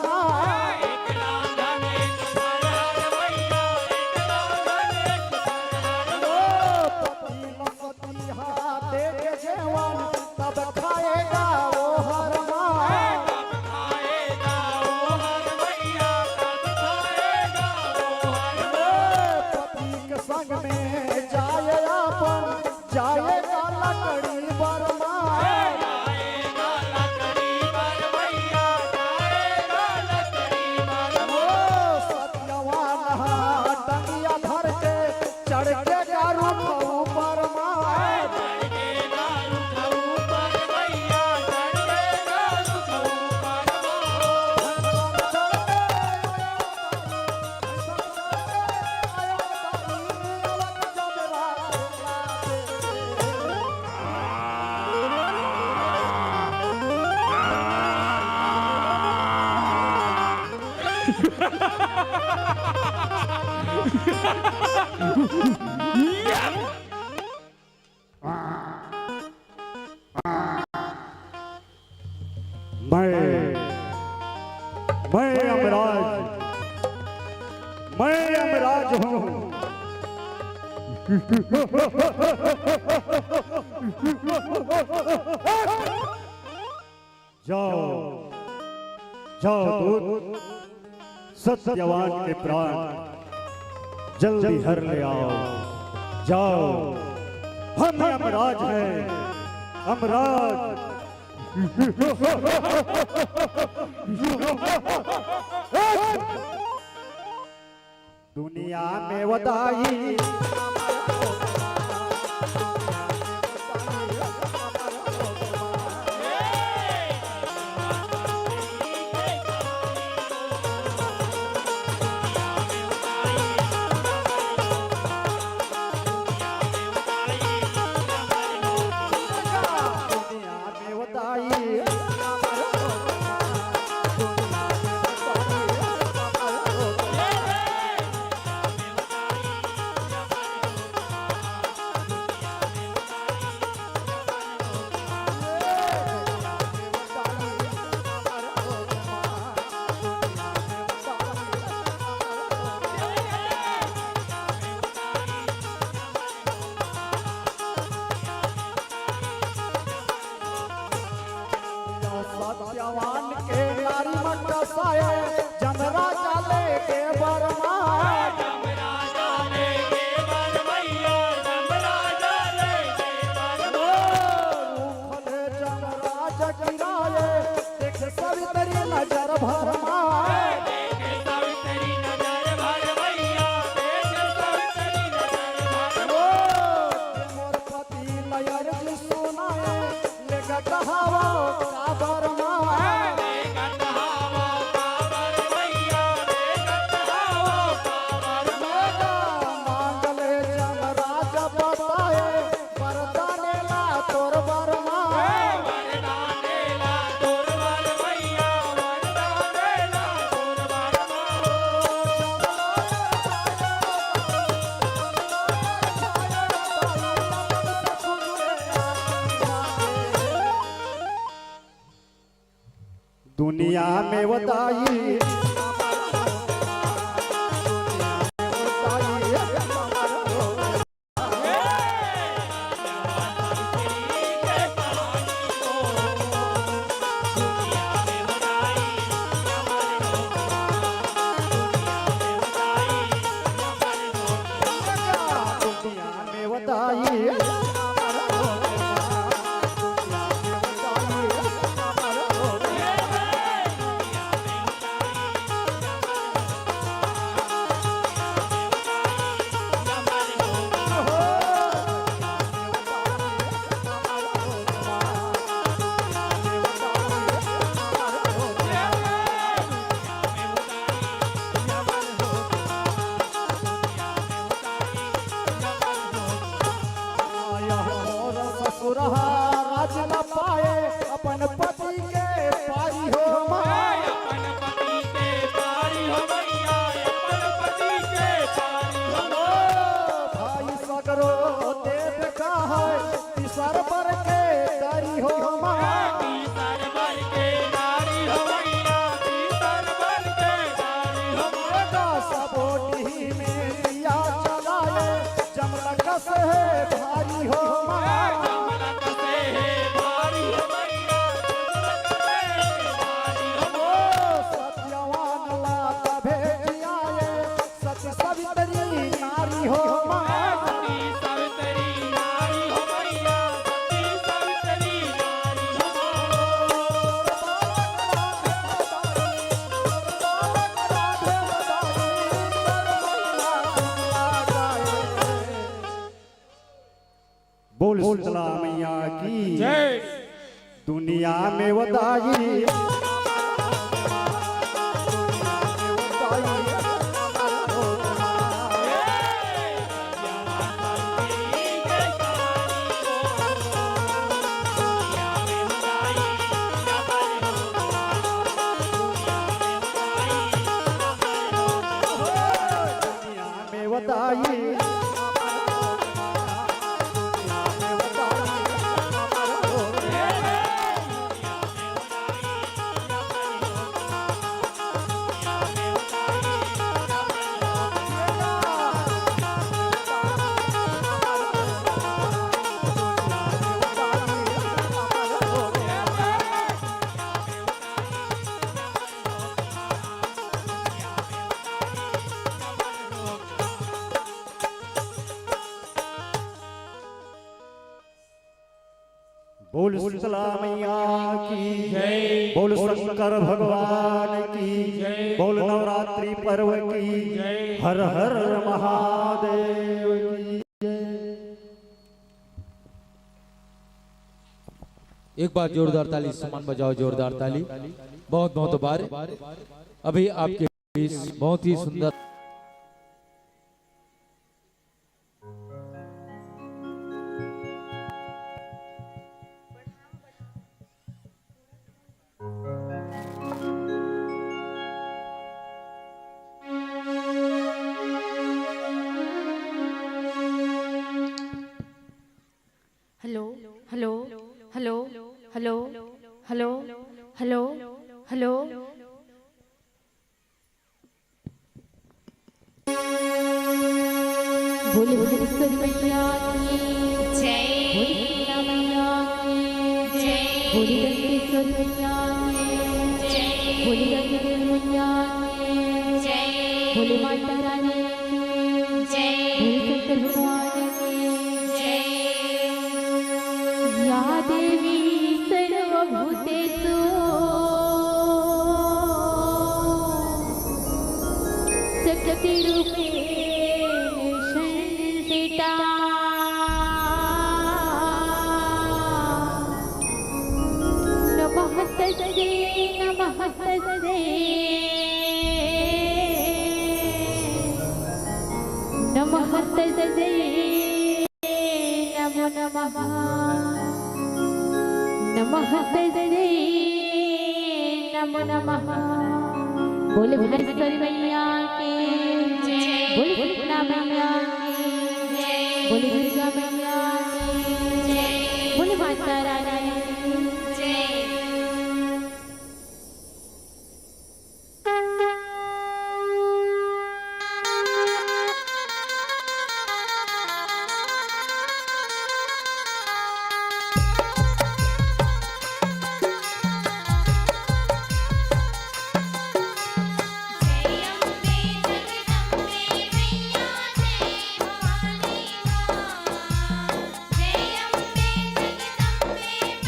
तब खाएगा वो हर पति के संग में जाए अपन जाएगा लकड़ी बरमा सत्यवान टंगिया धर के चढ़ के गारू बरमा मैं अमराज हूँ जाओ जाओ दूत सत्यवान के प्राण जल्दी हर ले आओ जाओ हम अमराज हैं अमराज दुनिया में वदाई सत्यवान के नारी मटसाए जमरा चाले के बरमा जमरा जगिराए देख सवितरी नजर भरमा मोर पति नयर जी सुनाए लेगा कहावा का बरमा मांगले जमरा जब बताए वरदाने ला तोर बरमा दुनिया में वदाई बोल शीतला मैया की जय। दुनिया में वदाई बोल शीतला मैया की जय। बोल शंकर भगवान की जय। बोल नवरात्रि पर्व की जय। हर हर महादेव की जय। एक बार जोरदार ताली समान बजाओ, जोरदार ताली। बहुत बहुत बार अभी आपके बीच बहुत ही सुंदर hello hello hello hello hello hello hello बोले भुवनेश्वरी मैया की जय। बोले शीतला मैया की जय। बोले दंतेश्वरी मैया की जय। बोले गंगा मैया की जय। बोले माता रानी की जय। बोले शंकर भगवान की जय। या देवी सर्वभूतेषु शक्तिरूपेण संस्थिता नमः तस्यै नमः तस्यै नमः तस्यै नमो नमः नमः तस्यै नमो नमः। बोले भुवनेश्वरी मैया की जय। बोले शीतला मैया की जय। बोले दुर्गा मैया की जय। बोले माता रानी की जय। जय अम्बे जगदम्बे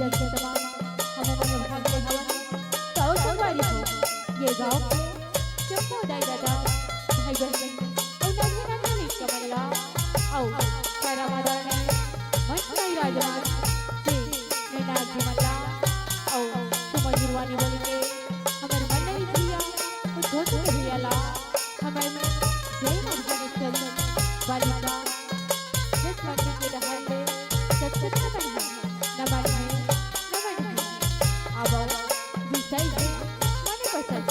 दर्शन तमाम हमें मन भागले हवन तो संगवारी हो ये गांव के चप्पो दाई दादा भाई बहन और नानी नानी कमला और सारा मदाने मन भाई राजमान जी नैना जी मल्ला और सुमन गुरवानी बोली के हमारे मन नहीं दिया और दोस्तों के भी अला हमारे जय मर्दानी चलन बालिका जिस मंदिर के दहर में सत्सत न बनी नमन है अब विषय है मने पसंद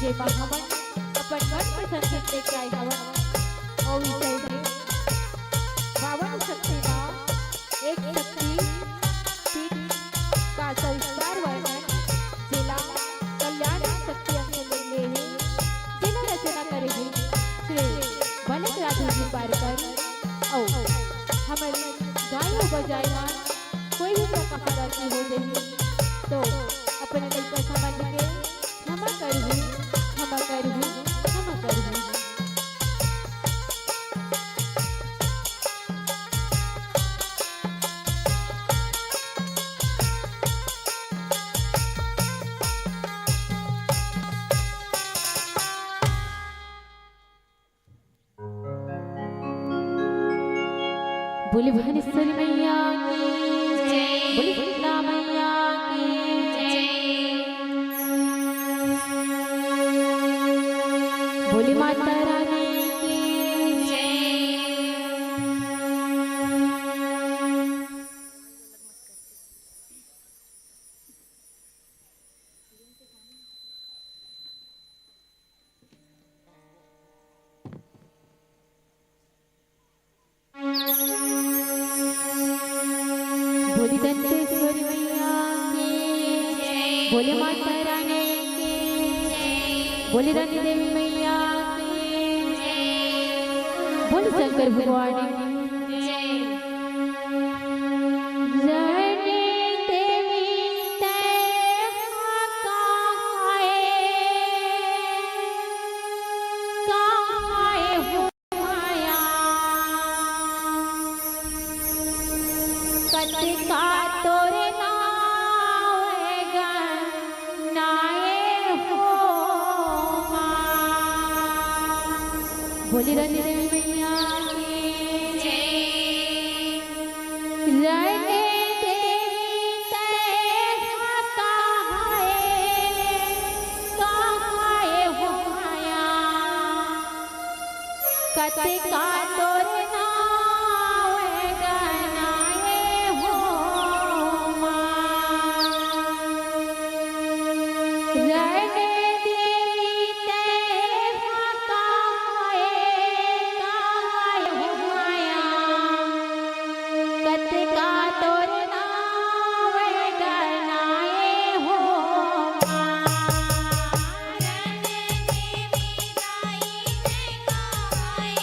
जे भगवान अपन मन पसंद करते क्या हवन और विषय है बावन शक्ति का एक शक्ति पीठ का सविस्तार वर्णन जिला कल्याण शक्ति अंग ले है जिला रचना करेगी श्री बनक राधे जी पारकर और हमारे गायों बजायमान कोई भी प्रकार गलती हो जाए तो अपने दिल पर समझ के क्षमा करहूँ क्षमा करहूँ क्षमा करहूँ बोली भुवनेश्वरी मैया की जय बोली शीतला मैया की जय बोली माता रानी की जय बोली दंतेश्वरी मैया की जय बोली माता रानी की जय बोली रानी देवी मैया की जय बोली शंकर भगवान की जय रानी देवी तेरा कहाए हो माया कतिका तोरे नावेगा नाए हो बोली रानी देवी मैया की जय रानी देवी तेरा कहाए हो माया कतिका तोरे नावेगा नाए हो रानी देवी तेरा कहाए हो माया कतिका तोरे नावेगा नाए हो रानी देवी दाई ने कहाए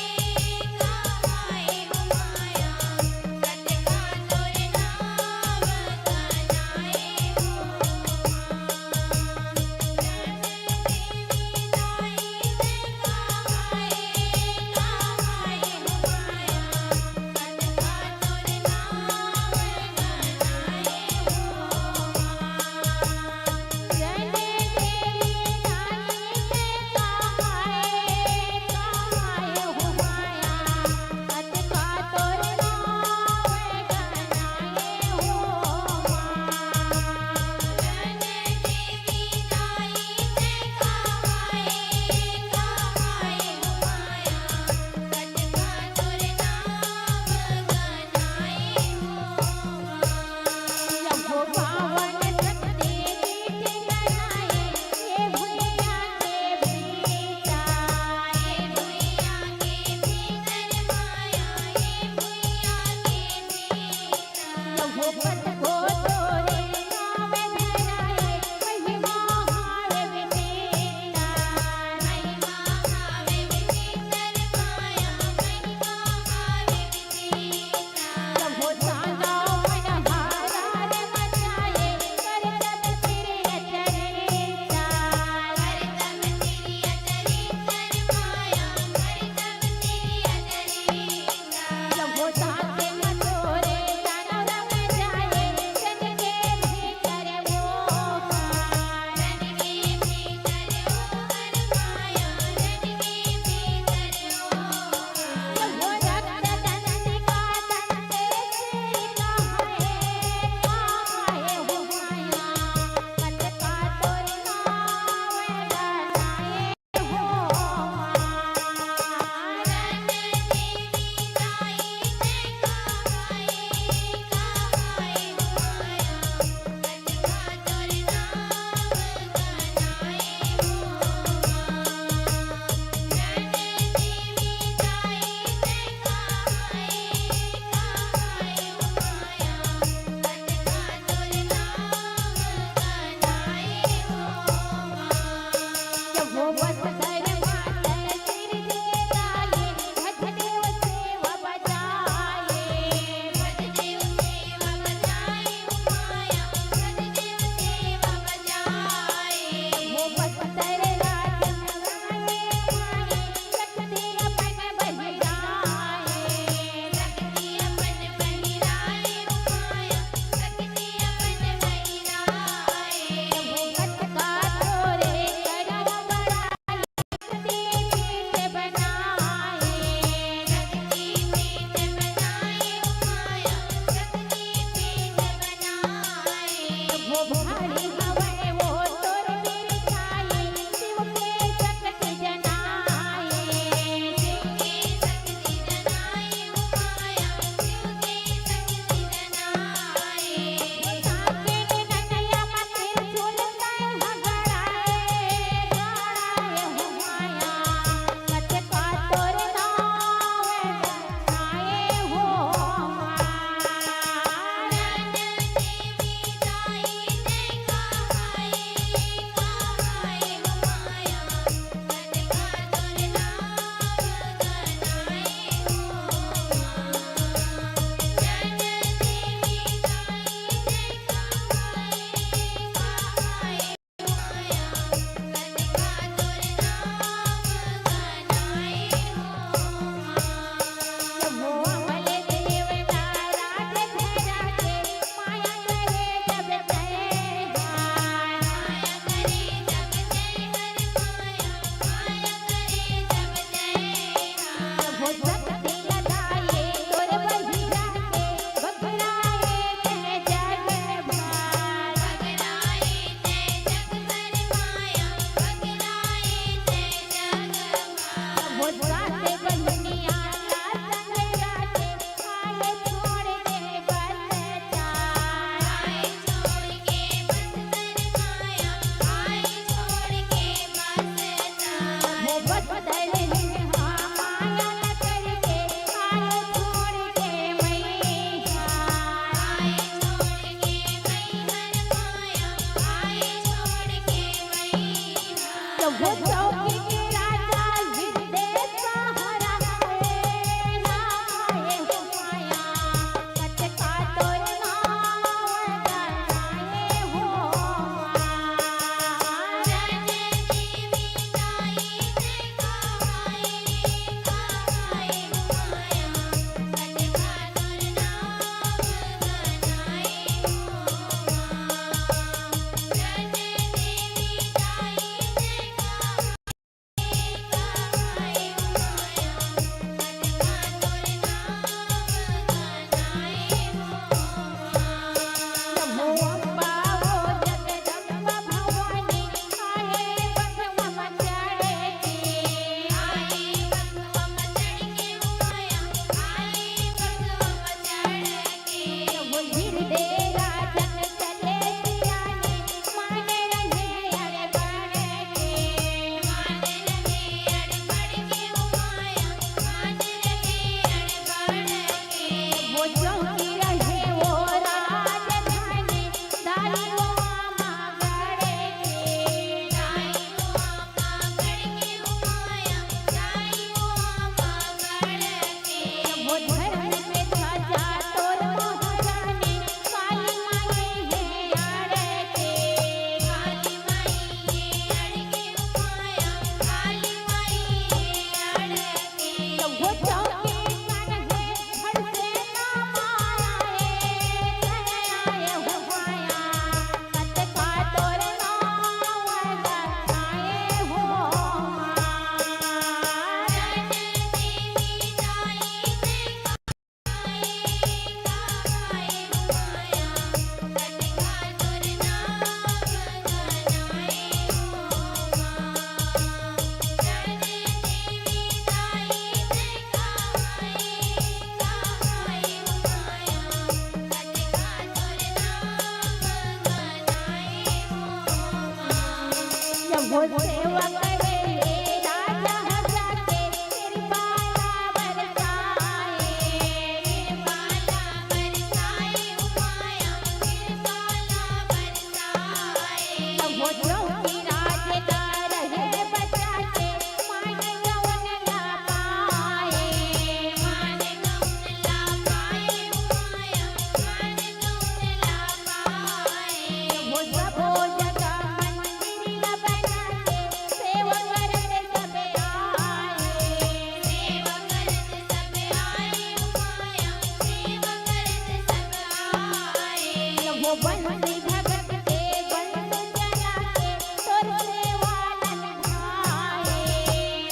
बंसी भगत के बंद जना के तोर सेवालन भाए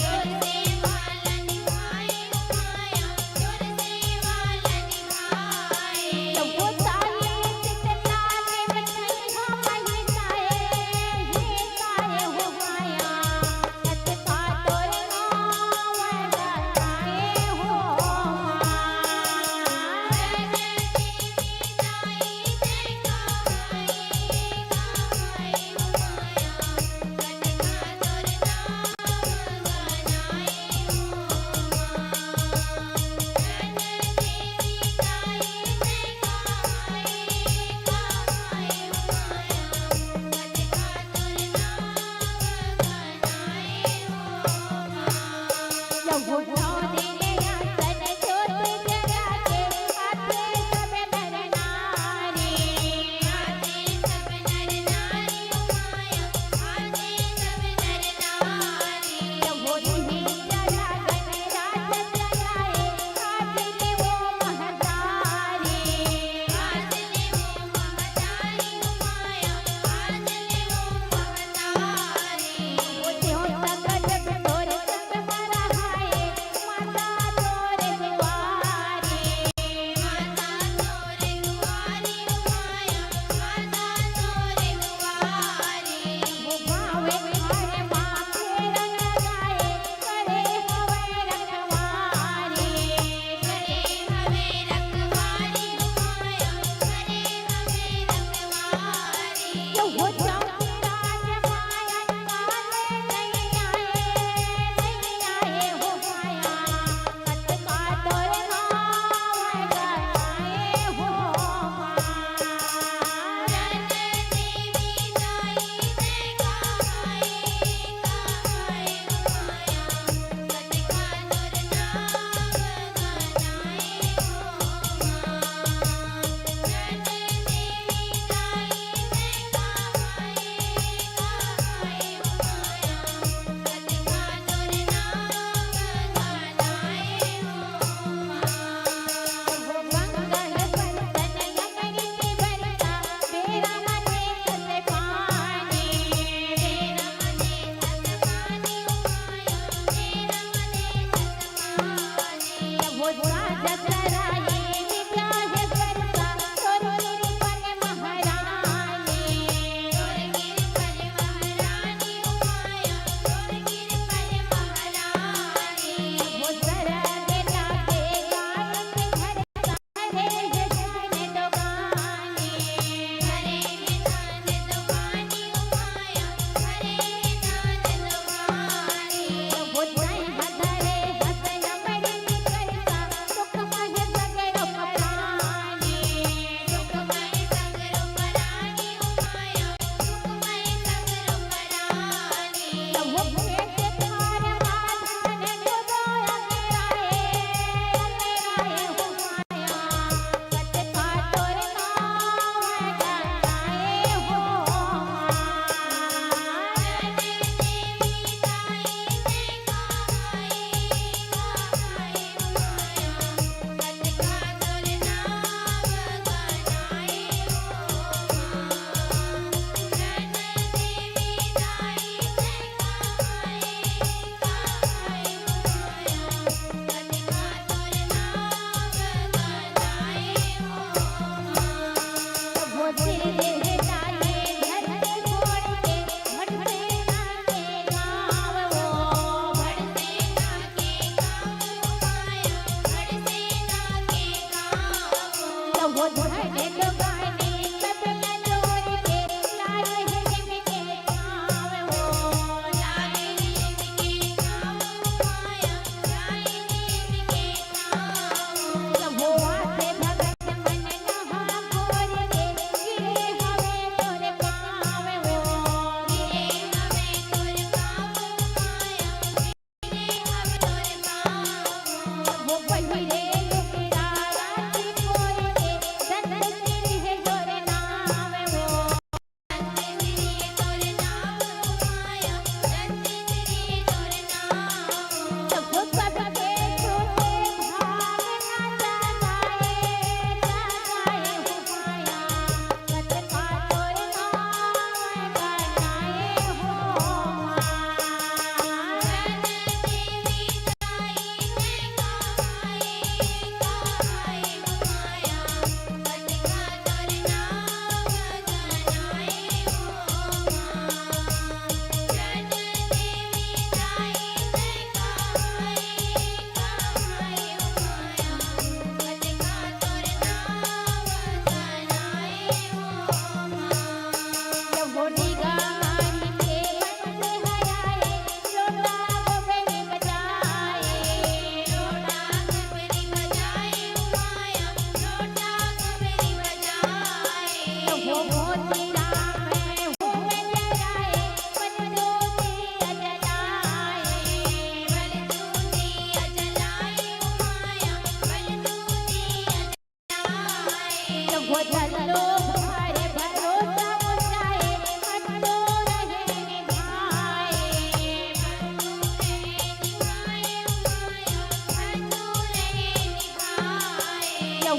तोर सेवालन भाए माया तोर सेवालन भाए तो वो ताले चितला रे बचन हमहि काए हे काए हो माया सत का तोर नाम लगाए हो माया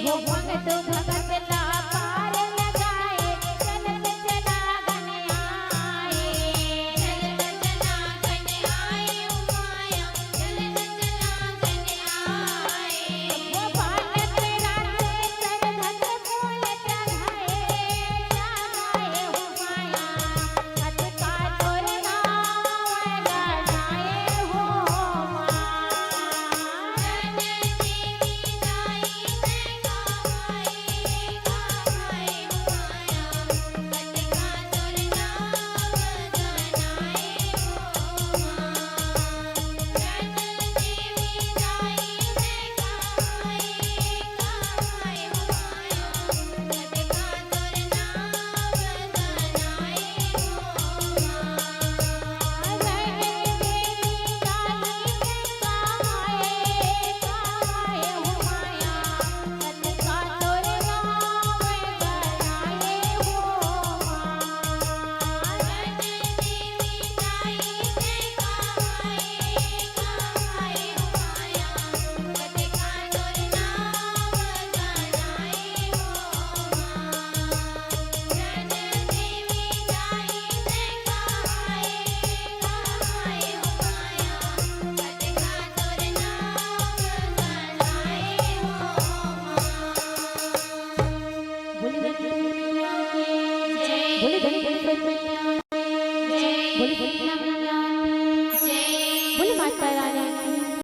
हो मंग तो भगत